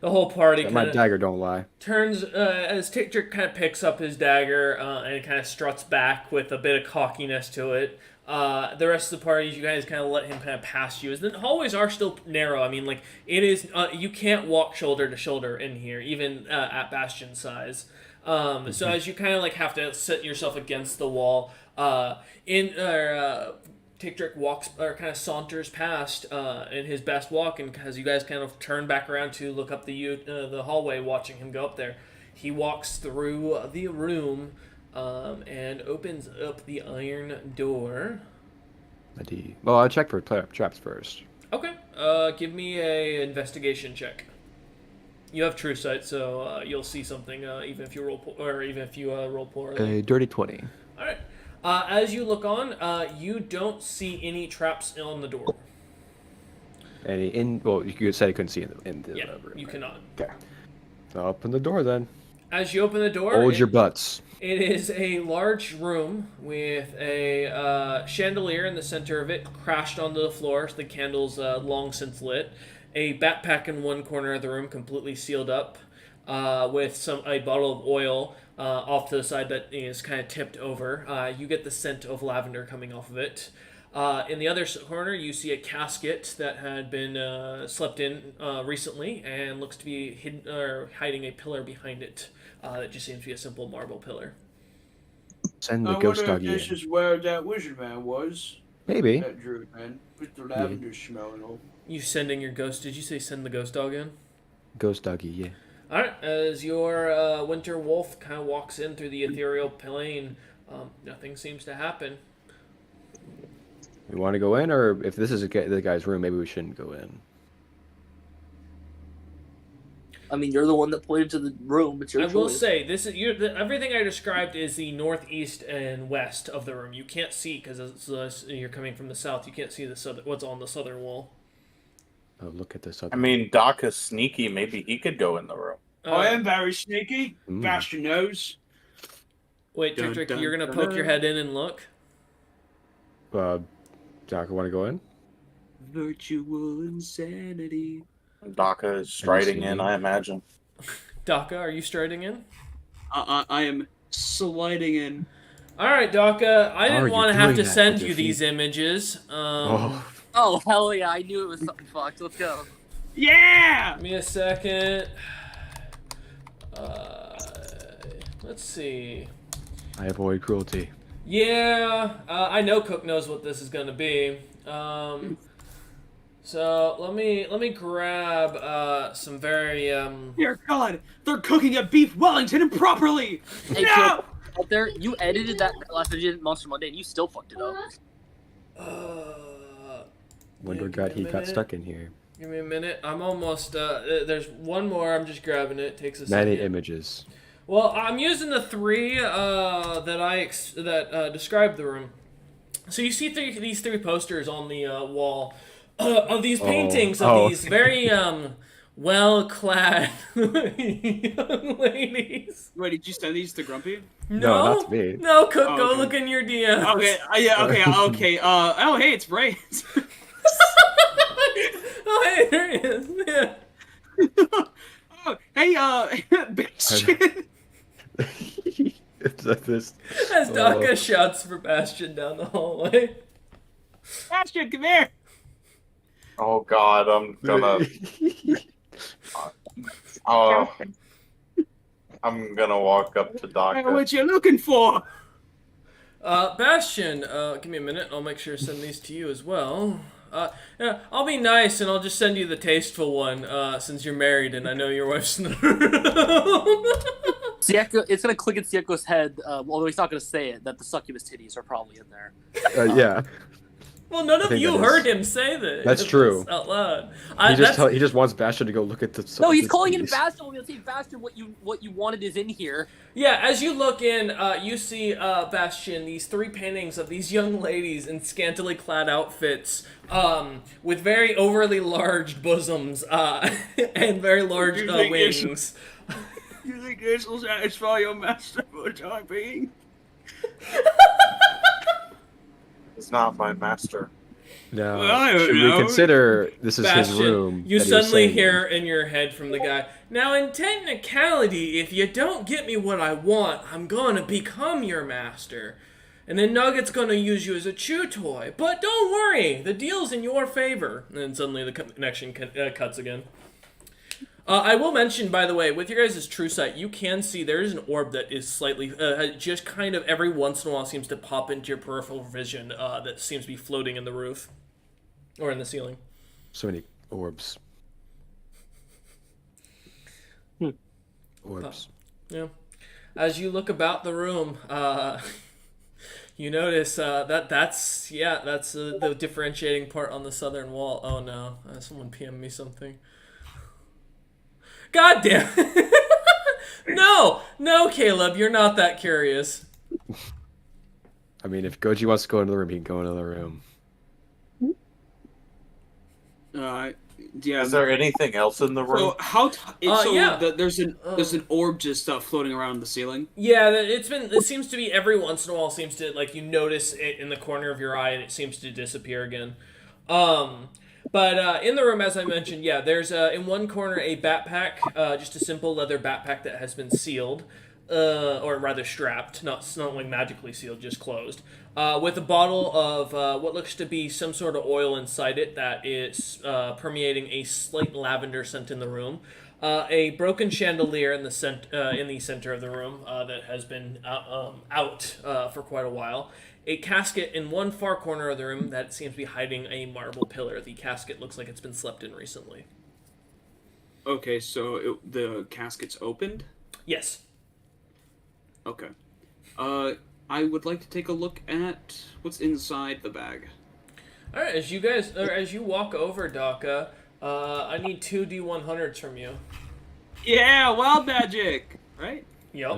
The whole party My kind of dagger don't lie. turns as Tick Trick kind of picks up his dagger and kind of struts back with a bit of cockiness to it. The rest of the party, you guys kind of let him kind of pass you. As the hallways are still narrow. I mean, like it is. You can't walk shoulder to shoulder in here, even at bastion size. So as you kind of like have to set yourself against the wall, Tick Trick walks or kind of saunters past in his best walk, and as you guys kind of turn back around to look up the hallway, watching him go up there, he walks through the room and opens up the iron door. Well, I'll check for traps first. Okay, give me a investigation check. You have true sight, so you'll see something even if you roll poorly. A dirty 20. All right. As you look on, you don't see any traps on the door. Well, you said you couldn't see in the Yeah, room. you cannot. Okay. So I'll open the door then. As you open the door, Hold your butts. it is a large room with a chandelier in the center of it, crashed onto the floor. So the candle's long since lit. A backpack in one corner of the room, completely sealed up, with a bottle of oil off to the side that is kind of tipped over. You get the scent of lavender coming off of it. In the other corner, you see a casket that had been slept in recently and looks to be hidden or hiding a pillar behind it. That just seems to be a simple marble pillar. Send the I ghost wonder doggy if this in. is where that wizard man was. Maybe. That druid man. With the lavender smell and all. You sending your ghost? Did you say send the ghost dog in? Ghost doggy, yeah. All right. As your winter wolf kind of walks in through the ethereal plane, nothing seems to happen. We want to go in, or if this is the guy's room, maybe we shouldn't go in. I mean, you're the one that pointed to the room. It's your I choice. will say this is everything I described is the northeast and west of the room. You can't see because you're coming from the south. You can't see what's on the southern wall. Oh, look at this. I mean, Doc is sneaky. Maybe he could go in the room. I am very sneaky. Mm. Bastion knows. Wait, Dun, Trick, dun, you're gonna dun, poke dun. your head in and look. Doc, want to go in? Virtual insanity. Daka is striding in, I imagine. Daka, are you striding in? I am sliding in. All right, Daka. I How are didn't you want to have doing to that send with you your these feet? images. Oh, hell yeah. I knew it was something fucked. Let's go. Yeah! Give me a second. Let's see. I avoid cruelty. Yeah, I know Cook knows what this is gonna be. So let me grab some very Dear God, they're cooking a beef Wellington improperly. Hey, No! Cook, out there, you edited that last video Monster Monday, and you still fucked it up. Wonder give God me he a got minute. stuck in here. Give me a minute. I'm almost. There's one more. I'm just grabbing it. Takes a Many second. images. Well, I'm using the three that describe the room. So you see these three posters on the wall of these paintings of these very well-clad young ladies. Wait, did you send these to Grumpy? No, not to me. No, Cook, Oh, go okay. look in your DMs. Okay, yeah, okay. Oh, hey, it's Brains. Oh, hey, there he is. Yeah. Oh, hey, bitch. It's like this. As Daka shouts for Bastion down the hallway. Bastion, come here. Oh God, I'm gonna. I'm gonna walk up to Hey, Doctor. what you looking for? Bastion, give me a minute. I'll make sure to send these to you as well. Yeah, I'll be nice and I'll just send you the tasteful one, since you're married and I know your wife's in the room. Sieko, it's gonna click in Sieko's head, although he's not gonna say it, that the succubus titties are probably in there. Yeah. Well, none of think you that heard is- him say that. That's true. Out loud. He just wants Bastion to go look at the. No, he's the calling in piece. Bastion. We'll say Bastion, what you wanted is in here. Yeah, as you look in, you see Bastion, these three paintings of these young ladies in scantily clad outfits, with very overly large bosoms, and very large You think it's- wings. You think this will satisfy your master for the time being? He's not my master. No. Well, I don't Should we know. consider this is his Bastion, room? you that he was suddenly staying in? hear in your head from the guy, now in technicality, if you don't get me what I want, I'm gonna become your master. And then Nugget's gonna use you as a chew toy. But don't worry, the deal's in your favor. And then suddenly the connection cuts again. I will mention, by the way, with your guys' true sight, you can see there is an orb that is slightly, just kind of every once in a while seems to pop into your peripheral vision that seems to be floating in the roof. Or in the ceiling. So many orbs. Orbs. Yeah. As you look about the room, you notice that's the differentiating part on the southern wall. Oh no, someone PM me something. God damn. No, Caleb, you're not that curious. I mean, if Goji wants to go into the room, he can go into the room. Yeah. Is there anything else in the room? So how? Yeah. There's an orb just floating around the ceiling. Yeah, it seems to be every once in a while seems to, like, you notice it in the corner of your eye and it seems to disappear again. But in the room, as I mentioned, yeah, there's in one corner a backpack, just a simple leather backpack that has been sealed, or rather strapped, not like magically sealed, just closed, with a bottle of what looks to be some sort of oil inside it that is permeating a slight lavender scent in the room. A broken chandelier in the center of the room that has been out for quite a while. A casket in one far corner of the room that seems to be hiding a marble pillar. The casket looks like it's been slept in recently. Okay, so the casket's opened? Yes. Okay. I would like to take a look at what's inside the bag. All right, as you walk over, Daka, I need 2 D100s from you. Yeah, wild magic, right? Yep.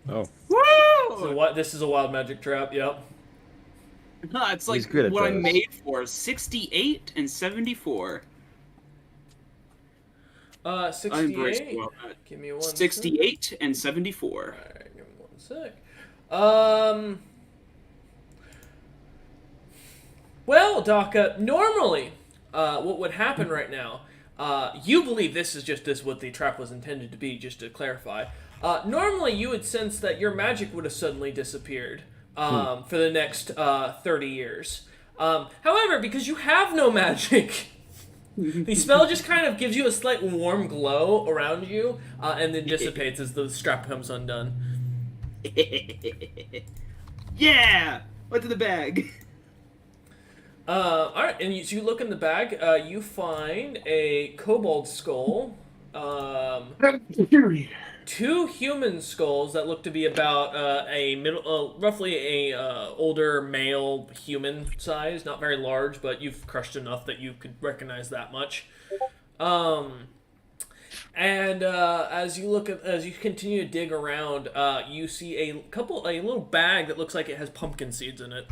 Oh. Woo! This is a wild magic trap. Yep. It's like He's good at what I'm those. made for. 68 and 74. 68. I embrace wild magic. Give me one. 68 and 74. Alright, give me 1 sec. Well, Daka, normally, what would happen right now, you believe this is what the trap was intended to be, just to clarify. Normally, you would sense that your magic would have suddenly disappeared for the next 30 years. However, because you have no magic, the spell just kind of gives you a slight warm glow around you, and then dissipates as the strap comes undone. Yeah! What's in the bag? Alright, and you look in the bag, you find a kobold skull, 2 two human skulls that look to be about roughly a older male human size, not very large, but you've crushed enough that you could recognize that much. And as you continue to dig around, you see a little bag that looks like it has pumpkin seeds in it.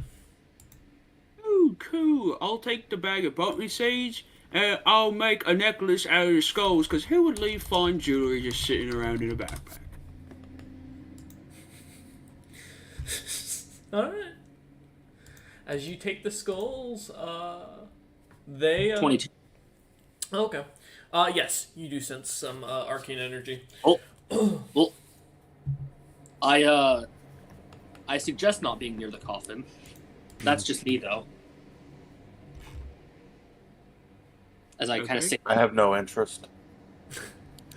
Ooh, cool. I'll take the bag of pumpkin seeds. I'll make a necklace out of the skulls, because who would leave fine jewelry just sitting around in a backpack? Alright. As you take the skulls, they... 22. Okay. Yes, you do sense some arcane energy. Oh, well, I suggest not being near the coffin. That's just me, though. As I kind of say, I have no interest.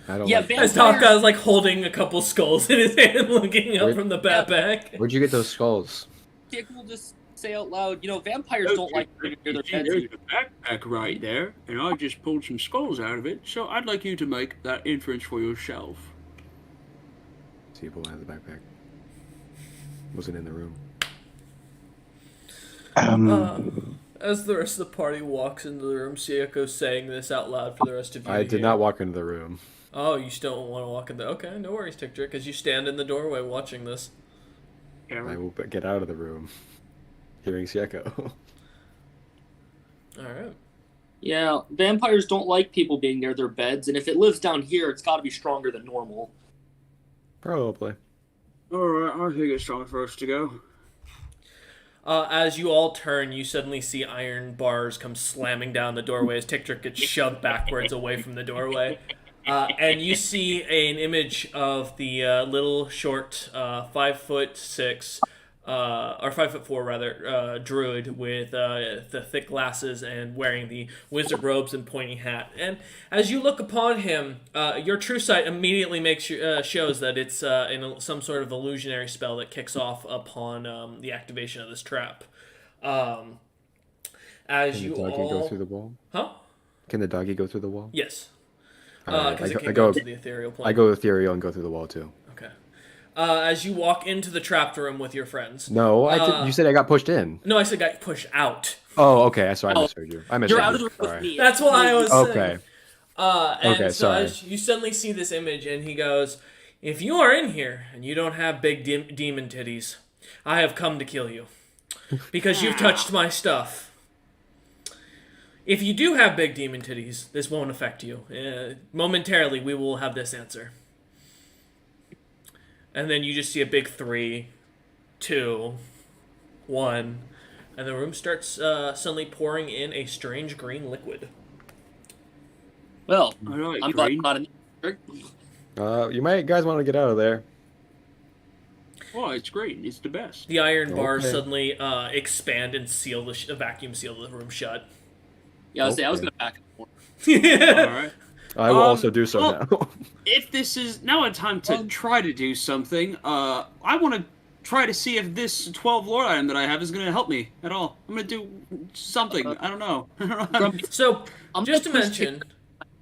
I don't. yeah, Like, As Taka is like holding a couple skulls in his hand, looking up from the backpack. where'd you get those skulls? Dick will just say out loud, vampires don't like to near their beds. There's a backpack right there, and I just pulled some skulls out of it, so I'd like you to make that inference for yourself. See, pull out of the backpack. Wasn't in the room. As the rest of the party walks into the room, Siako's saying this out loud for the rest of you. I to did hear. not walk into the room. Oh, you still don't want to walk in there? Okay, no worries, Ticktrick, as you stand in the doorway watching this. I will get out of the room. Hearing Sieko. Alright. Yeah, vampires don't like people being near their beds, and if it lives down here, it's got to be stronger than normal. Probably. Alright, I think it's time for us to go. As you all turn, you suddenly see iron bars come slamming down the doorway as Ticktrick gets shoved backwards away from the doorway. And you see an image of the little short 5'6", or 5'4" rather, druid with the thick glasses and wearing the wizard robes and pointy hat. And as you look upon him, your true sight immediately makes shows that it's some sort of illusionary spell that kicks off upon the activation of this trap. As Can you the doggy all go through the wall? Huh? Can the doggy go through the wall? Yes. Alright, Because it I can go- go to the ethereal plane. I go ethereal and go through the wall too. Okay. As you walk into the trapped room with your friends. No, you said I got pushed in. No, I said got pushed out. Oh, okay. So I misheard you. I misheard You're out of you. the room with Sorry. me. That's what I was saying. Okay. And Okay, so sorry. as you suddenly see this image, and he goes, "If you are in here and you don't have big demon titties, I have come to kill you because you've touched my stuff. If you do have big demon titties, this won't affect you. Momentarily, we will have this answer." And then you just see a big 3, 2, 1, and the room starts suddenly pouring in a strange green liquid. Well, I like I'm glad green. I'm not in. You might guys want to get out of there. Oh, it's great. It's the best. The iron bars Okay. suddenly expand and seal vacuum seal the room shut. Yeah, I was Okay. going to back and forth. Alright. I will also do so well- now. If this is now a time to try to do something, I want to try to see if this 12 lore item that I have is going to help me at all. I'm going to do something. I don't know. So, I'm just to gonna push mention,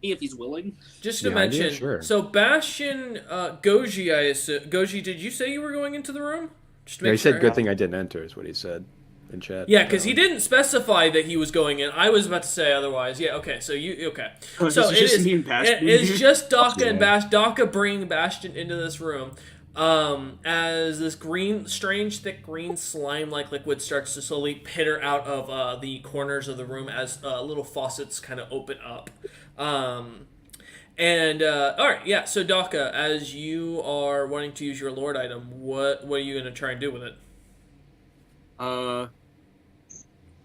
me if he's willing. just to Yeah, idea, mention, sure. so Bastion, Goji, I assume, Goji, did you say you were going into the room? Just to Yeah, make he said, sure. "Good thing I didn't enter," is what he said in chat. Yeah, because he didn't specify that he was going in. I was about to say otherwise. Yeah, okay, so you, okay. Oh, So this is it just is, me and Bastion it is here? just Daka and Yeah. Daka bringing Bastion into this room. As this strange, thick green slime-like liquid starts to slowly pitter out of the corners of the room as little faucets kind of open up. All right, yeah. So Daka, as you are wanting to use your Lord item, what are you gonna try and do with it?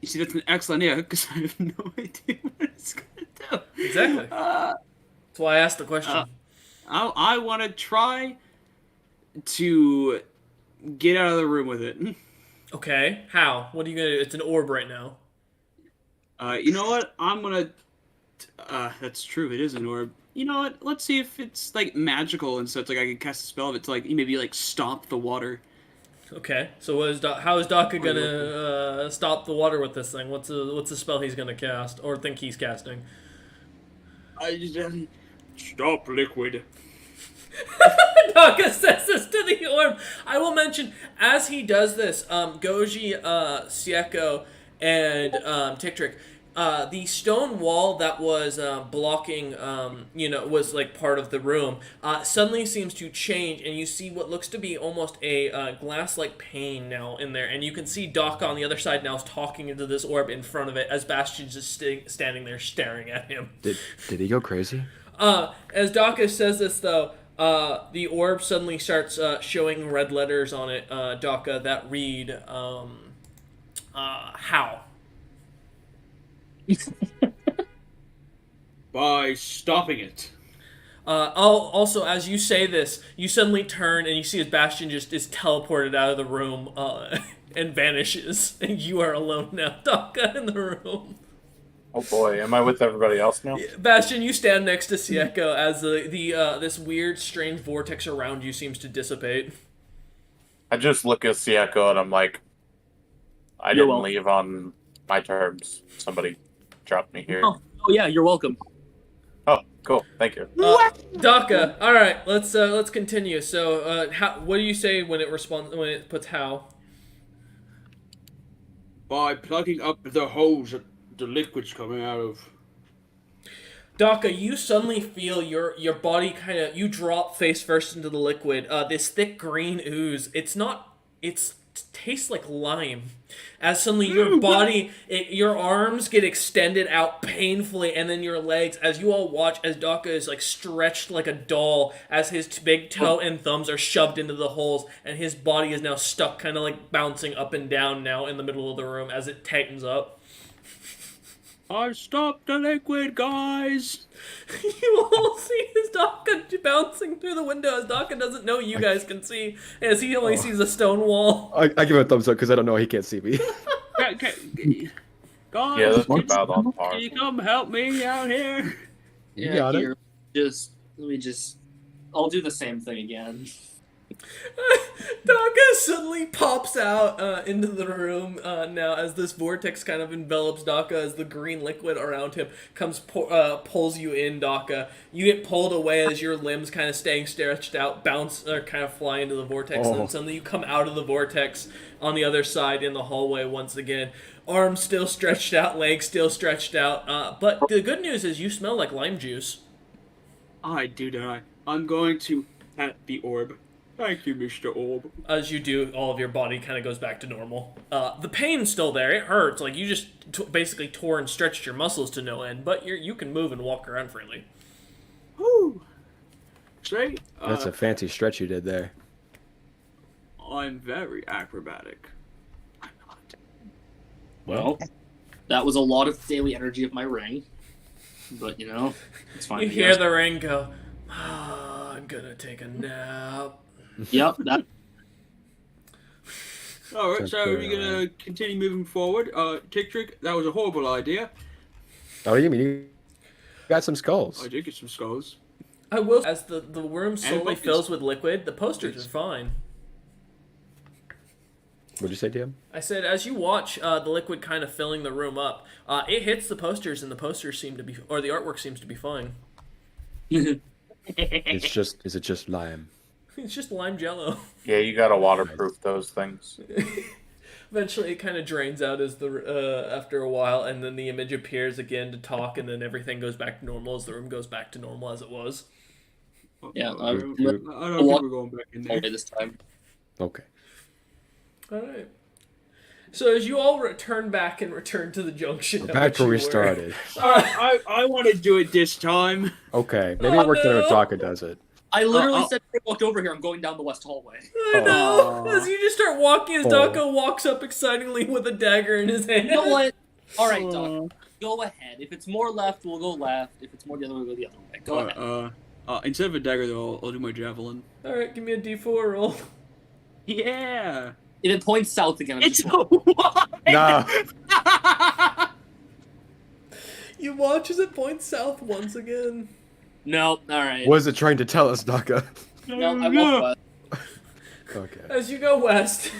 You see, that's an excellent idea, because I have no idea what it's going to do. Exactly. That's why I asked the question. I want to try to get out of the room with it. Okay, how? What are you gonna do? It's an orb right now. You know what? I'm gonna. That's true. It is an orb. You know what? Let's see if it's like magical and so it's like I can cast a spell of it to like maybe like stop the water. Okay, so how is Daka gonna stop the water with this thing? What's the spell he's gonna cast or think he's casting? I just stop liquid. Daka says this to the orb. I will mention, as he does this, Goji, Sieko, and Tick-Trick, the stone wall that was blocking, was like part of the room, suddenly seems to change, and you see what looks to be almost a glass-like pane now in there, and you can see Daka on the other side now talking into this orb in front of it, as Bastion's just standing there staring at him. Did he go crazy? As Daka says this, though, the orb suddenly starts showing red letters on it, Daka, that read, how. By stopping it. Also, as you say this, you suddenly turn and you see as Bastion just is teleported out of the room and vanishes, and you are alone now, Daka, in the room. Oh boy, am I with everybody else now? Bastion, you stand next to Sieko as this weird, strange vortex around you seems to dissipate. I just look at Sieko and I'm like, I didn't leave on my terms. Somebody dropped me here. Oh yeah, you're welcome. Oh, cool. Thank you. Daka, all right, let's continue. So, what do you say when it puts how? By plugging up the holes that the liquid's coming out of. Daka, you suddenly feel your body kind of, you drop face first into the liquid. This thick green ooze. It tastes like lime. As suddenly your body, your arms get extended out painfully, and then your legs, as you all watch, as Daka is like stretched like a doll, as his big toe and thumbs are shoved into the holes, and his body is now stuck, kind of like bouncing up and down now in the middle of the room as it tightens up. I stopped the liquid, guys! You all see his Daka bouncing through the window as Daka doesn't know you guys can see, as he only sees a stone wall. I give him a thumbs up because I don't know he can't see me. Guys, Yeah, that's about on par. can you come help me out here? You got it. Here, I'll do the same thing again. Daka suddenly pops out into the room now as this vortex kind of envelops Daka as the green liquid around him pulls you in, Daka. You get pulled away as your limbs kind of staying stretched out, bounce or kind of fly into the vortex, and then suddenly you come out of the vortex on the other side in the hallway once again. Arms still stretched out, legs still stretched out, but the good news is you smell like lime juice. I do die. I'm going to pat the orb. Thank you, Mr. Orb. As you do, all of your body kind of goes back to normal. The pain's still there. It hurts. Like, you just basically tore and stretched your muscles to no end, but you can move and walk around freely. Woo! See? That's a fancy stretch you did there. I'm very acrobatic. I'm not. Well, that was a lot of daily energy of my ring. But, it's fine. You hear the ring go, I'm gonna take a nap. Yep, that. Alright, so we're gonna continue moving forward. Tick-Trick, that was a horrible idea. Oh, you mean you got some skulls? I did get some skulls. I will, as the room slowly buckets. fills with liquid, the posters are fine. What'd you say, DM? I said, as you watch the liquid kind of filling the room up, it hits the posters, and the posters seem to be, or the artwork seems to be fine. Is it just lime? It's just lime jello. Yeah, you gotta waterproof those things. Eventually, it kind of drains out as after a while, and then the image appears again to talk, and then everything goes back to normal as the room goes back to normal as it was. Yeah, I don't think we're going back in there. this time. Okay. All right. So as you all return back and return to the junction, We're at back which where you we were- started. I want to do it this time. Okay, maybe Oh, it worked out no. if Daka does it. I literally said I walked over here. I'm going down the west hallway. I know. Aw. As you just start walking, as Oh. Daka walks up excitingly with a dagger in his hand. You know what? All right, Doc. Go ahead. If it's more left, we'll go left. If it's more the other way, we'll go the other way. Go ahead. Instead of a dagger, though, I'll do my javelin. All right, give me a D4 roll. Yeah. If it points south again, I'm It's just a what? Nah. You watch as it points south once again. no. All right. What is it trying to tell us, Daka? No, I walk west. Okay. As you go west,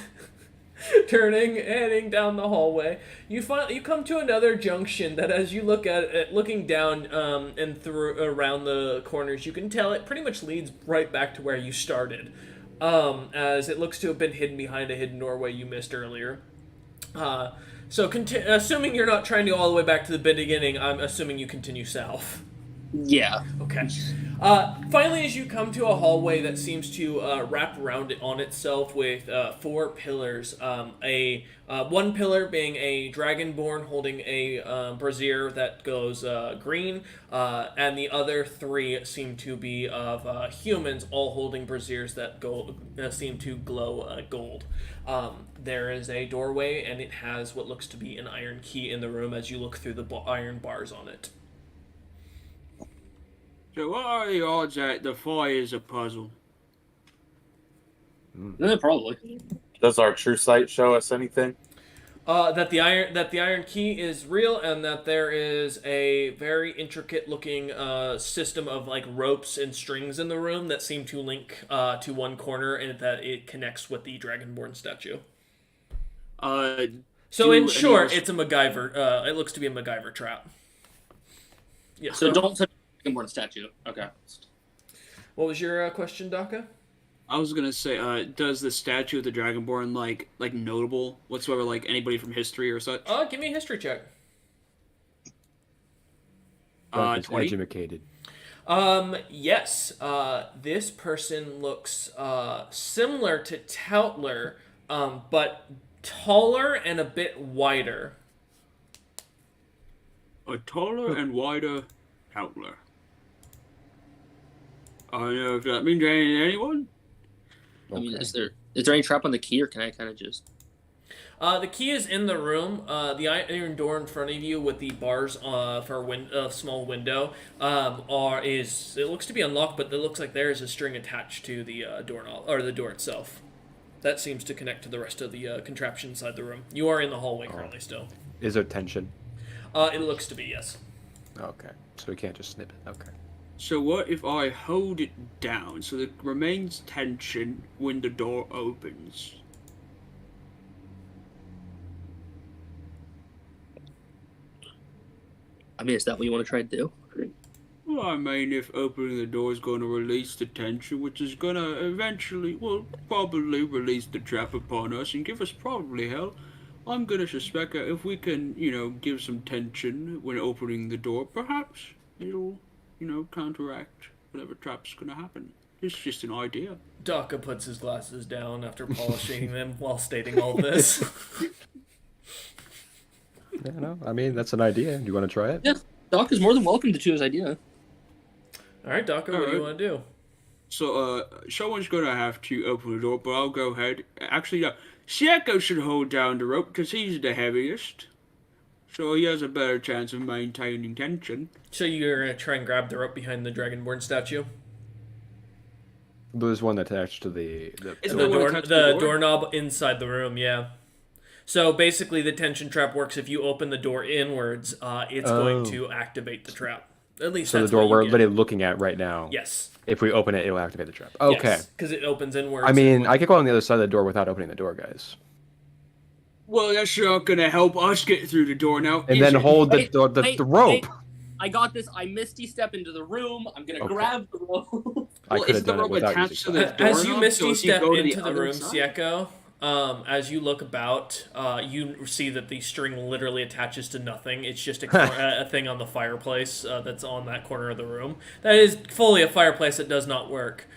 Turning, heading down the hallway, you come to another junction that, as you look at it, looking down and through around the corners, you can tell it pretty much leads right back to where you started, as it looks to have been hidden behind a hidden doorway you missed earlier. So, assuming you're not trying to go all the way back to the beginning, I'm assuming you continue south. Yeah. Okay. Finally, as you come to a hallway that seems to wrap around it on itself with 4 pillars, one pillar being a dragonborn holding a brazier that goes green, and the other 3 seem to be of humans, all holding braziers that seem to glow gold. There is a doorway, and it has what looks to be an iron key in the room as you look through the iron bars on it. So what are the odds that the fire is a puzzle? Probably. Does our true sight show us anything? That the iron key is real, and that there is a very intricate looking system of like ropes and strings in the room that seem to link to one corner, and that it connects with the dragonborn statue. So in short, it's a MacGyver. It looks to be a MacGyver trap. Yes. So don't touch the dragonborn statue. Okay. What was your question, Daka? I was gonna say, does the statue of the Dragonborn like notable whatsoever, like anybody from history or such? Give me a history check. It's 20? educated. Yes. This person looks similar to Toutler, but taller and a bit wider. A taller and wider Outler. I don't know if that means anyone. I mean, is there any trap on the key, or can I kind of just? The key is in the room. The iron door in front of you with the bars for a small window it looks to be unlocked, but it looks like there is a string attached to the doorknob or the door itself. That seems to connect to the rest of the contraption inside the room. You are in the hallway currently still. Is there tension? It looks to be, yes. Okay. So we can't just snip it. Okay. So what if I hold it down so there remains tension when the door opens? I mean, is that what you want to try to do? Well, I mean, if opening the door is going to release the tension, which is going to eventually, well, probably release the trap upon us and give us probably hell, I'm going to suspect that if we can, give some tension when opening the door, perhaps it'll, counteract whatever trap's going to happen. It's just an idea. Daka puts his glasses down after polishing them while stating all this. Yeah, no. I mean, that's an idea. Do you want to try it? Yeah. Doc is more than welcome to choose idea. All right, Daka, what do you want to do? So, someone's going to have to open the door, but I'll go ahead. Actually, no. Sieko should hold down the rope because he's the heaviest. So he has a better chance of maintaining tension. So you're going to try and grab the rope behind the Dragonborn statue? There's one attached to the doorknob inside the room, yeah. So basically the tension trap works if you open the door inwards, it's going to activate the trap. At least so that's the door we're what you literally looking at right now. Yes. If we open it, it'll activate the trap. Okay. Because it opens inwards. I mean, I could go on the other side of the door without opening the door, guys. Well, that's not going to help us get through the door now. And then hold the rope. I got this. I misty step into the room. I'm going to grab the rope. I could have done it without using that. As you misty step into the room, Sieko, as you look about, you see that the string literally attaches to nothing. It's just a thing on the fireplace that's on that corner of the room. That is fully a fireplace that does not work.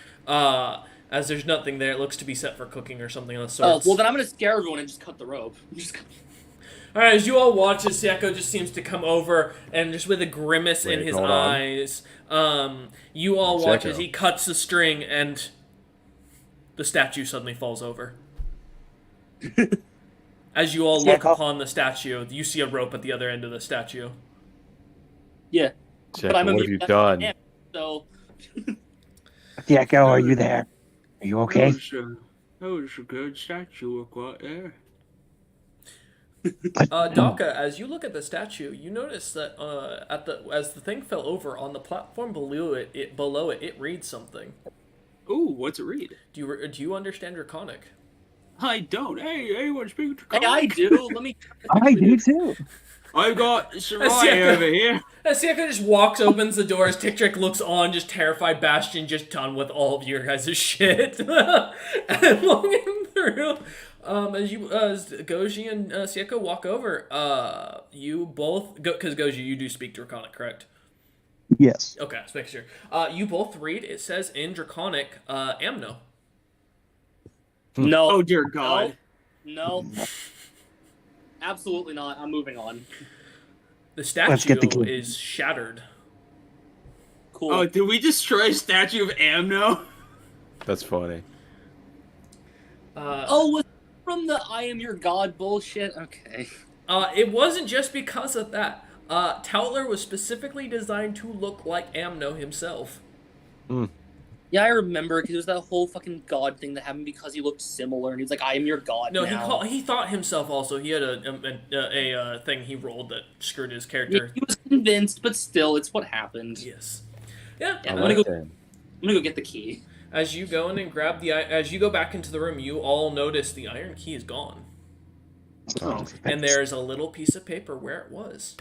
As there's nothing there, it looks to be set for cooking or something of the sort. Well, then I'm going to scare everyone and just cut the rope. All right, as you all watch, as Sieko just seems to come over and just with a grimace in his eyes, you all watch as he cuts the string and the statue suddenly falls over. As you all look upon the statue, you see a rope at the other end of the statue. Yeah. But what have you done? So. Sieko, are you there? Are you okay? That was a good statue right there. Daka, as you look at the statue, you notice that as the thing fell over on the platform below it reads something. Ooh, what's it read? Do you understand Draconic? I don't. Hey, anyone speak to Hey, I do. Let me. I do too. I've got Sarai Siaka. over here. Siaka just walks, opens the doors. Tick looks on, just terrified. Bastion just done with all of your guys' shit. And walking through. As Goji and Siaka walk over, you both, because Goji, you do speak Draconic, correct? Yes. Okay, let's make sure. You both read. It says in Draconic, Amno. No. Oh dear God. No. Absolutely not. I'm moving on. The Let's get the statue key. is shattered. Cool. Oh, did we destroy a statue of Amno? That's funny. Oh, was it from the I am your god bullshit? Okay. It wasn't just because of that. Toutler was specifically designed to look like Amno himself. Yeah, I remember, because it was that whole fucking god thing that happened because he looked similar, and he was like, I am your god No, now. he thought himself also. He had a thing he rolled that screwed his Yeah, character. he was convinced, but still, it's what happened. Yes. Yeah. Yeah, I I'm gonna like go. him. I'm gonna go get the key. As you go in and grab as you go back into the room, you all notice the iron key is gone, Oh. and there's a little piece of paper where it was.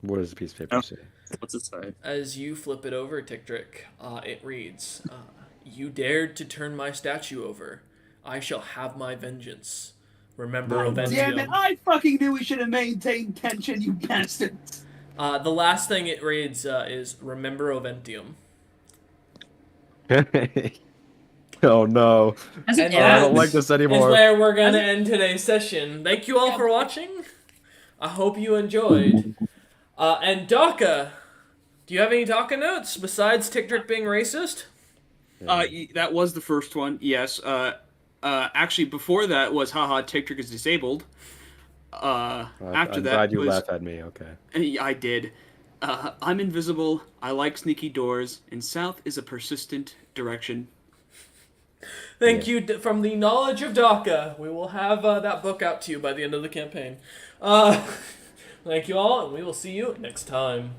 What does the piece of paper say? What's it say? As you flip it over, Tickdrick, it reads, "You dared to turn my statue over. I shall have my vengeance. Remember Oventium." Damn it! I fucking knew we should have maintained tension, you bastards. The last thing it reads is, "Remember Oventium." Oh no. Has it And I that don't like this is anymore. where we're going to end today's session. Thank you all for watching. I hope you enjoyed. And Daka, do you have any Daka notes besides Tickdrick being racist? That was the first one. Yes. Actually, before that was haha, TikTok is disabled. After I'm that glad you was laughed at me. Okay. I did. I'm invisible. I like sneaky doors, and south is a persistent direction. Thank you from the knowledge of Daka. We will have that book out to you by the end of the campaign. Thank you all, and we will see you next time.